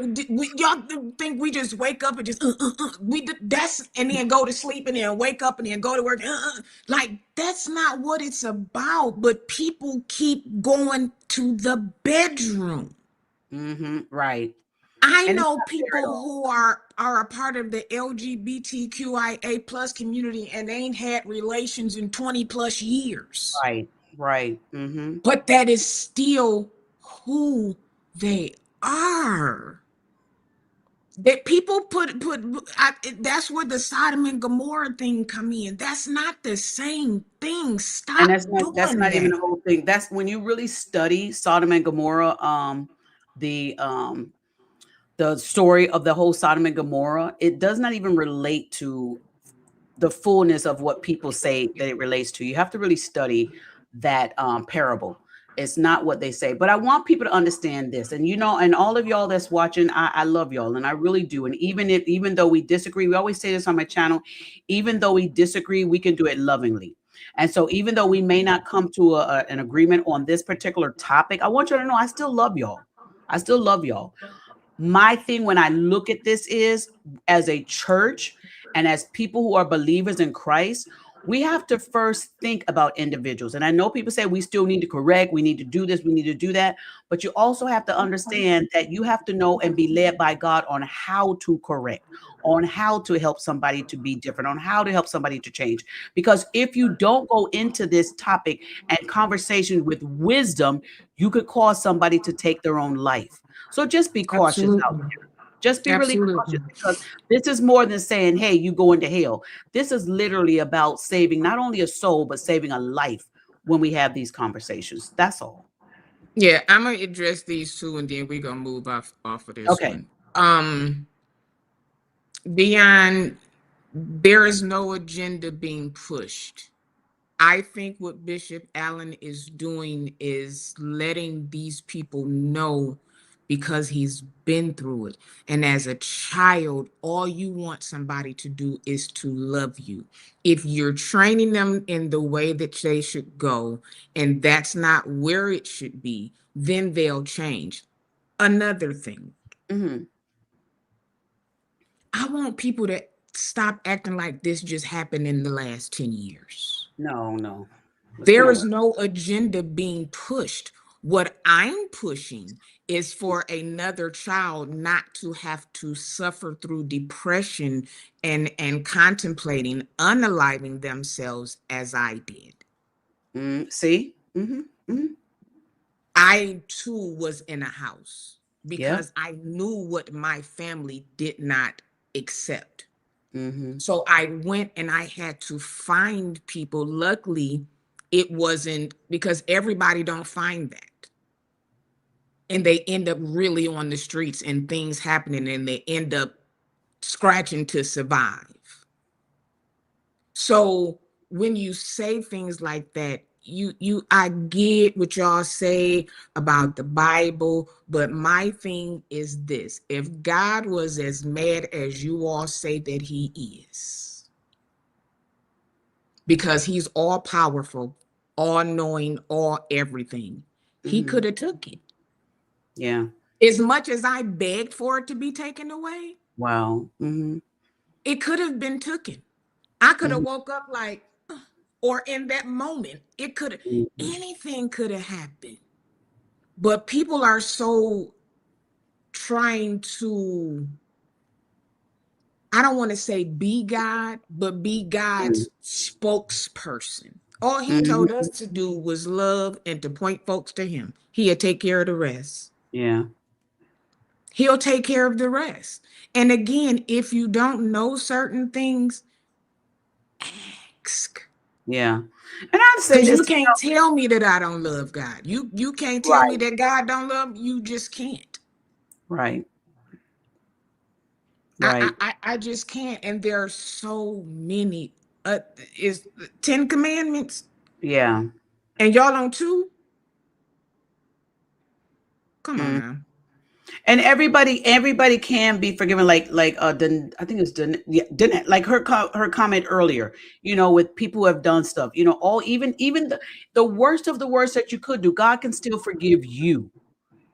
y'all think we just wake up and just that's and then go to sleep and then wake up and then go to work. Like that's not what it's about. But people keep going to the bedroom. Right. I And it's know not fair at people all. who are a part of the LGBTQIA plus community and ain't had relations in 20 plus years. Right. Right. But that is still who they are. That people that's where the Sodom and Gomorrah thing come in. That's not the same thing. And Stop that's doing not even that. the whole thing. That's when you really study Sodom and Gomorrah, the story of the whole Sodom and Gomorrah, it does not even relate to the fullness of what people say that it relates to. You have to really study that parable. It's not what they say. But I want people to understand this. And and all of y'all that's watching, I love y'all, and I really do. And even though we disagree, we always say this on my channel, even though we disagree, we can do it lovingly. And so even though we may not come to an agreement on this particular topic, I want you to know I still love y'all. I still love y'all. My thing when I look at this is, as a church and as people who are believers in Christ, we have to first think about individuals. And I know people say we still need to correct, we need to do this, we need to do that. But you also have to understand that you have to know and be led by God on how to correct, on how to help somebody to be different, on how to help somebody to change. Because if you don't go into this topic and conversation with wisdom, you could cause somebody to take their own life. So just be cautious out Absolutely. there. Just be really Absolutely. cautious, because this is more than saying, hey, you going to hell. This is literally about saving not only a soul, but saving a life when we have these conversations. That's all. Yeah, I'm gonna address these two and then we're gonna move off of this Okay. one. Beyond, there is no agenda being pushed. I think what Bishop Allen is doing is letting these people know, because he's been through it. And as a child, all you want somebody to do is to love you. If you're training them in the way that they should go, and that's not where it should be, then they'll change. Another thing, I want people to stop acting like this just happened in the last 10 years. No. It's been There a is while. no agenda being pushed. What I'm pushing is for another child not to have to suffer through depression and contemplating unaliving themselves as I did. See? I too was in a house Yeah. because I knew what my family did not accept. So I went and I had to find people. Luckily, it wasn't, because everybody don't find that. And they end up really on the streets and things happening and they end up scratching to survive. So when you say things like that, I get what y'all say about the Bible, but my thing is this: if God was as mad as you all say that he is, because he's all powerful, all knowing, all everything, he could have took it. Yeah. As much as I begged for it to be taken away, Wow. it could have been taken. I could have woke up like, or in that moment, it could have, anything could have happened. But people are so trying to, I don't want to say be God, but be God's spokesperson. All he told us to do was love and to point folks to him. He'll take care of the rest. Yeah. He'll take care of the rest. And again, if you don't know certain things, ask. Yeah. And I'd say Because this, you can't tell me that I don't love God. You can't tell me that God don't love me. You just can't. Right. Right. I just can't. And there are so many. Is 10 commandments? Yeah. And y'all on 2? Come on now. And everybody can be forgiven. Like I think it's didn't like her comment earlier, with people who have done stuff, all even the worst of the worst that you could do, God can still forgive you.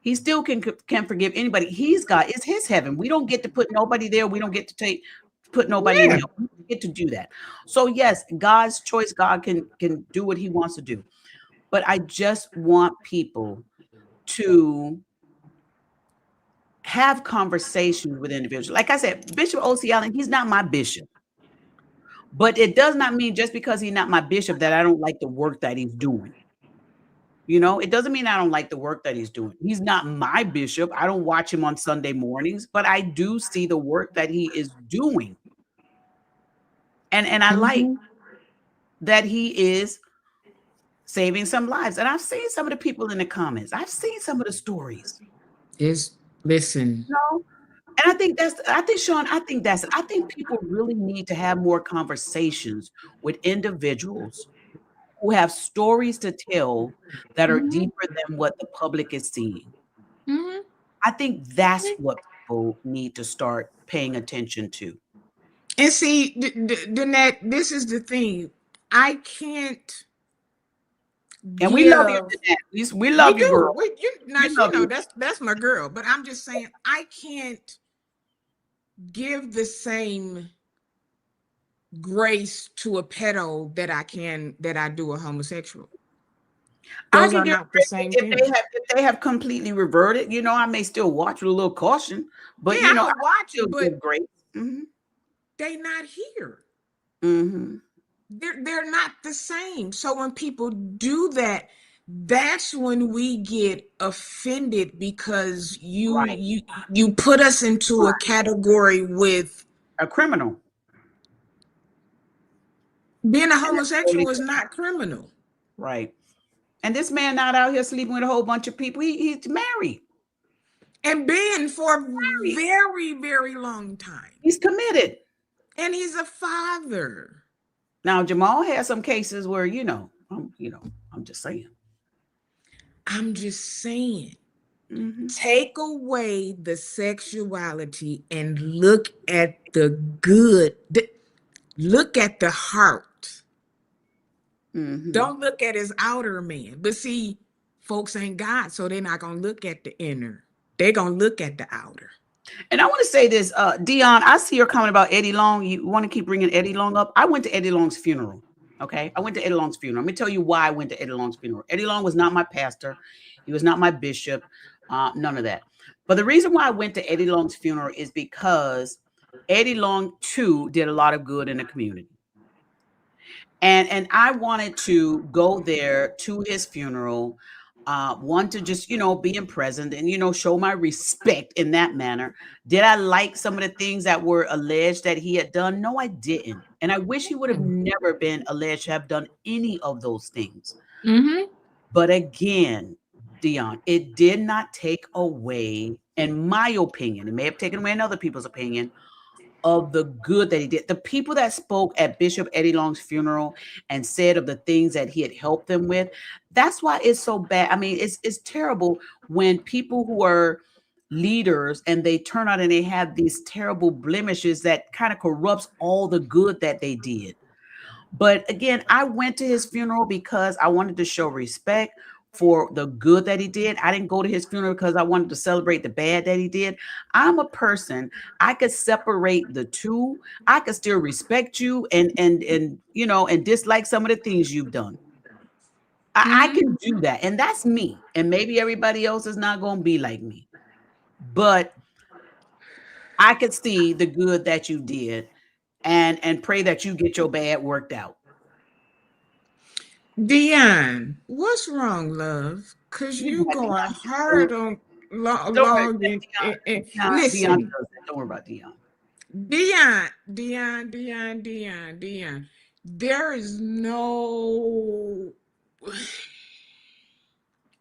He still can forgive anybody. He's God. It's his heaven. We don't get to put nobody there. We don't get to put nobody in hell. We don't get to do that. So yes, God's choice. God can do what he wants to do. But I just want people to have conversations with individuals. Like I said, Bishop O.C. Allen, he's not my bishop. But it does not mean just because he's not my bishop that I don't like the work that he's doing. It doesn't mean I don't like the work that he's doing. He's not my bishop. I don't watch him on Sunday mornings, but I do see the work that he is doing. And I like that he is saving some lives. And I've seen some of the people in the comments. I've seen some of the stories. Listen. And I think Sean, I think people really need to have more conversations with individuals who have stories to tell that are deeper than what the public is seeing. I think that's what people need to start paying attention to. And see, Danette, this is the thing. I can't. And we love you, Danette. We love you, girl. That's my girl. But I'm just saying, I can't give the same grace to a pedo that I do a homosexual. Those are not the same thing. If they have completely reverted, I may still watch with a little caution, but I will watch it, but great. They not here. They're not the same. So when people do that, that's when we get offended, because you put us into a category with a criminal. Being a homosexual is not criminal. Right. And this man not out here sleeping with a whole bunch of people. He's married. And been for a very, very long time. He's committed. And he's a father. Now, Jamal has some cases where, I'm just saying. I'm just saying. Take away the sexuality and look at the good. Look at the heart. Don't look at his outer man. But see, folks ain't God, so they're not going to look at the inner. They're going to look at the outer. And I want to say this, Dion, I see your comment about Eddie Long. You want to keep bringing Eddie Long up? I went to Eddie Long's funeral. Okay. I went to Eddie Long's funeral. Let me tell you why I went to Eddie Long's funeral. Eddie Long was not my pastor. He was not my bishop. None of that. But the reason why I went to Eddie Long's funeral is because Eddie Long, too, did a lot of good in the community. And I wanted to go there to his funeral, want to just, being present and, show my respect in that manner. Did I like some of the things that were alleged that he had done? No, I didn't. And I wish he would have never been alleged to have done any of those things. But again, Dion, it did not take away, in my opinion, it may have taken away in other people's opinion, of the good that he did. The people that spoke at Bishop Eddie Long's funeral and said of the things that he had helped them with, that's why it's so bad. I mean, it's terrible when people who are leaders and they turn out and they have these terrible blemishes that kind of corrupts all the good that they did. But again, I went to his funeral because I wanted to show respect for the good that he did. I didn't go to his funeral because I wanted to celebrate the bad that he did. I'm a person, I could separate the two. I could still respect you and you know, and dislike some of the things you've done. I can do that. And that's me. And maybe everybody else is not going to be like me. But I could see the good that you did and pray that you get your bad worked out. Dion, what's wrong, love? Because you going hard on long and listen. Don't worry about Dion. Dion. There is no.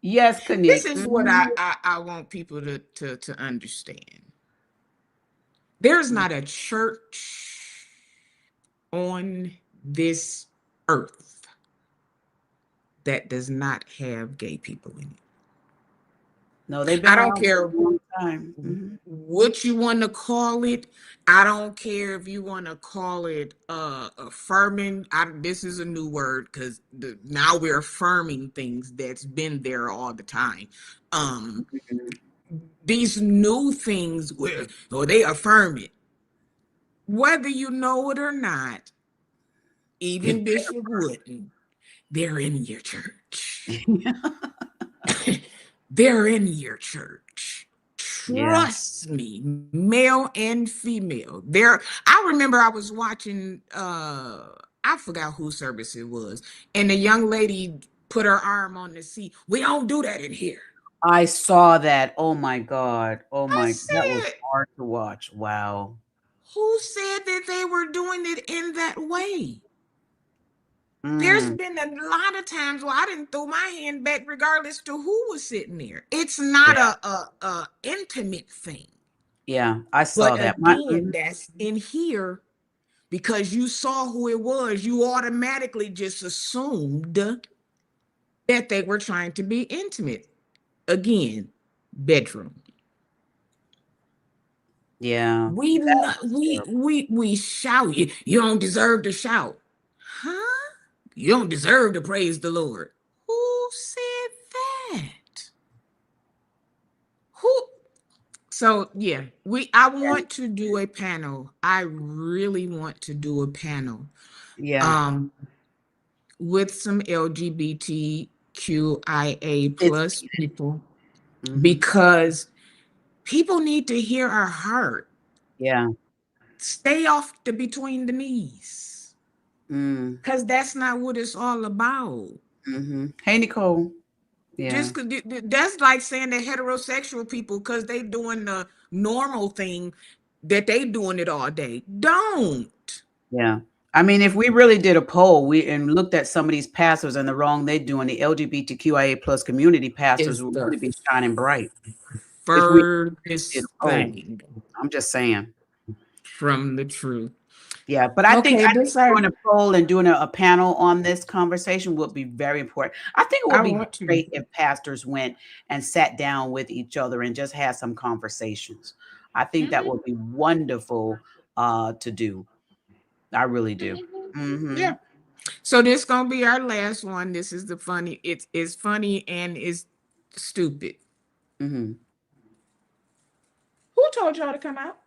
Yes, Kanik. This is what I want people to understand. There's not a church on this earth that does not have gay people in it. No, they've been. I don't care time. What you want to call it. I don't care if you want to call it affirming. This is a new word because now we're affirming things that's been there all the time. These new things they affirm it, whether you know it or not. Even Bishop Wooden, they're in your church. They're in your church. Trust me, male and female. I remember I was watching, I forgot whose service it was, and the young lady put her arm on the seat. We don't do that in here. I saw that. Oh my God. Oh my, that was hard to watch. Wow. Who said that they were doing it in that way? There's been a lot of times where I didn't throw my hand back regardless to who was sitting there. It's not a intimate thing. Yeah, I saw that. Again, that's in here because you saw who it was. You automatically just assumed that they were trying to be intimate. Again, bedroom. Yeah. We shout. You don't deserve to shout. Huh? You don't deserve to praise the Lord. Who said that? Who? So yeah, I want to do a panel. I really want to do a panel. Yeah. With some LGBTQIA plus people, because people need to hear our heart. Yeah. Stay off between the knees. Because that's not what it's all about. Hey, Nicole. Yeah. That's like saying that heterosexual people, because they doing the normal thing, that they doing it all day. Don't. Yeah. I mean, if we really did a poll, and looked at some of these pastors and the wrong they're doing, the LGBTQIA plus community pastors would really be shining bright. Furthest thing. I'm just saying. From the truth. Yeah, but I think doing a poll and doing a panel on this conversation would be very important. I think it would be great if pastors went and sat down with each other and just had some conversations. I think that would be wonderful to do. I really do. Yeah. So this is gonna be our last one. This is the funny. It's funny and it's stupid. Who told y'all to come out?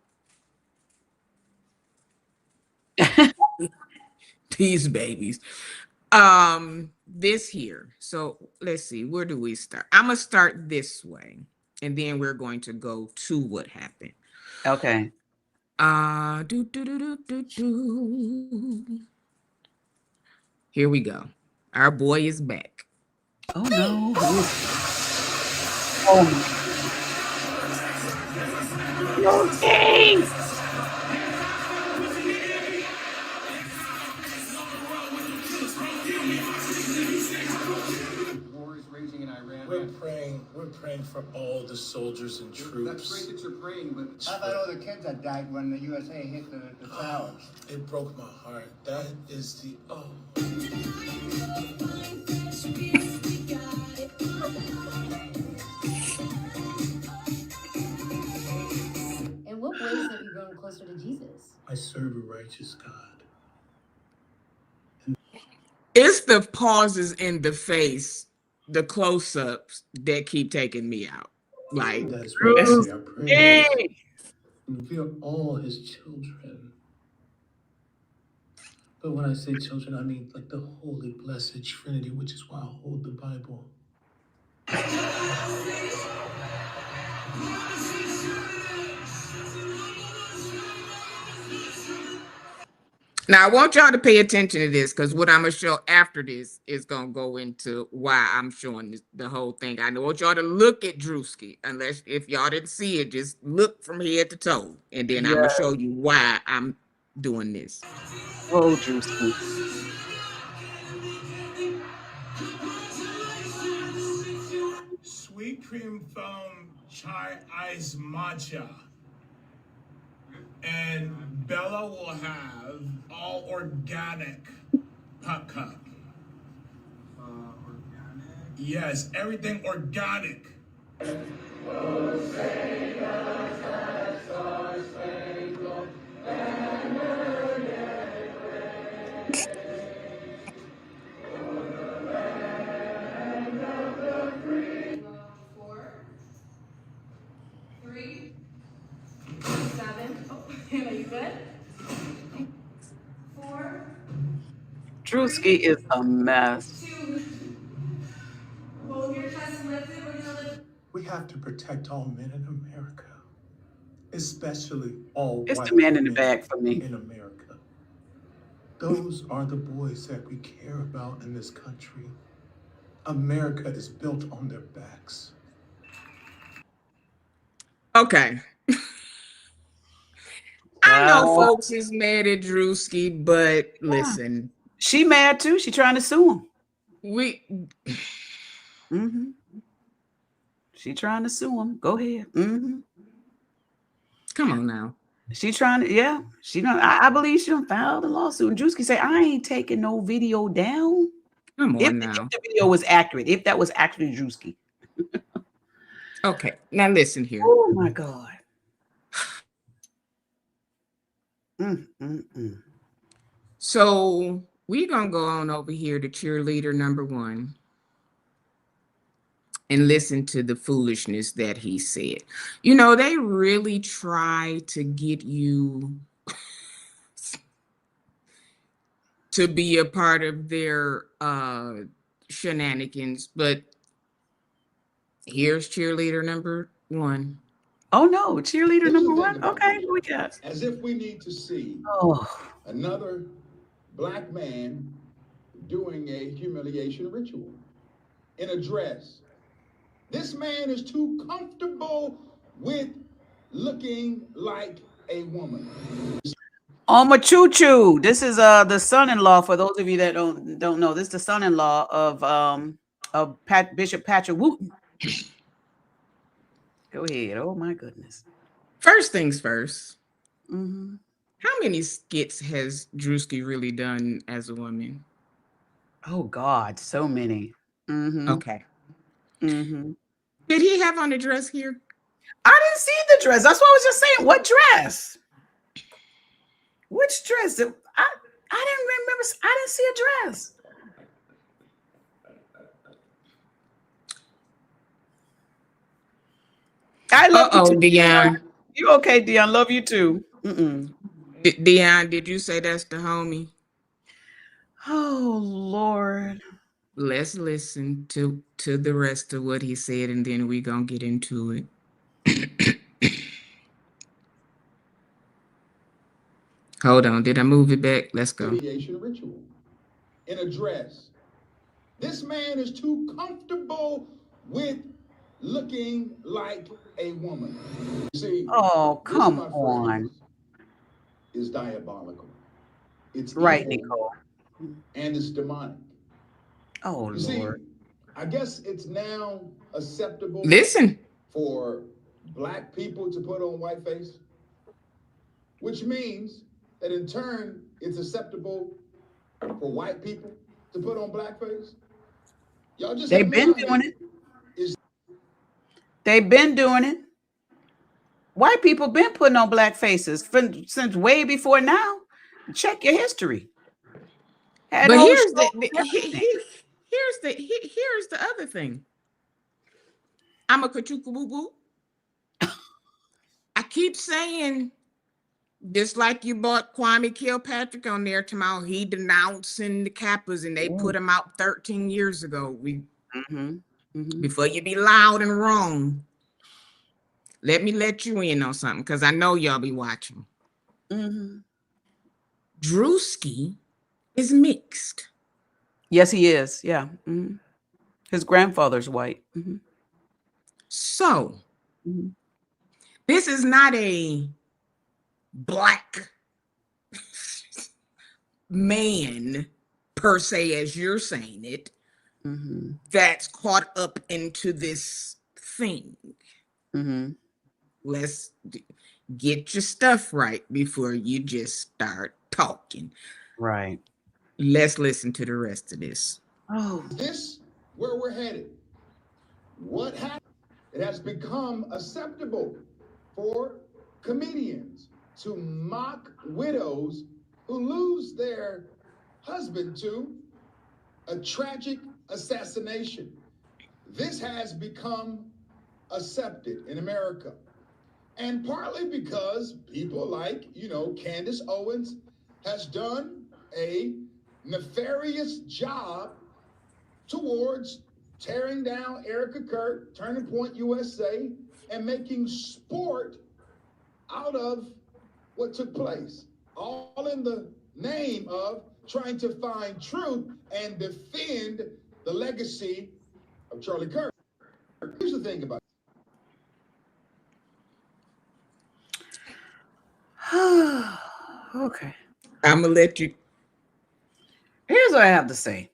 These babies. This here. So let's see. Where do we start? I'm gonna start this way, and then we're going to go to what happened. Okay. Here we go. Our boy is back. Oh no. Oh my. No thanks. We're we're praying for all the soldiers and troops. That's great that you're praying, but how about all the kids that died when the USA hit the towers? It broke my heart. That is the In what ways have you grown closer to Jesus? I serve a righteous God. It's the pauses in the face, the close-ups that keep taking me out. Like, That's why I say I pray. And we are all his children. But when I say children, I mean like the holy, blessed Trinity, which is why I hold the Bible. now I want y'all to pay attention to this, because what I'm gonna show after this is gonna go into why I'm showing this, the whole thing. I want y'all to look at Drewski, unless if y'all didn't see it, just look from head to toe, and then I'm gonna show you why I'm doing this. Oh, Drewski. Sweet cream foam chai ice matcha. And Bella will have all organic hot cup. Organic? Yes, everything organic. Drewski is a mess. We have to protect all men in America, especially all It's white the man in the men bag for me. in America. Those are the boys that we care about in this country. America is built on their backs. Okay. I know folks is mad at Drewski, but listen. She mad too. She trying to sue him. She trying to sue him. Go ahead. Come on now. She trying to, she don't. I believe she don't file the lawsuit. And Drewski say, I ain't taking no video down. Come on If now. the video was accurate, if that was actually Drewski. Okay, now listen here. Oh my God. So we're gonna go on over here to cheerleader number 1 and listen to the foolishness that he said. You know, they really try to get you to be a part of their shenanigans, but here's cheerleader number 1. Oh no, cheerleader number 1. Okay, who we got? As if we need to see another black man doing a humiliation ritual in a dress. This man is too comfortable with looking like a woman. Oma Choo Choo. This is the son-in-law. For those of you that don't know, this is the son-in-law of Bishop Patrick Wooten. Go ahead. Oh my goodness. First things first. How many skits has Drewski really done as a woman? Oh God, so many. Okay. Did he have on a dress here? I didn't see the dress. That's what I was just saying. What dress? Which dress? I didn't remember. I didn't see a dress. I love you too, Dion. You okay, Dion? Love you too. Dion, did you say that's the homie? Oh Lord. Let's listen to the rest of what he said, and then we're gonna get into it. Hold on, did I move it back? Let's go. Ritual in a dress. This man is too comfortable with looking like a woman. See, oh come on. Is diabolical. It's right, evil, Nicole. And it's demonic. Oh you Lord. See, I guess it's now acceptable Listen. for black people to put on whiteface? Which means that in turn, it's acceptable for white people to put on blackface? Y'all just They've been doing it. They've been doing it. White people been putting on black faces since way before now. Check your history. But here's the other thing. I'm a kachuka boo boo. I keep saying, just like you bought Kwame Kilpatrick on there tomorrow, he denouncing the Kappas and they put him out 13 years ago. Before you be loud and wrong, let me let you in on something, because I know y'all be watching. Drewski is mixed. Yes, he is. Yeah. His grandfather's white. So, this is not a black man per se, as you're saying it, that's caught up into this thing. Let's get your stuff right before you just start talking. Right. Let's listen to the rest of this. Oh, this where we're headed. What happened? It has become acceptable for comedians to mock widows who lose their husband to a tragic assassination. This has become accepted in America. And partly because people like, Candace Owens has done a nefarious job towards tearing down Erica Kirk, Turning Point USA, and making sport out of what took place, all in the name of trying to find truth and defend the legacy of Charlie Kirk. Here's the thing about it. Okay. I'm going to let you. Here's what I have to say.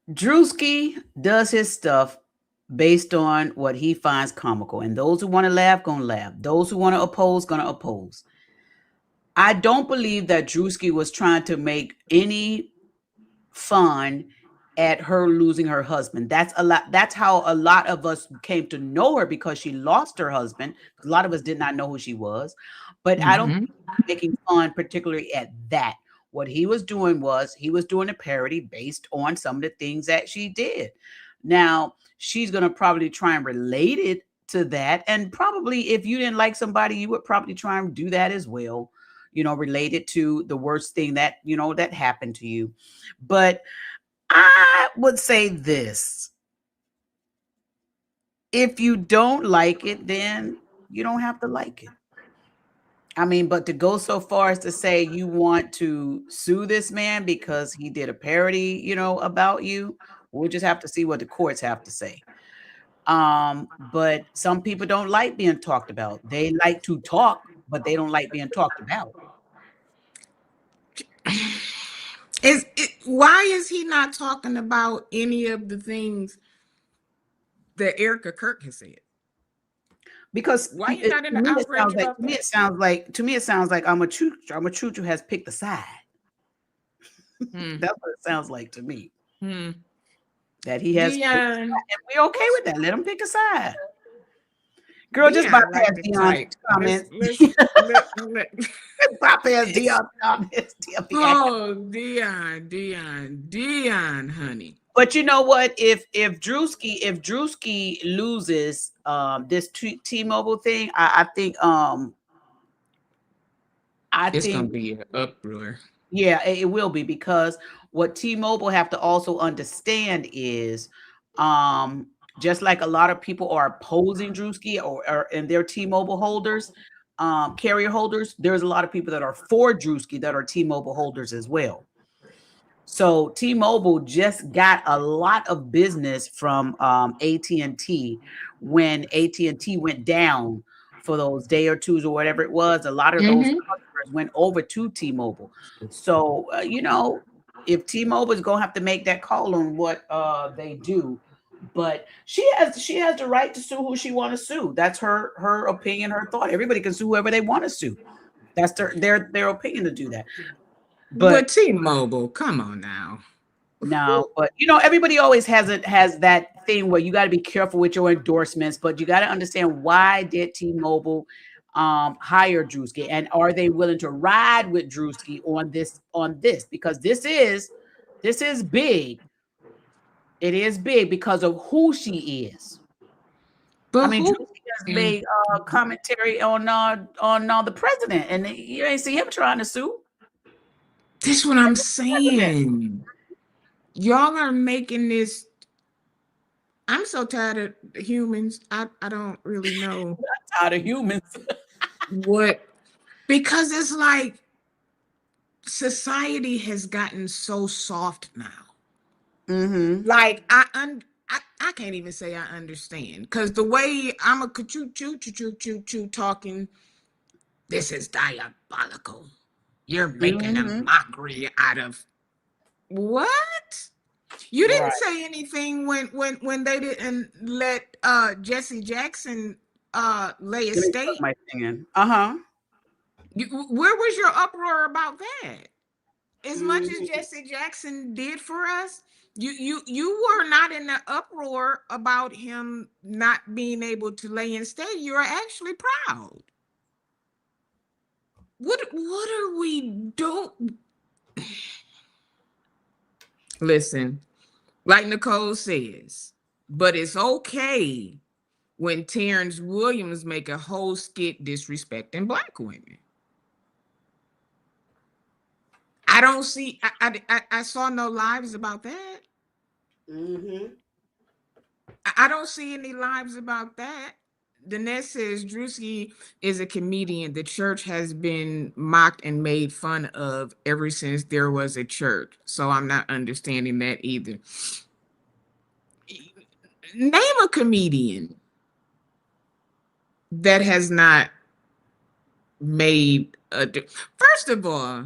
Drewski does his stuff based on what he finds comical. And those who want to laugh, going to laugh. Those who want to oppose, going to oppose. I don't believe that Drewski was trying to make any fun at her losing her husband. That's how a lot of us came to know her, because she lost her husband. A lot of us did not know who she was. But I don't think he was making fun particularly at that. What he was doing was he was doing a parody based on some of the things that she did. Now, she's going to probably try and relate it to that. And probably if you didn't like somebody, you would probably try and do that as well, related to the worst thing that, that happened to you. But I would say this. If you don't like it, then you don't have to like it. I mean, but to go so far as to say you want to sue this man because he did a parody, about you, we'll just have to see what the courts have to say. But some people don't like being talked about. They like to talk, but they don't like being talked about. Why is he not talking about any of the things that Erica Kirk has said? Because why you not in the outrage about that? To me, it sounds like Amachuchu has picked a side. That's what it sounds like to me. That he has, and we're okay with that. Let him pick a side. Girl, just bypass Dion's comments. Bypass Dion's comments. Oh, Dion, honey. But you know what? If Drewski loses this T-Mobile thing, I think it's gonna be an uproar. Yeah, it will be, because what T-Mobile have to also understand is just like a lot of people are opposing Drewski or and their T-Mobile holders, carrier holders, there's a lot of people that are for Drewski that are T-Mobile holders as well. So T-Mobile just got a lot of business from AT&T when AT&T went down for those day or twos or whatever it was. A lot of those customers went over to T-Mobile. So, if T-Mobile is gonna have to make that call on what they do, but she has the right to sue who she want to sue. That's her opinion, her thought. Everybody can sue whoever they want to sue. That's their opinion to do that. But T-Mobile, come on now. No, but everybody always has that thing where you got to be careful with your endorsements, but you got to understand, why did T-Mobile hire Drewski, and are they willing to ride with Drewski on this? Because this is big. It is big because of who she is. But I mean, Drewski has made commentary on the president, and you ain't see him trying to sue. That's what I'm saying. Y'all are making this. I'm so tired of humans. I don't really know. I'm tired of humans. What? Because it's like society has gotten so soft now. Mm-hmm. Like I can't even say I understand, because the way I'm a choo talking, this is diabolical. You're making a mockery out of what? You didn't say anything when they didn't let Jesse Jackson lay a state. My singing. Uh-huh. Where was your uproar about that? As much as Jesse Jackson did for us, you were not in the uproar about him not being able to lay in state. You are actually proud. What are we doing? Listen, like Nicole says, but it's okay when Terrence Williams make a whole skit disrespecting Black women. I don't see. I saw no lives about that. I don't see any lives about that. Danette says Drewski is a comedian. The church has been mocked and made fun of ever since there was a church. So I'm not understanding that either. Name a comedian that has not made a. First of all,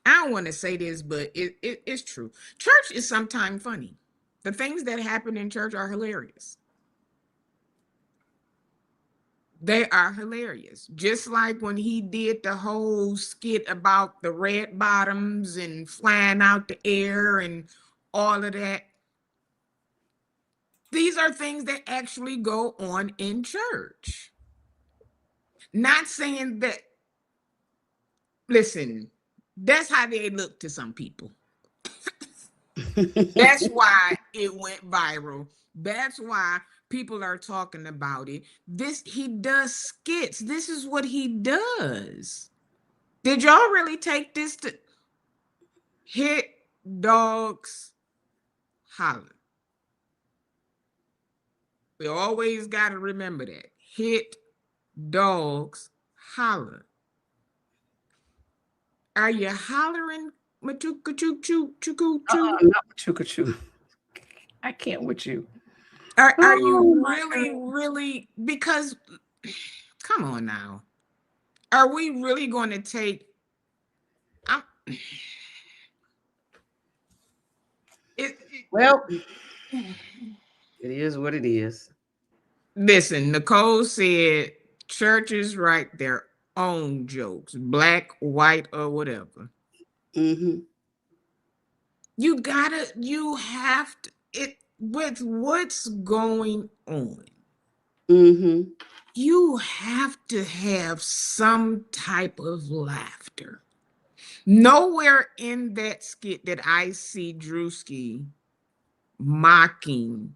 I don't want to say this, but it's true. Church is sometimes funny. The things that happen in church are hilarious. They are hilarious. Just like when he did the whole skit about the red bottoms and flying out the air and all of that. These are things that actually go on in church. Not saying that, listen, that's how they look to some people. That's why it went viral. That's why people are talking about it. He does skits. This is what he does. Did y'all really take this to hit dogs holler? We always got to remember that. Hit dogs holler. Are you hollering machuka choo choo choo choo? Not machuka choo. I can't with you. Are you really, because come on now. Are we really going to take well, it is what it is. Listen, Nicole said churches write their own jokes, black, white, or whatever. You have to, with what's going on. You have to have some type of laughter. Nowhere in that skit did I see Drewski mocking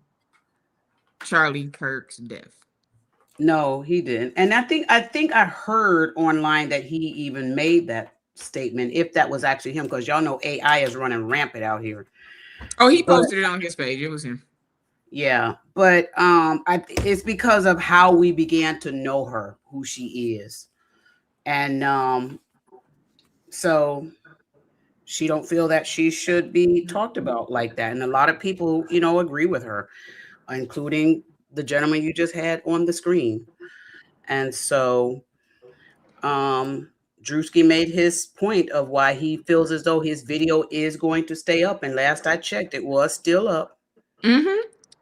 Charlie Kirk's death. No, he didn't. And I think I heard online that he even made that statement, if that was actually him, because y'all know AI is running rampant out here. Oh, he posted it on his page. It was him. Yeah, but it's because of how we began to know her, who she is, and so she don't feel that she should be talked about like that. And a lot of people, agree with her, including the gentleman you just had on the screen. And so Drewski made his point of why he feels as though his video is going to stay up. And last I checked, it was still up.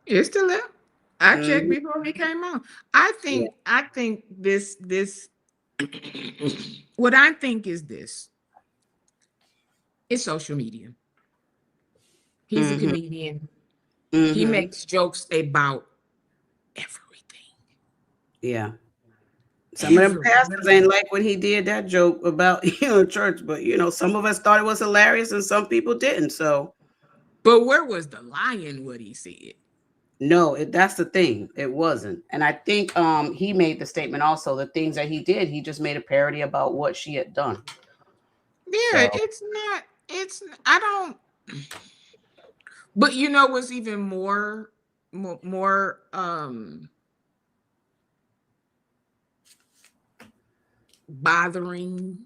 It's still up. I checked Mhm. before he came out. Yeah. I think this what I think is this. It's social media. He's a Mhm. comedian. He Mhm. makes jokes about everything. Yeah. Some of them pastors ain't Everything. like when he did that joke about church, but some of us thought it was hilarious and some people didn't. So But where was the lie in what he said? no, that's the thing. It wasn't. And I think he made the statement also, the things that he did, he just made a parody about what she had done. Yeah, So I don't, but you know what's even more bothering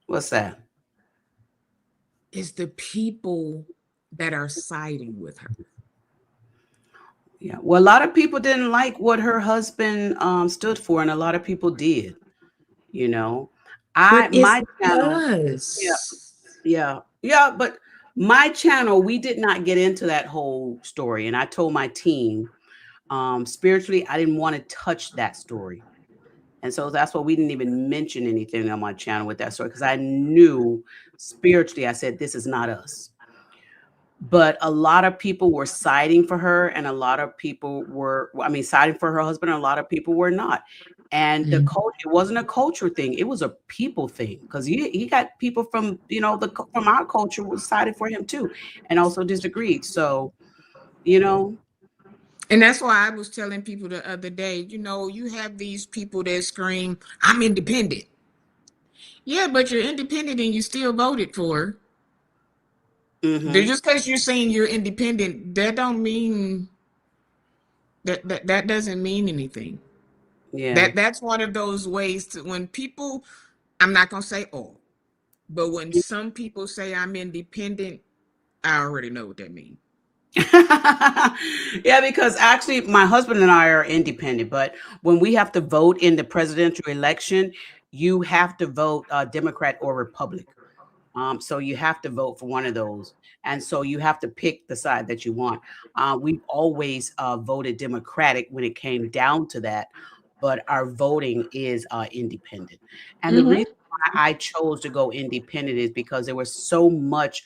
what's that? is the people that are siding with her. Yeah. Well, a lot of people didn't like what her husband stood for, and a lot of people did, you know. But it's My channel, yeah, us. yeah, but my channel, we did not get into that whole story. And I told my team, spiritually, I didn't want to touch that story. And so that's why we didn't even mention anything on my channel with that story, because I knew spiritually, I said, this is not us. But a lot of people were siding for her, and a lot of people were, I mean, siding for her husband, and a lot of people were not. And the culture, it wasn't a culture thing, it was a people thing, because he got people from, from our culture was sided for him too, and also disagreed. So, you know, And that's why I was telling people the other day, you have these people that scream, I'm independent. Yeah, but you're independent and you still voted for her. mhm, Just because you're saying you're independent, that don't mean that doesn't mean anything. yeah. That's one of those ways to when people, I'm not gonna say all, but when some people say I'm independent, I already know what that means. Yeah, because actually my husband and I are independent, but when we have to vote in the presidential election, you have to vote Democrat or Republican. So you have to vote for one of those. And so you have to pick the side that you want. We've always voted Democratic when it came down to that, but our voting is independent. And the reason why I chose to go independent is because there was so much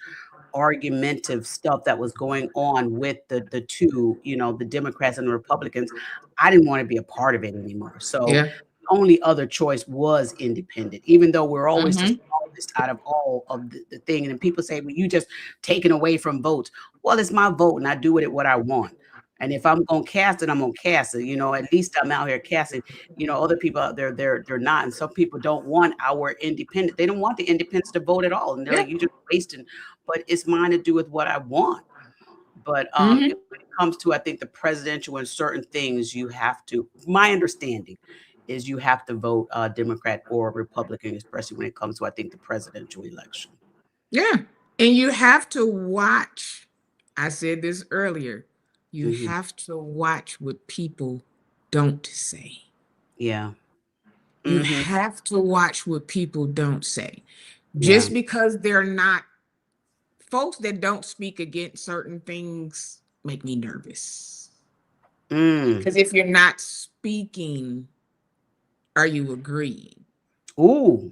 argumentative stuff that was going on with the two, the Democrats and the Republicans. I didn't want to be a part of it anymore. So Yeah. the only other choice was independent, even though we're always the Mm-hmm. smallest out of all of the thing. And then people say, well, you just taken away from votes. Well, it's my vote and I do with it what I want. And if I'm gonna cast it, I'm gonna cast it. At least I'm out here casting. Other people out there, they're not. And some people don't want our independent. They don't want the independents to vote at all. And they're Yeah. like, you just wasting. But it's mine to do with what I want. But Mm-hmm. when it comes to, I think, the presidential and certain things, you have to. My understanding is you have to vote Democrat or Republican, especially when it comes to, I think, the presidential election. Yeah. And you have to watch. I said this earlier. You Hmm. have to watch what people don't say. Yeah. You Hmm. have to watch what people don't say. Yeah. Just because they're not, folks that don't speak against certain things make me nervous. Mm. Because if you're not speaking, are you agreeing? Ooh,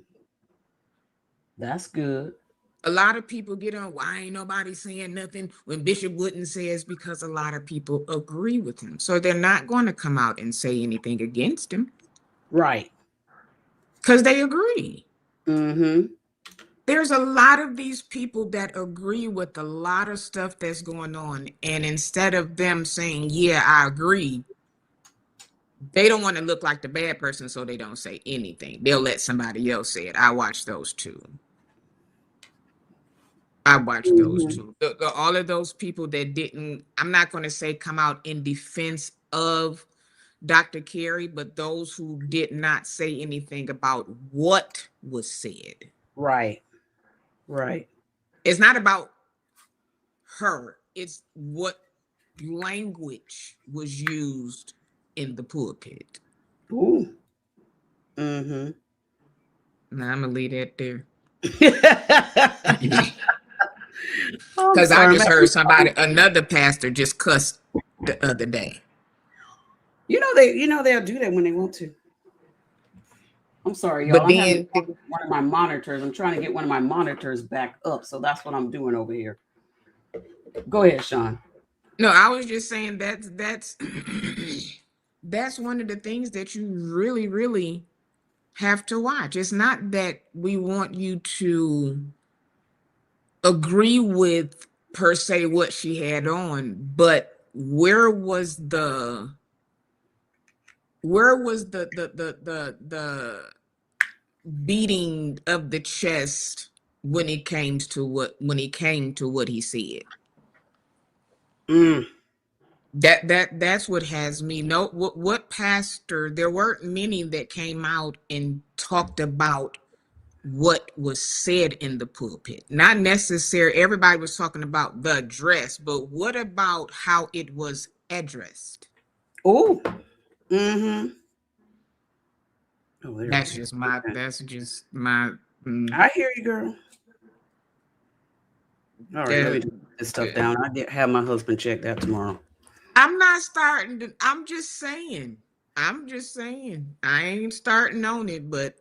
that's good. A lot of people get on, why ain't nobody saying nothing when Bishop Wooden says, because a lot of people agree with him. So they're not going to come out and say anything against him Right. because they agree. Hmm. There's a lot of these people that agree with a lot of stuff that's going on. And instead of them saying, yeah, I agree, they don't want to look like the bad person, so they don't say anything. They'll let somebody else say it. I watch those too. I watched those Hmm. too. All of those people that didn't, I'm not going to say come out in defense of Dr. Carey, but those who did not say anything about what was said. Right. Right. It's not about her, it's what language was used in the pulpit. Ooh. Hmm. Nah, I'm gonna leave that there. Oh, Because I just heard another pastor just cussed the other day. They'll do that when they want to. I'm sorry, y'all. But I'm having then one of my monitors. I'm trying to get one of my monitors back up, so that's what I'm doing over here. Go ahead, Sean. no, I was just saying that's that's one of the things that you really, really have to watch. It's not that we want you to agree with per se what she had on, but where was the beating of the chest when it came to what he said? That's what has me. No, what pastor? There weren't many that came out and talked about what was said in the pulpit. Not necessarily everybody was talking about the dress, but what about how it was addressed? Oh, That's just my. I hear you, girl. All right, let me do this stuff down. Have my husband check that tomorrow. I'm not starting to. I'm just saying. I ain't starting on it, but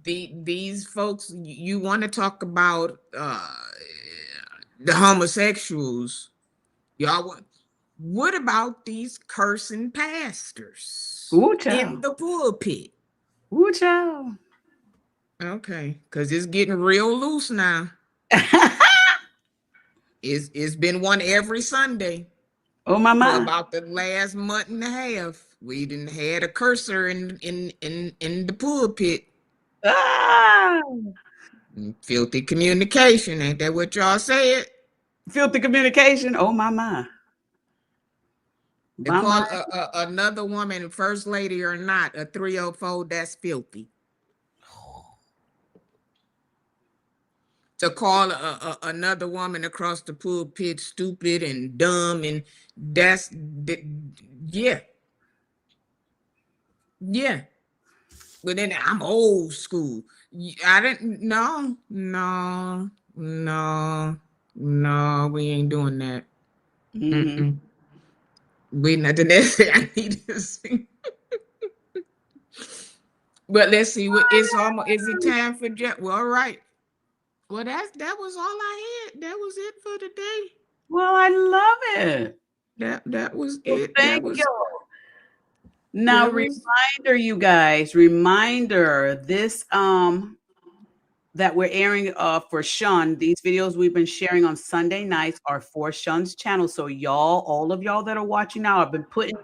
these folks, you want to talk about the homosexuals, y'all. What about these cursing pastors in the pulpit? Ooh, child. Okay, because it's getting real loose now. It's been one every Sunday. Oh my For about the last month and a half, we didn't had a cursor in the pulpit. Filthy communication, ain't that what y'all said? Filthy communication. Oh my. They call another woman, first lady or not, a 304. That's filthy. To call another woman across the pulpit stupid and dumb, and yeah. But then I'm old school. I didn't. No, we ain't doing that. We nothing else I need to see. But let's see. What it's almost. Is it time for Jeff? Well, all right. Well, that was all I had. That was it for today. Well, I love it. That was it. Thank you. Now, reminder, you guys. Reminder. This that we're airing for Sean. These videos we've been sharing on Sunday nights are for Sean's channel. So y'all, all of y'all that are watching now, I've been putting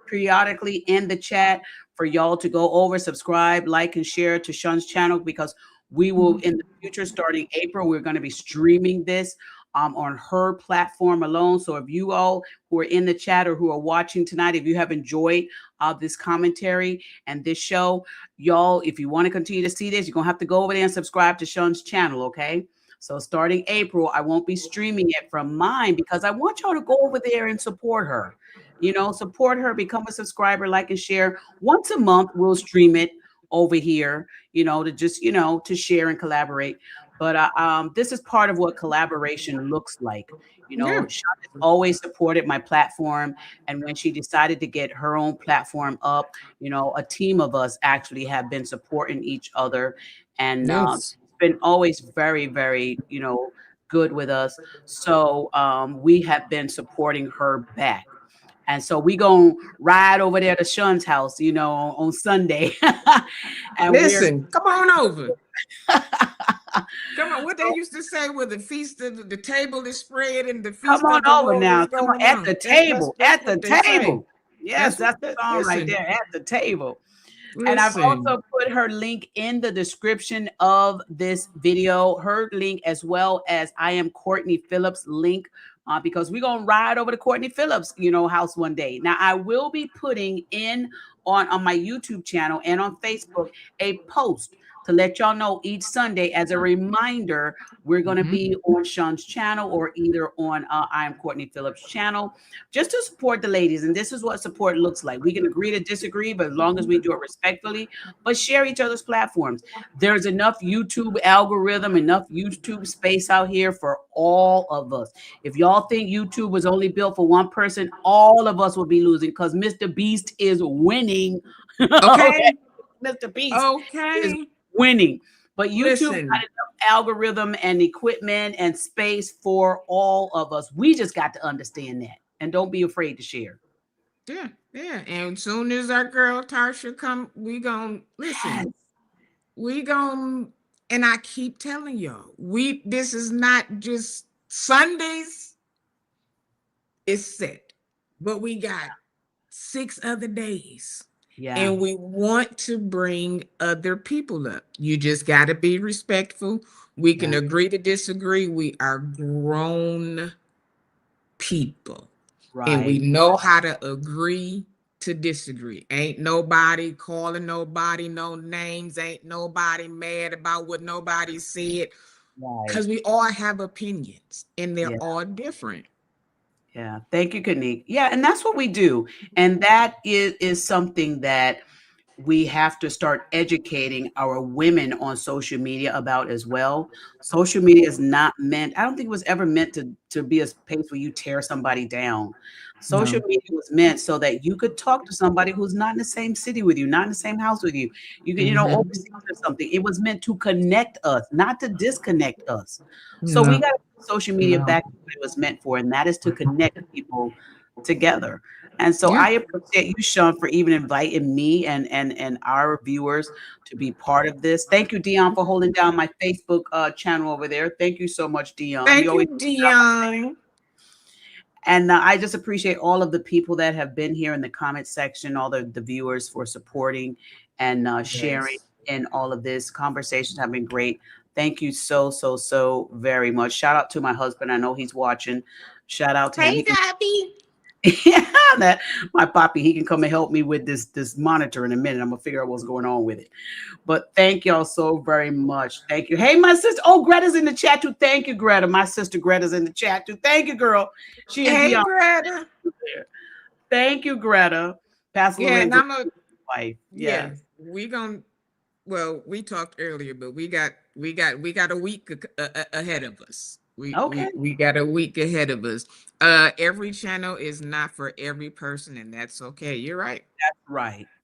periodically in the chat for y'all to go over, subscribe, like, and share to Sean's channel, because we will in the future, starting April, we're going to be streaming this on her platform alone. So if you all who are in the chat or who are watching tonight, if you have enjoyed this commentary and this show, y'all, if you want to continue to see this, you're going to have to go over there and subscribe to Sean's channel, okay? So starting April, I won't be streaming it from mine because I want y'all to go over there and support her. Support her, become a subscriber, like and share. Once a month, we'll stream it over here, to just, to share and collaborate. But this is part of what collaboration looks like. Sean has always supported my platform. And when she decided to get her own platform up, a team of us actually have been supporting each other. And it's been always very, very, good with us. So we have been supporting her back. And so we gonna ride over there to Sean's house, on Sunday. And listen, come on over. Come on, what they used to say with the feast of the table is spread and the feast come on of the over Lord now. is Come going on, at the table. That's at the table. Yes, that's the song listen. right there. At the table. Listen. And I've also put her link in the description of this video, her link, as well as I am Courtney Phillips link, because we're going to ride over to Courtney Phillips, house one day. Now, I will be putting in on my YouTube channel and on Facebook a post to let y'all know each Sunday as a reminder, we're going to be on Sean's channel or either on I Am Courtney Phillips' channel, just to support the ladies. And this is what support looks like. We can agree to disagree, but as long as we do it respectfully, but share each other's platforms. There's enough YouTube algorithm, enough YouTube space out here for all of us. If y'all think YouTube was only built for one person, all of us will be losing because Mr. Beast is winning. Okay. Mr. Beast is Okay. winning. But YouTube Listen. got enough algorithm and equipment and space for all of us. We just got to understand that. And don't be afraid to share. Yeah, yeah. And as soon as our girl Tarsha come, we gon' listen. Yes. We gon' and I keep telling y'all, this is not just Sundays. It's set, but we got 6 other days. Yeah. And we want to bring other people up. You just got to be respectful. We can agree to disagree. We are grown people. Right. And we know how to agree to disagree. Ain't nobody calling nobody no names. Ain't nobody mad about what nobody said. Because we all have opinions and they're all different. Yeah. Thank you, Kanique. Yeah. And that's what we do. And that is something that we have to start educating our women on social media about as well. Social media is not meant, I don't think it was ever meant to be a place where you tear somebody down. Social media was meant so that you could talk to somebody who's not in the same city with you, not in the same house with you. You can, overseas or something. It was meant to connect us, not to disconnect us. So we got to put social media back to what it was meant for, and that is to connect people together. And so I appreciate you, Sean, for even inviting me and our viewers to be part of this. Thank you, Dion, for holding down my Facebook channel over there. Thank you so much, Dion. Thank you, Dion. And I just appreciate all of the people that have been here in the comment section, all the viewers for supporting and sharing in all of this. Conversations have been great. Thank you so very much. Shout out to my husband. I know he's watching. Shout out to him. Hey, Gabby. Yeah, that my poppy, he can come and help me with this monitor in a minute. I'm gonna figure out what's going on with it. But thank y'all so very much. Thank you. Hey, my sister. Oh, Greta's in the chat too. Thank you, Greta. My sister Greta's in the chat too. Thank you, girl. She and Dion. Greta. Thank you, Greta. Pastor and I'm a wife. Yeah, we talked earlier, but we got a week ahead of us. We got a week ahead of us. Every channel is not for every person, and that's okay. You're right.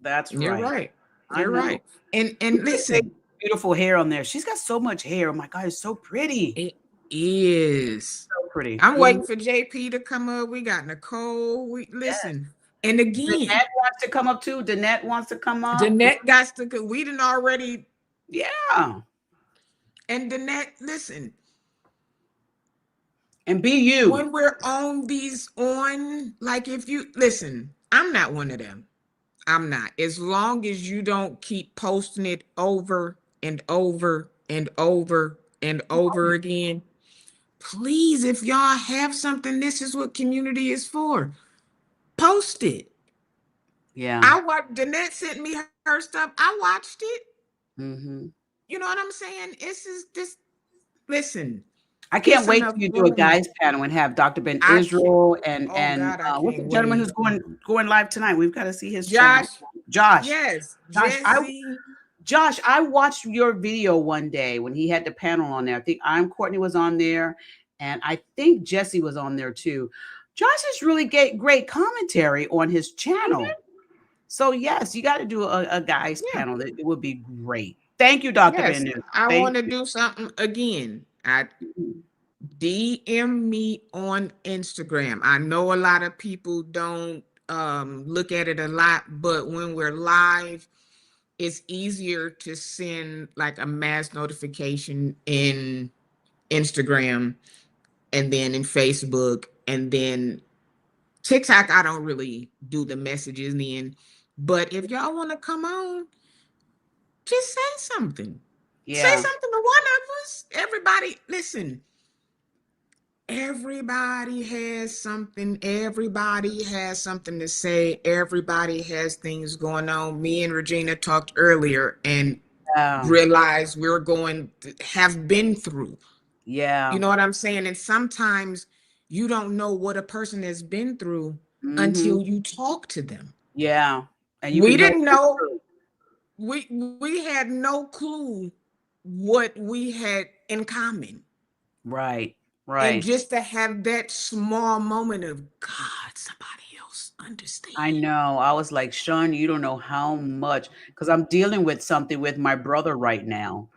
That's You're right. right. You're right. And listen, beautiful hair on there. She's got so much hair. Oh my God, it's so pretty. It is so pretty. I'm waiting for JP to come up. We got Nicole. Listen. And again, Danette wants to come up too. Danette wants to come up. Danette got to. We didn't already. Yeah. And Danette, listen. And be you. When we're on these like if you listen, I'm not one of them. I'm not. As long as you don't keep posting it over and over and over and over again, please, if y'all have something, this is what community is for. Post it. Yeah. Danette sent me her stuff. I watched it. Mm-hmm. You know what I'm saying? Listen. I can't wait till you do a guys panel and have Dr. Ben Israel and what's the gentleman who's going live tonight? We've got to see his Josh. Josh. Yes. Josh, I watched your video one day when he had the panel on there. I think Courtney was on there, and I think Jesse was on there too. Josh has really great commentary on his channel. So yes, you got to do a guys panel. It would be great. Thank you, Dr. Ben Israel. I want to do something again. DM me on Instagram. I know a lot of people don't look at it a lot, but when we're live, it's easier to send like a mass notification in Instagram and then in Facebook and then TikTok. I don't really do the messages in, but if y'all want to come on, just say something. Say something to one of us. Everybody, listen. everybody has something. Everybody has something to say. Everybody has things going on. Me and Regina talked earlier and realized have been through. Yeah. You know what I'm saying? And sometimes you don't know what a person has been through until you talk to them. Yeah. And you We can know didn't know. We had no clue what we had in common. Right. And Right. just to have that small moment of God, somebody else understands. I know. I was like, Sean, you don't know how much, because I'm dealing with something with my brother right now.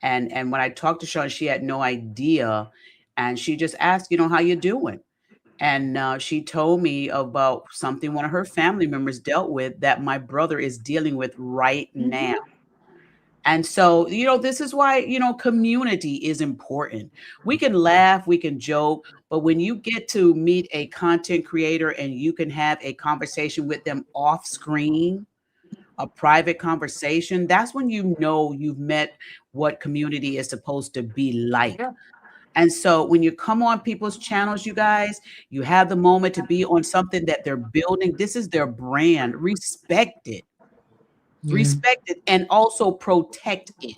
And when I talked to Sean, she had no idea. And she just asked, how you doing? And she told me about something one of her family members dealt with that my brother is dealing with right now. And so, this is why, community is important. We can laugh, we can joke, but when you get to meet a content creator and you can have a conversation with them off screen, a private conversation, that's when you know you've met what community is supposed to be like. Yeah. And so when you come on people's channels, you guys, you have the moment to be on something that they're building. This is their brand. Respect it. Respect it and also protect it.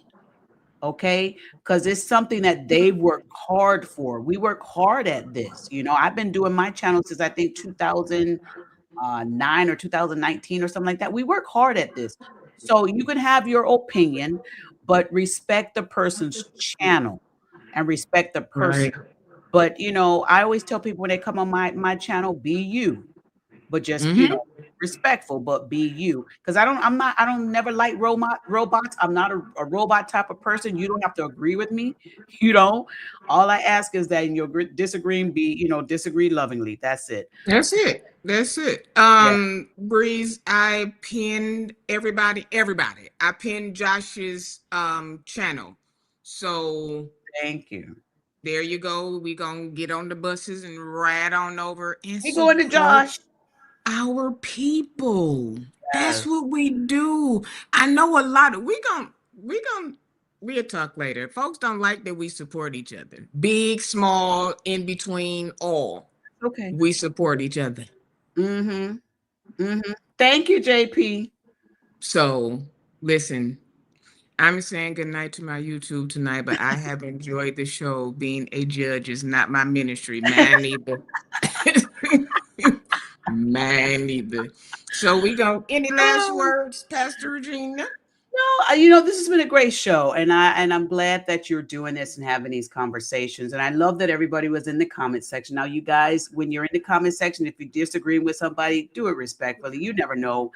Okay, because it's something that they've worked hard for. We work hard at this. I've been doing my channel since I think 2009 or 2019 or something like that. We work hard at this. So you can have your opinion, but respect the person's channel and respect the person. Right. But I always tell people when they come on my channel, be you, but just respectful, but be you. Because I don't never like robots. I'm not a robot type of person. You don't have to agree with me. All I ask is that in your disagreeing, disagree lovingly. That's it. That's it. That's it. Yeah. Breeze, I pinned everybody. I pinned Josh's channel. So Thank you. there you go. We gonna get on the buses and ride on over and We going to support Josh. our people. That's Yes. what we do. I know a lot of we'll talk later. Folks don't like that we support each other. Big, small, in between, all. Okay. We support each other. Thank you, JP. So listen, I'm saying goodnight to my YouTube tonight, but I have enjoyed the show. Being a judge is not my ministry. Man, either. Man, either. So we go. Any last words, Pastor Regina? No, this has been a great show, and I'm glad that you're doing this and having these conversations. And I love that everybody was in the comment section. Now, you guys, when you're in the comment section, if you disagree with somebody, do it respectfully. You never know.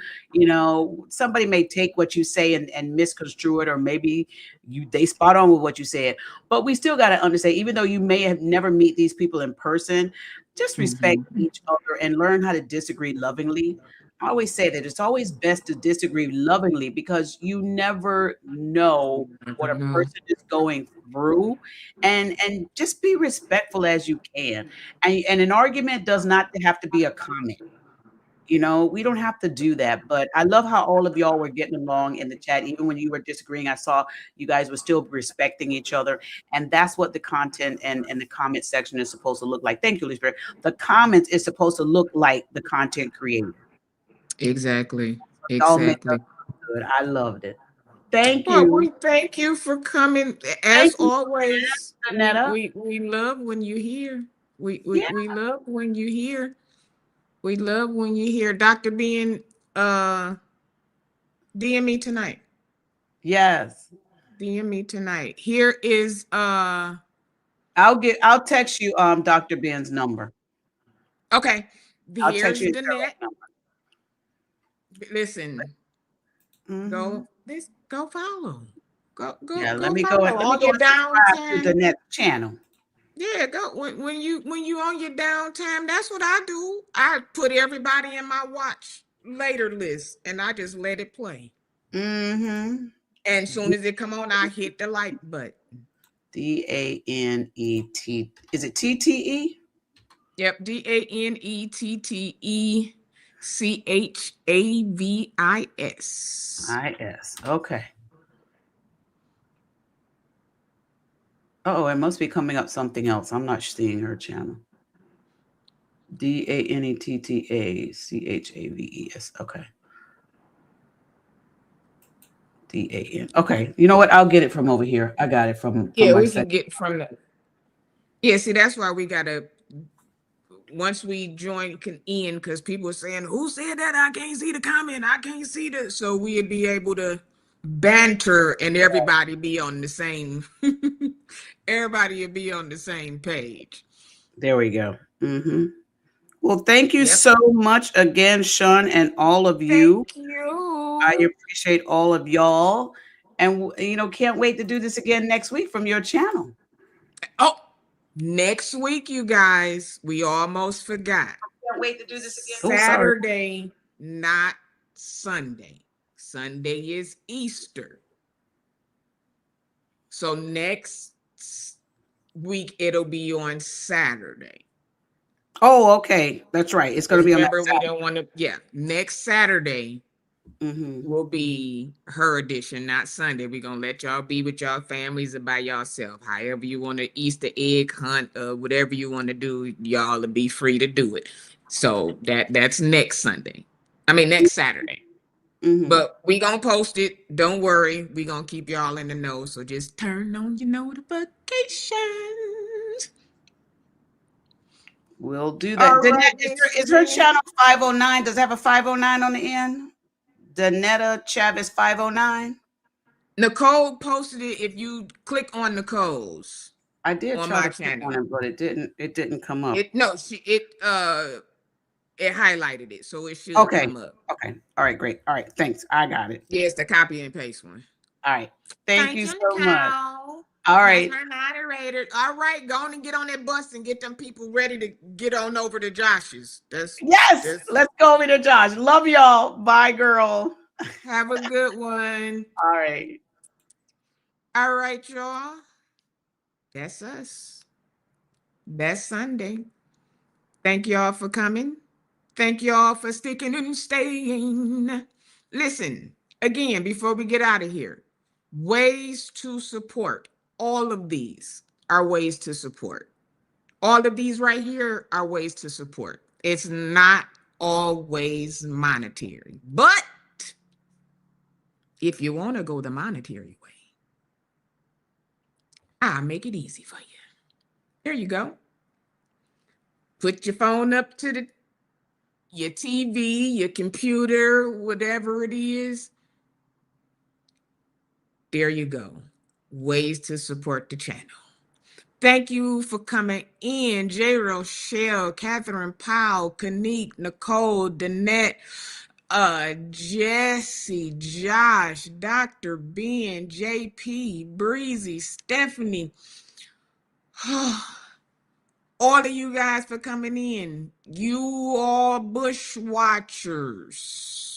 Somebody may take what you say and misconstrue it, or maybe they spot on with what you said. But we still got to understand, even though you may have never meet these people in person, just respect each other and learn how to disagree lovingly. I always say that it's always best to disagree lovingly because you never know what a person is going through, and just be respectful as you can. And an argument does not have to be a comment. We don't have to do that. But I love how all of y'all were getting along in the chat. Even when you were disagreeing, I saw you guys were still respecting each other. And that's what the content and the comment section is supposed to look like. Thank you, Holy Spirit. The comments is supposed to look like the content creator. Exactly. Y'all make Exactly. us good. I loved it. Thank Well, you. we thank you for coming. As Thank you, always, Janetta. we love when you're here. Yeah. We love when you're here. We love when you're here. Dr. Bean, DM me tonight. Yes. DM me tonight. Here is I'll text you Dr. Ben's number. okay. I'll text Here's you the his net. number. Listen, go follow. Yeah, Go let me follow go on your and subscribe to the downtime. next channel. Yeah, go when you on your downtime. That's what I do. I put everybody in my watch later list, and I just let it play. And as soon as it come on, I hit the like button. DANET. Is it TTE? Yep, DANETTECHAVIS. IS. Okay. Oh, it must be coming up something else. I'm not seeing her channel. DANETTACHAVES. Okay. DAN. Okay. You know what? I'll get it from over here. I got it from Yeah, my we site. can get from the. Yeah, see, that's why we gotta. Once we join, can end because people are saying, "Who said that? I can't see the comment. I can't see the." So we'd be able to banter and everybody be on the same. Everybody would be on the same page. There we go. Well, thank you Yep. so much again, Sean, and all of you. Thank you. I appreciate all of y'all. And, can't wait to do this again next week from your channel. Oh, next week, you guys, we almost forgot. Can't wait to do this again. Saturday, not Sunday. Sunday is Easter. So next week, it'll be on Saturday. Oh, okay. That's right. It's going to be on that Remember, we Saturday. don't want to, next Saturday will be her edition, not Sunday. We're going to let y'all be with y'all families and by yourself. However you want to Easter egg hunt, whatever you want to do, y'all will be free to do it. So that's next Sunday. I mean, next Saturday. But we going to post it. Don't worry. We going to keep y'all in the know. So just turn on your notifications. We'll do that. Is her channel 509? Does it have a 509 on the end? Danetta Chavez 509. Nicole posted it. If you click on Nicole's, I did on try my to click channel, on it, but it didn't come up. it highlighted it, so it should come up. Okay. All right, great. All right, thanks. I got it. Yeah, it's the copy and paste one. All right. Thank you so Nicole. much. All right. That's my moderator. All right, go on and get on that bus and get them people ready to get on over to Josh's. Let's go over to Josh. Love y'all. Bye, girl. Have a good one. All right. All right, y'all. That's us. That's Sunday. Thank y'all for coming. Thank y'all for sticking and staying. Listen, again, before we get out of here, ways to support. All of these are ways to support. All of these right here are ways to support. It's not always monetary, but if you want to go the monetary way, I'll make it easy for you. There you go. Put your phone up to your TV, your computer, whatever it is. There you go. Ways to support the channel. Thank you for coming in. J. Rochelle, Catherine Powell, Kanique, Nicole, Danette, Jesse, Josh, Dr. Ben, JP, Breezy, Stephanie. All of you guys for coming in. You are bush watchers.